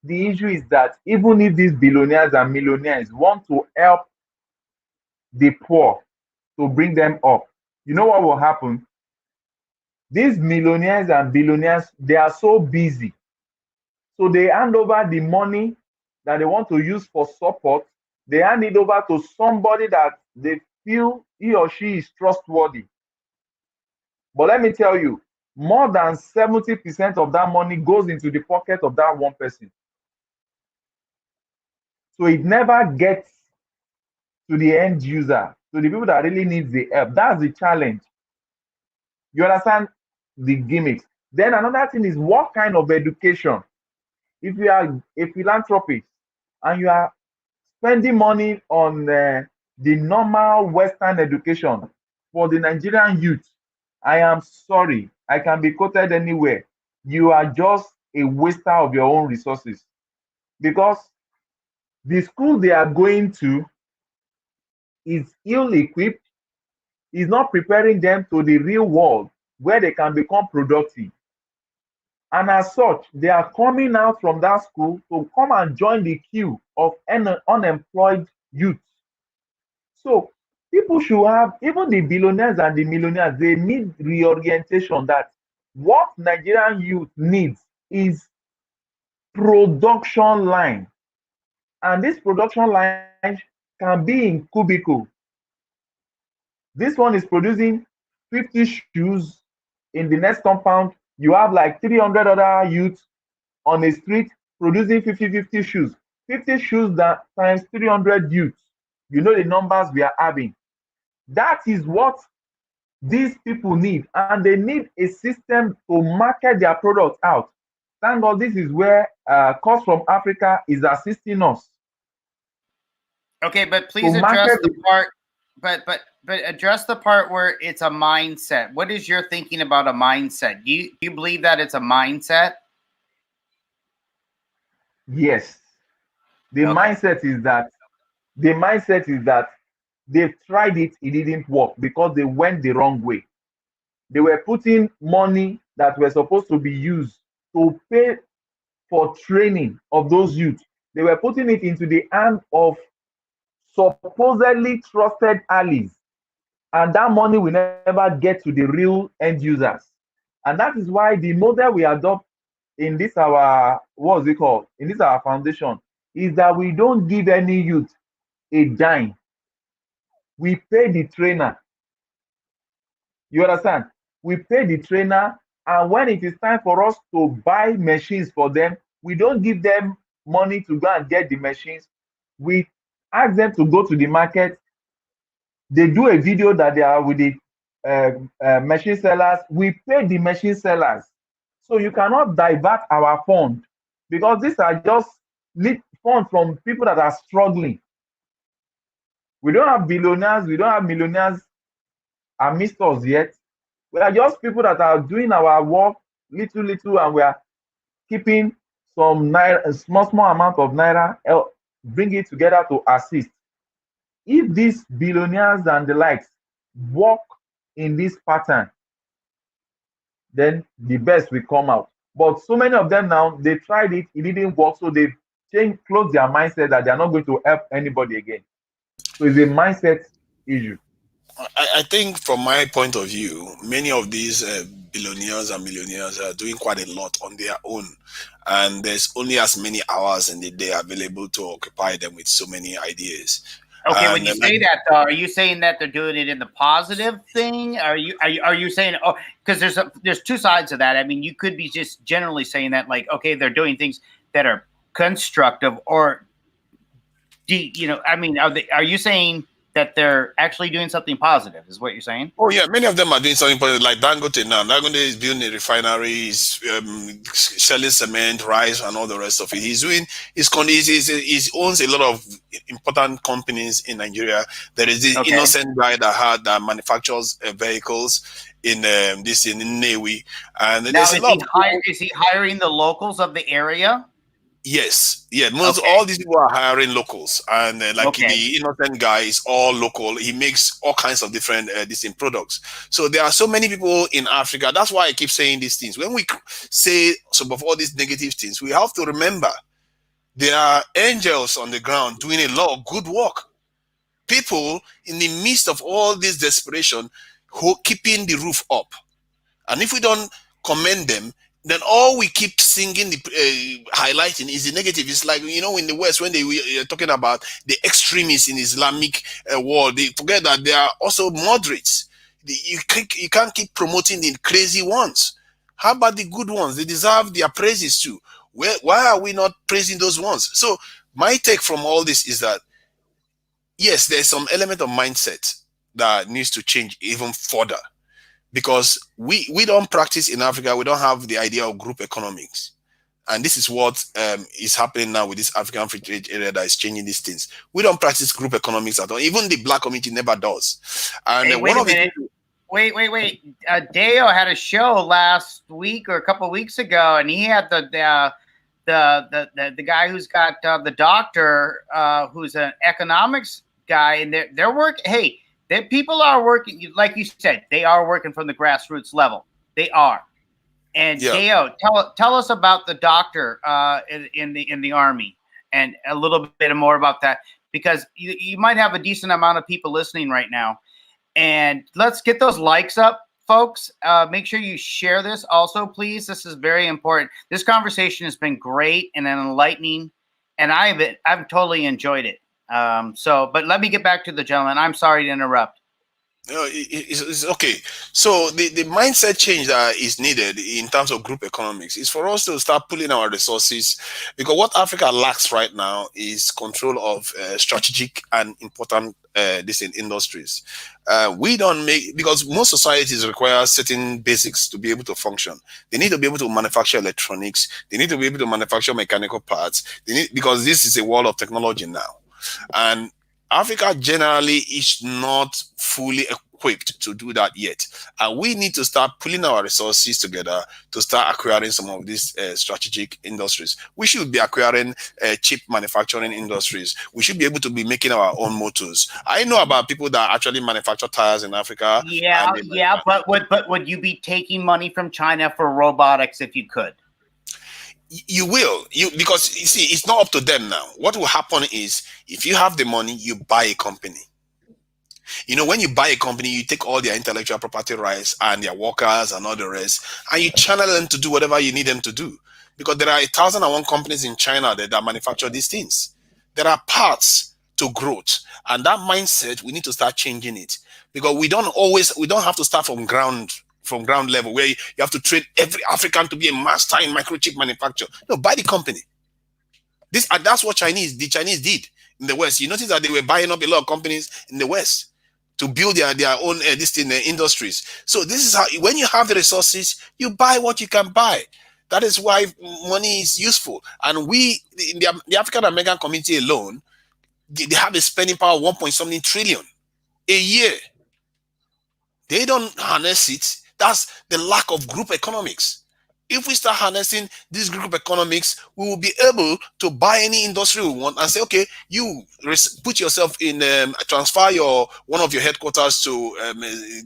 The issue is that even if these billionaires and millionaires want to help the poor to bring them up, you know what will happen? These millionaires and billionaires, they are so busy. So they hand over the money that they want to use for support. They hand it over to somebody that they feel he or she is trustworthy. But let me tell you, more than 70% of that money goes into the pocket of that one person. So it never gets to the end user, to the people that really need the help. That's the challenge. You understand the gimmicks? Then another thing is, what kind of education? If you are a philanthropist and you are spending money on the normal Western education for the Nigerian youth, I am sorry, I can be quoted anywhere. You are just a waster of your own resources, because the school they are going to is ill-equipped, is not preparing them to the real world where they can become productive. And as such, they are coming out from that school to come and join the queue of unemployed youth. So people should have, even the billionaires and the millionaires, they need reorientation that what Nigerian youth needs is production line. And this production line can be in cubicle. This one is producing 50 shoes. In the next compound, you have like 300 other youths on a street producing 50 shoes. 50 shoes that times 300 youths. You know the numbers we are having. That is what these people need, and they need a system to market their products out. Thank God this is where Cost from Africa is assisting us. Okay, but please address the part, but address the part where it's a mindset. What is your thinking about a mindset? Do you believe that it's a mindset? Yes. The mindset is that they've tried it didn't work because they went the wrong way. They were putting money that were supposed to be used to pay for training of those youth. They were putting it into the hand of supposedly trusted allies, and that money will never get to the real end users. And that is why the model we adopt in this our foundation is that we don't give any youth a dime. We pay the trainer. You understand? We pay the trainer, and when it is time for us to buy machines for them, we don't give them money to go and get the machines. We ask them to go to the market. They do a video that they are with the machine sellers. We pay the machine sellers. So you cannot divert our fund, because these are just funds from people that are struggling. We don't have billionaires, we don't have millionaires amidst us yet. We are just people that are doing our work little, and we are keeping some naira, a small amount of naira, bring it together to assist. If these billionaires and the likes work in this pattern, then the best will come out. But so many of them now, they tried it didn't work, so they've closed their mindset that they are not going to help anybody again. So it's a mindset issue. I think from my point of view, many of these billionaires and millionaires are doing quite a lot on their own. And there's only as many hours in the day available to occupy them with so many ideas. Okay, when you say that, are you saying that they're doing it in the positive thing? Are you saying, oh, because there's two sides of that. I mean, you could be just generally saying that, like, okay, they're doing things that are constructive, or I mean, are you saying that they're actually doing something positive, is what you're saying? Oh yeah, many of them are doing something positive, like Dangote now. Dangote is building a refinery, he's selling cement, rice, and all the rest of it. He owns a lot of important companies in Nigeria. There is this innocent guy that manufactures vehicles in Nnewi, and now is he hiring the locals of the area? Yes, yeah. All these people are hiring locals, and the innocent guy is all local. He makes all kinds of different distinct products. So there are so many people in Africa. That's why I keep saying these things. When we say some of all these negative things, we have to remember there are angels on the ground doing a lot of good work. People in the midst of all this desperation who keeping the roof up, and if we don't commend them, then all we keep singing, highlighting is the negative. It's like, in the West, when they were talking about the extremists in Islamic world, they forget that there are also moderates. You can't keep promoting the crazy ones. How about the good ones? They deserve their praises too. Why are we not praising those ones? So my take from all this is that, yes, there's some element of mindset that needs to change even further. Because we don't practice in Africa, we don't have the idea of group economics. And this is what is happening now with this African Free Trade Area that is changing these things. We don't practice group economics at all. Even the Black community never does. And hey, wait a minute. Wait. Deo had a show last week or a couple of weeks ago, and he had the guy who's got the doctor who's an economics guy, and they're working. Hey, people are working, like you said, they are working from the grassroots level. They are. And Deo, tell us about the doctor in the Army and a little bit more about that, because you might have a decent amount of people listening right now. And let's get those likes up, folks. Make sure you share this also, please. This is very important. This conversation has been great and enlightening, and I've totally enjoyed it. But let me get back to the gentleman. I'm sorry to interrupt. No, it's okay. So the mindset change that is needed in terms of group economics is for us to start pulling our resources, because what Africa lacks right now is control of strategic and important industries. We don't because most societies require certain basics to be able to function. They need to be able to manufacture electronics. They need to be able to manufacture mechanical parts. Because this is a world of technology now. And Africa generally is not fully equipped to do that yet. And we need to start pulling our resources together to start acquiring some of these strategic industries. We should be acquiring cheap manufacturing industries. We should be able to be making our own motors. I know about people that actually manufacture tires in Africa. But would you be taking money from China for robotics if you could? You will, because you see, it's not up to them now. What will happen is, if you have the money, you buy a company. When you buy a company, you take all their intellectual property rights and their workers and all the rest, and you channel them to do whatever you need them to do. Because there are 1,001 companies in China that manufacture these things. There are paths to growth, and that mindset, we need to start changing it. Because we don't have to start from ground level where you have to train every African to be a master in microchip manufacture. No, buy the company. That's what the Chinese did in the West. You notice that they were buying up a lot of companies in the West to build their own industries. So this is how, when you have the resources, you buy what you can buy. That is why money is useful. And we, in the African American community alone, they have a spending power of 1.something trillion a year. They don't harness it. That's the lack of group economics. If we start harnessing this group economics, we will be able to buy any industry we want and say, okay, you put yourself in, transfer one of your headquarters to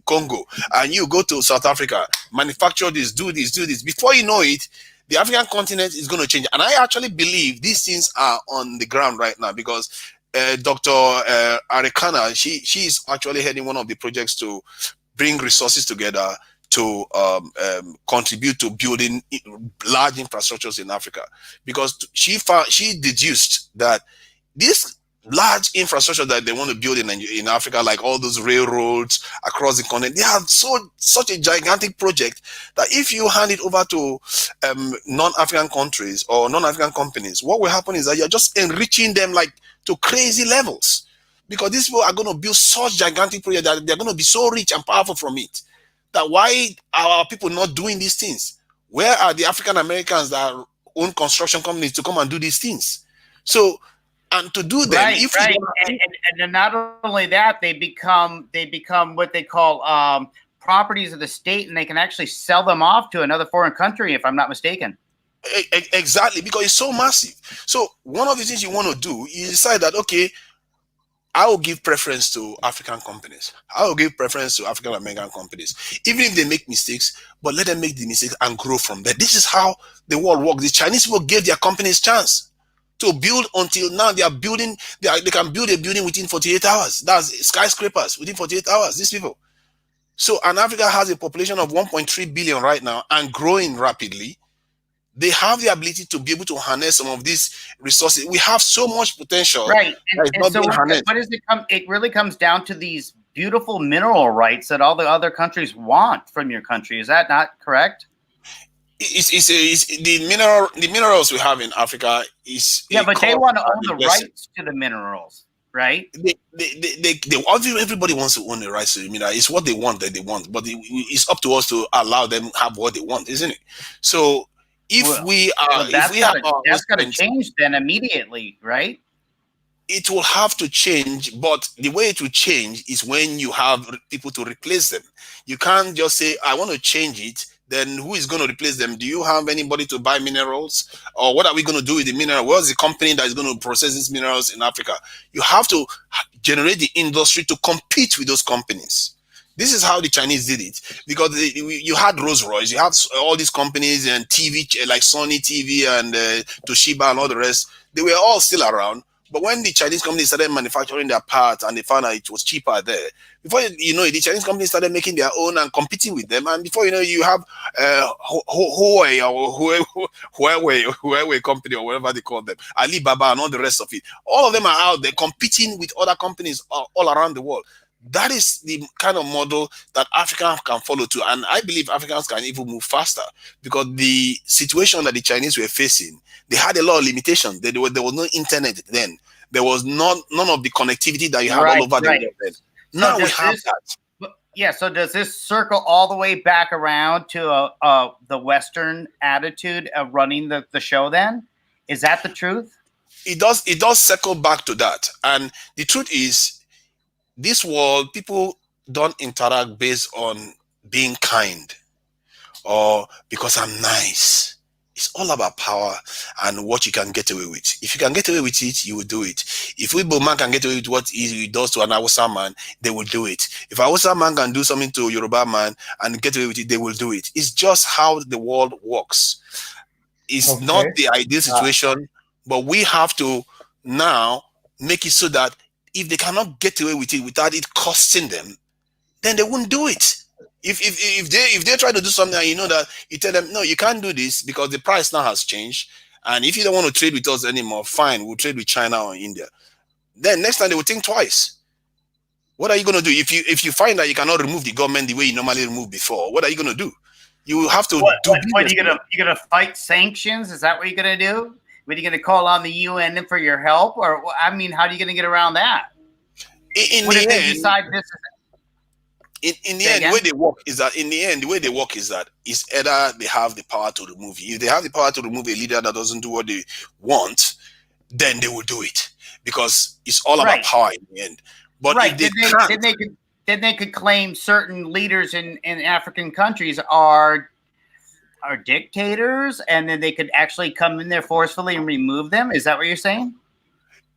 Congo, and you go to South Africa, manufacture this, do this. Before you know it, the African continent is going to change. And I actually believe these things are on the ground right now, because Dr. Arekana, she is actually heading one of the projects to bring resources together to contribute to building large infrastructures in Africa, because she deduced that this large infrastructure that they want to build in Africa, like all those railroads across the continent, they have such a gigantic project that if you hand it over to non-African countries or non-African companies, what will happen is that you're just enriching them like to crazy levels. because these people are going to build such gigantic projects that they're going to be so rich and powerful from it. That why are our people not doing these things? Where are the African Americans that own construction companies to come and do these things? So, and to do them, right, right, and not only that, they become what they call properties of the state, and they can actually sell them off to another foreign country, if I'm not mistaken. Exactly, because it's so massive. So one of the things you want to do is decide that, okay, I will give preference to African companies. I will give preference to African American companies, even if they make mistakes, but let them make the mistakes and grow from there. This is how the world works. The Chinese people gave their companies chance to build. Until now, they are building. They can build a building within 48 hours. That's skyscrapers within 48 hours. These people. So, and Africa has a population of 1.3 billion right now and growing rapidly. They have the ability to be able to harness some of these resources. We have so much potential. Right. And so what does it come? It really comes down to these beautiful mineral rights that all the other countries want from your country. Is that not correct? It's the minerals we have in Africa is. Yeah, but they want to own the rights to the minerals, right? Everybody wants to own the rights to the mineral. It's what they want that they want, but it's up to us to allow them have what they want, isn't it? So. That's got to change then immediately, right? It will have to change, but the way it will change is when you have people to replace them. You can't just say, I want to change it. Then who is going to replace them? Do you have anybody to buy minerals? Or what are we going to do with the mineral? What's the company that is going to process these minerals in Africa? You have to generate the industry to compete with those companies. This is how the Chinese did it, because you had Rolls-Royce, you had all these companies and TV like Sony TV and Toshiba and all the rest. They were all still around. But when the Chinese companies started manufacturing their parts and they found out it was cheaper there, before you know it, the Chinese companies started making their own and competing with them. And before you know, you have Huawei or Huawei company or whatever they call them, Alibaba and all the rest of it. All of them are out there competing with other companies all around the world. That is the kind of model that Africans can follow to. And I believe Africans can even move faster, because the situation that the Chinese were facing, they had a lot of limitations. There was no internet then. There was none of the connectivity that you have all over the world then. Now we have that. Yeah, so does this circle all the way back around to the Western attitude of running the show then? Is that the truth? It does circle back to that. And the truth is, this world, people don't interact based on being kind or because I'm nice. It's all about power and what you can get away with. If you can get away with it, you will do it. If Igbo man can get away with what he does to an Hausa man, they will do it. If a Hausa man can do something to a Yoruba man and get away with it, they will do it. It's just how the world works. It's not the ideal situation, but we have to now make it so that if they cannot get away with it without it costing them, then they won't do it. If they try to do something and you know that, you tell them, no, you can't do this because the price now has changed. And if you don't want to trade with us anymore, fine, we'll trade with China or India. Then next time they will think twice. What are you going to do? If you find that you cannot remove the government the way you normally remove before, what are you going to do? You will have to do. What you gonna fight sanctions? Is that what you're gonna do? Are you going to call on the UN for your help? Or, I mean, how are you going to get around that? In the end, the way they work is that it's either they have the power to remove you. If they have the power to remove a leader that doesn't do what they want, then they will do it, because it's all about power in the end. But if then they could claim certain leaders in African countries are dictators, and then they could actually come in there forcefully and remove them. Is that what you're saying?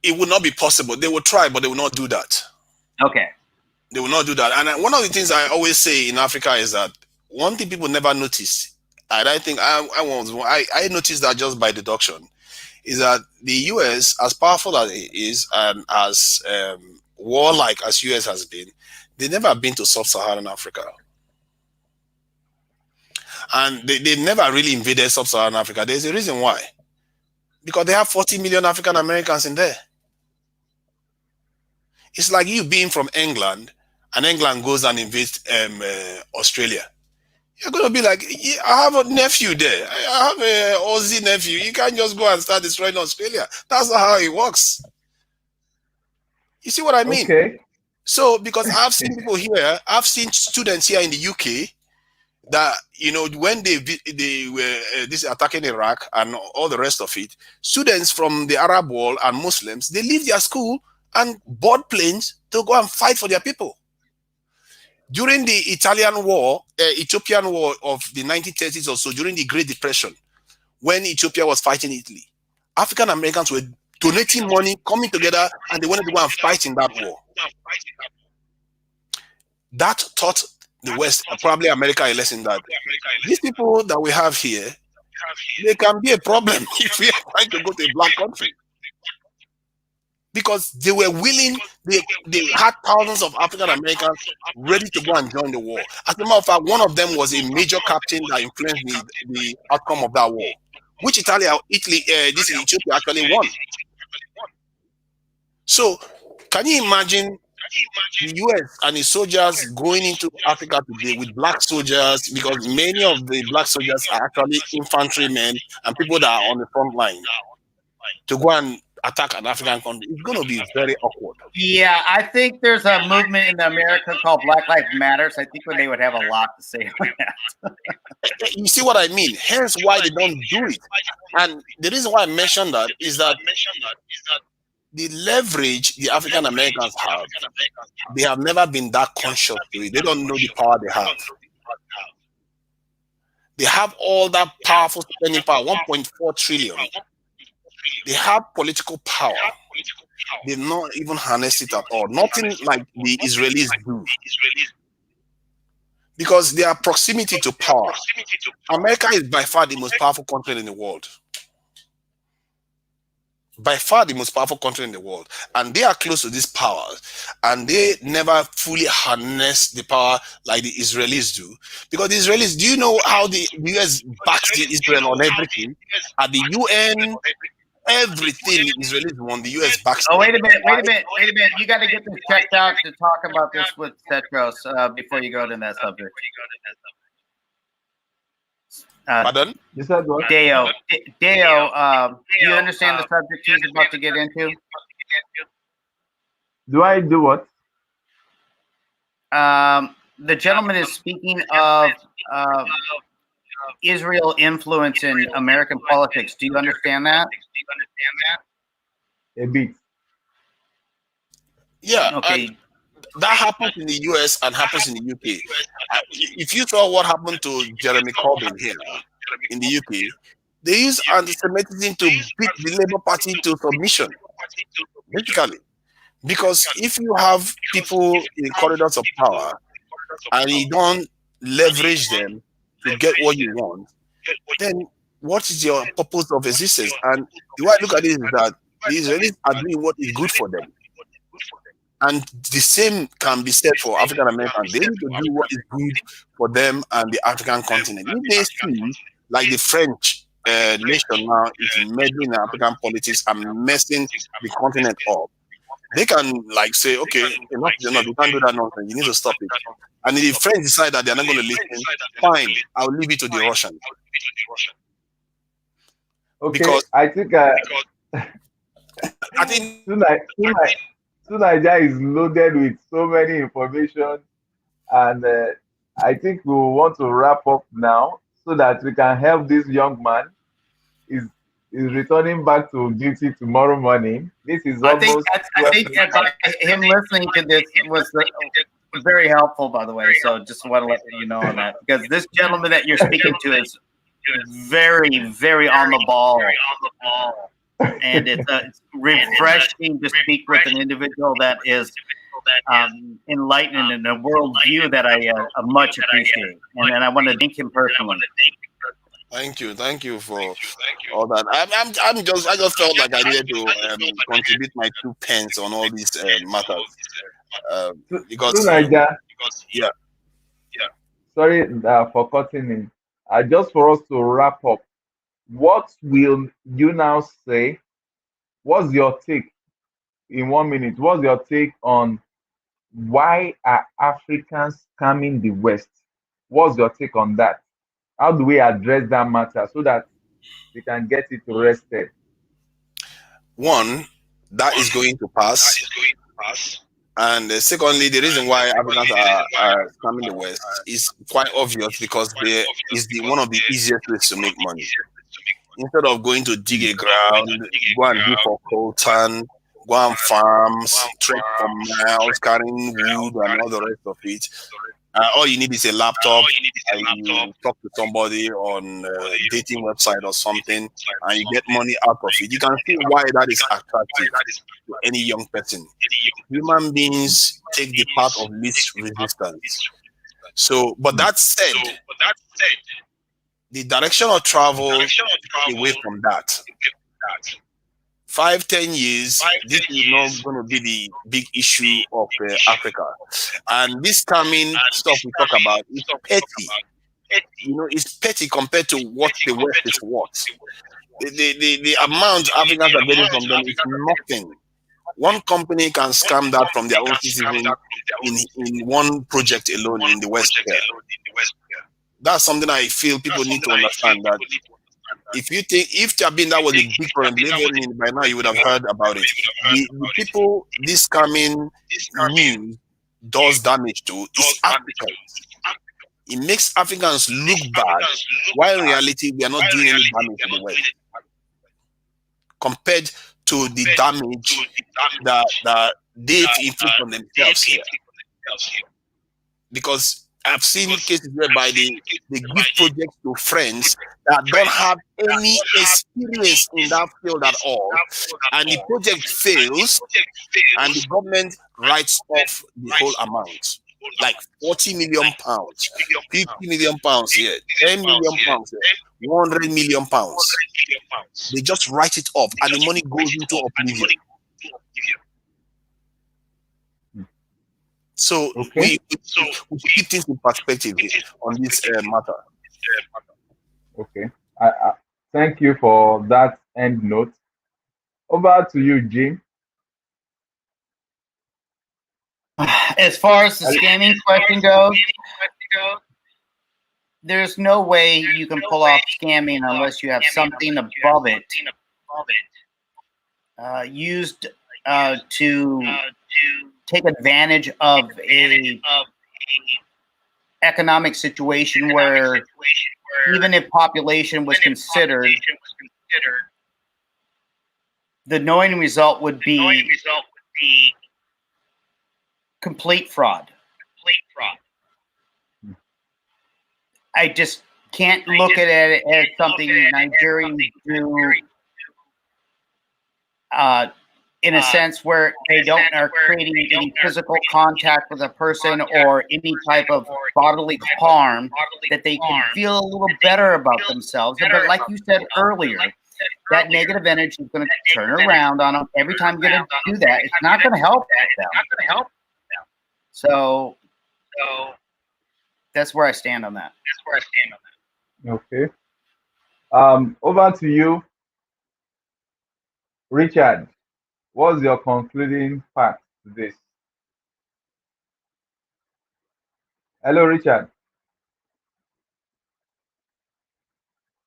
It would not be possible. They will try, but they will not do that. Okay. They will not do that. And one of the things I always say in Africa is that one thing people never notice, and I think I noticed that just by deduction, is that the US, as powerful as it is and as warlike as US has been, they never been to sub-Saharan Africa. And they never really invaded sub-Saharan Africa. There's a reason why. Because they have 40 million African Americans in there. It's like you being from England, and England goes and invades Australia. You're going to be like, yeah, I have a nephew there. I have an Aussie nephew. You can't just go and start destroying Australia. That's not how it works. You see what I mean? Okay. So, because I've seen people here, I've seen students here in the UK that, you know, when they were this attacking Iraq and all the rest of it, students from the Arab world and Muslims, they leave their school and board planes to go and fight for their people. During the Ethiopian war of the 1930s or so, during the Great Depression, when Ethiopia was fighting Italy, African Americans were donating money, coming together, and they wanted to go and fight in that war. That taught the West, probably America, a lesson that these people that we have here, they can be a problem if we are trying to go to a black country. Because they were willing, they had thousands of African Americans ready to go and join the war. As a matter of fact, one of them was a major captain that influenced the outcome of that war, which Ethiopia actually won. So, can you imagine the US and its soldiers going into Africa today with black soldiers, because many of the black soldiers are actually infantrymen and people that are on the front line, to go and attack an African country? It's going to be very awkward. Yeah, I think there's a movement in America called Black Lives Matters. I think they would have a lot to say on that. You see what I mean? Hence why they don't do it. And the reason why I mentioned that is that the leverage the African Americans have, they have never been that conscious to it. They don't know the power they have. They have all that powerful spending power, 1.4 trillion. They have political power. They've not even harnessed it at all. Nothing like the Israelis do. Because their proximity to power. America is by far the most powerful country in the world. By far the most powerful country in the world. And they are close to these powers. And they never fully harness the power like the Israelis do. Because the Israelis, do you know how the US backs Israel on everything? At the UN, everything the Israelis want, the US backs. Oh, wait a minute. You got to get this checked out to talk about this with Tetros before you go to that subject. Pardon? You said what? Deo, do you understand the subject he's about to get into? Do I do what? The gentleman is speaking of Israel influence in American politics. Do you understand that? A bit. Yeah. Okay. That happens in the US and happens in the UK. If you saw what happened to Jeremy Corbyn here in the UK, they use anti-Semitism to beat the Labour Party to submission, basically. Because if you have people in corridors of power and you don't leverage them to get what you want, then what is your purpose of existence? And the way I look at it is that the Israelis are doing what is good for them. And the same can be said for African Americans. They need to do what is good for them and the African continent. If they see, like the French nation now is meddling in African politics and messing the continent up, they can like say, okay, enough is enough. You can't do that nonsense. You need to stop it. And if the French decide that they're not going to listen, fine, I'll leave it to the Russians. Okay, Because I think Nigeria is loaded with so many information, and I think we want to wrap up now so that we can help this young man. Is returning back to duty tomorrow morning. This is almost. I think that him listening to this was very helpful, by the way. So just want to let you know on that, because this gentleman that you're speaking to is very, very on the ball. And it's refreshing to speak with an individual that is enlightened in a worldview that I much appreciate, and I want to thank him personally. Thank you for all that. I just felt like I needed to contribute my 2 pence on all these matters. Because yeah. Sorry for cutting in. Just for us to wrap up, what will you now say? What's your take in 1 minute? What's your take on why are Africans scamming the West? What's your take on that? How do we address that matter so that we can get it rested? One, that is going to pass. And secondly, the reason why Africans are scamming the West is quite obvious because they is one of the easiest ways to make money. Instead of going to dig a ground, go and dig for coltan, go on farms, trek for miles, carrying wood and all the rest of it. All you need is a laptop, and you talk to somebody on a dating website or something, and you get money out of it. You can see why that is attractive to any young person. Human beings take the path of least resistance. So, but that said, the direction of travel away from that. 5-10 years, this is not going to be the big issue of Africa. And this scamming stuff we talk about is petty. You know, it's petty compared to what the West is worth. The amount Africans are getting from them is nothing. One company can scam that from their own citizens in one project alone in the West here. That's something I feel people need to understand, that if you think, if Jabin that was a big problem, by now you would have heard about it. The people this scamming news does damage to is Africans. It makes Africans look bad, while in reality we are not doing any damage to the West compared to the damage that they inflict on themselves here. Because I've seen cases whereby they give projects to friends that don't have any experience in that field at all, and the project fails, and the government writes off the whole amount, like 40 million pounds, 50 million pounds here, 10 million pounds here, 100 million pounds. They just write it off, and the money goes into oblivion. So we keep things in perspective on this matter. Okay. I thank you for that end note. Over to you, Jim. As far as the scamming question goes, there's no way you can pull off scamming unless you have something above it used to take advantage of a economic situation where even if population was considered, the knowing result would be complete fraud. I just can't look at it as something Nigerians do in a sense where they are creating any physical contact with a person or any type of bodily harm, that they can feel a little better about themselves. But like you said earlier, that negative energy is going to turn around on them every time you're going to do that. It's not going to help them. So that's where I stand on that. Okay. Over to you, Richard. What's your concluding part to this? Hello, Richard.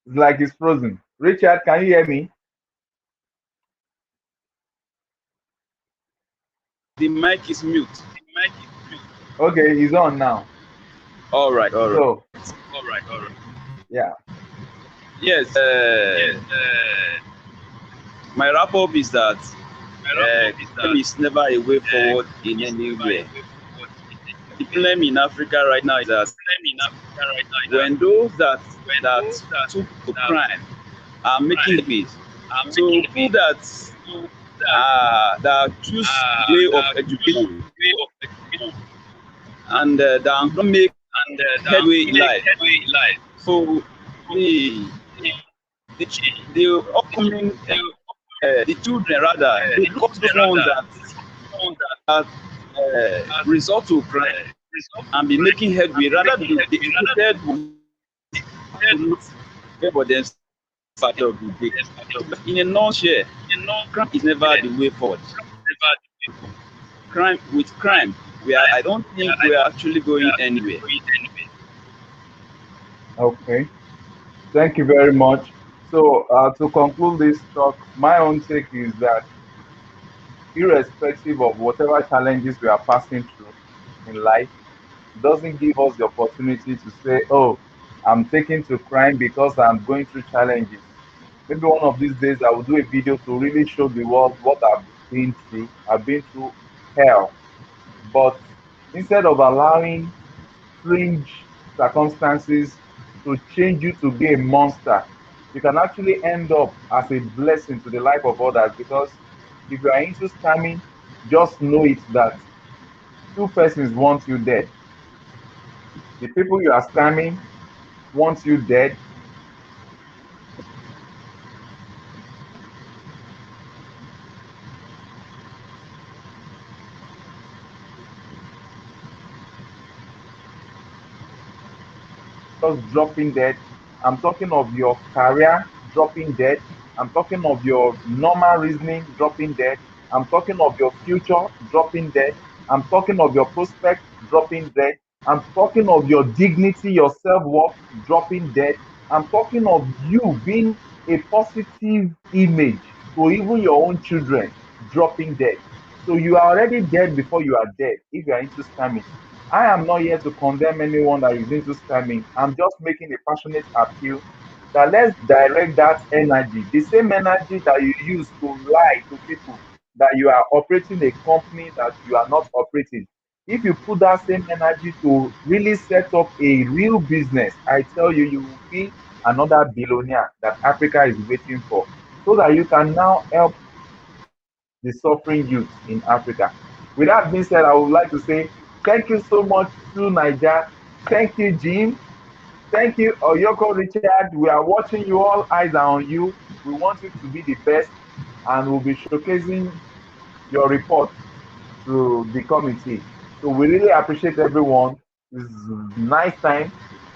It's like he's frozen. Richard, can you hear me? The mic is mute. Okay, he's on now. All right. So, yeah. Yes. My wrap up is that crime is never a way forward in any way. The problem in Africa right now is that when those that took to crime are making peace, so people that choose way of education and that don't make headway in life. So the upcoming the children rather, they look to the ones that resort to crime and be making headway rather than the educated for themselves part of the day. In a nutshell, crime is never the way forward. Crime, I don't think we are actually going anywhere. Okay. Thank you very much. So to conclude this talk, my own take is that irrespective of whatever challenges we are passing through in life, doesn't give us the opportunity to say, oh, I'm taking to crime because I'm going through challenges. Maybe one of these days I will do a video to really show the world what I've been through. I've been through hell. But instead of allowing strange circumstances to change you to be a monster, you can actually end up as a blessing to the life of others. Because if you are into scamming, just know it that two persons want you dead. The people you are scamming want you dead. Just dropping dead. I'm talking of your career dropping dead. I'm talking of your normal reasoning dropping dead. I'm talking of your future dropping dead. I'm talking of your prospect dropping dead. I'm talking of your dignity, your self worth dropping dead. I'm talking of you being a positive image to even your own children dropping dead. So you are already dead before you are dead if you are into scamming. I am not here to condemn anyone that is into scamming. I'm just making a passionate appeal that let's direct that energy, the same energy that you use to lie to people that you are operating a company that you are not operating. If you put that same energy to really set up a real business, I tell you, you will be another billionaire that Africa is waiting for, so that you can now help the suffering youth in Africa. With that being said, I would like to say thank you so much to Niger. Thank you, Jim. Thank you, Oyoko Richard. We are watching you. All eyes are on you. We want you to be the best, and we'll be showcasing your report to the committee. So we really appreciate everyone. It's nice time.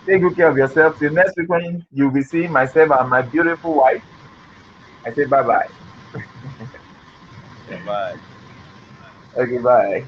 Take good care of yourself. Till next week when you'll be seeing myself and my beautiful wife. I say bye bye. Bye. Okay, bye.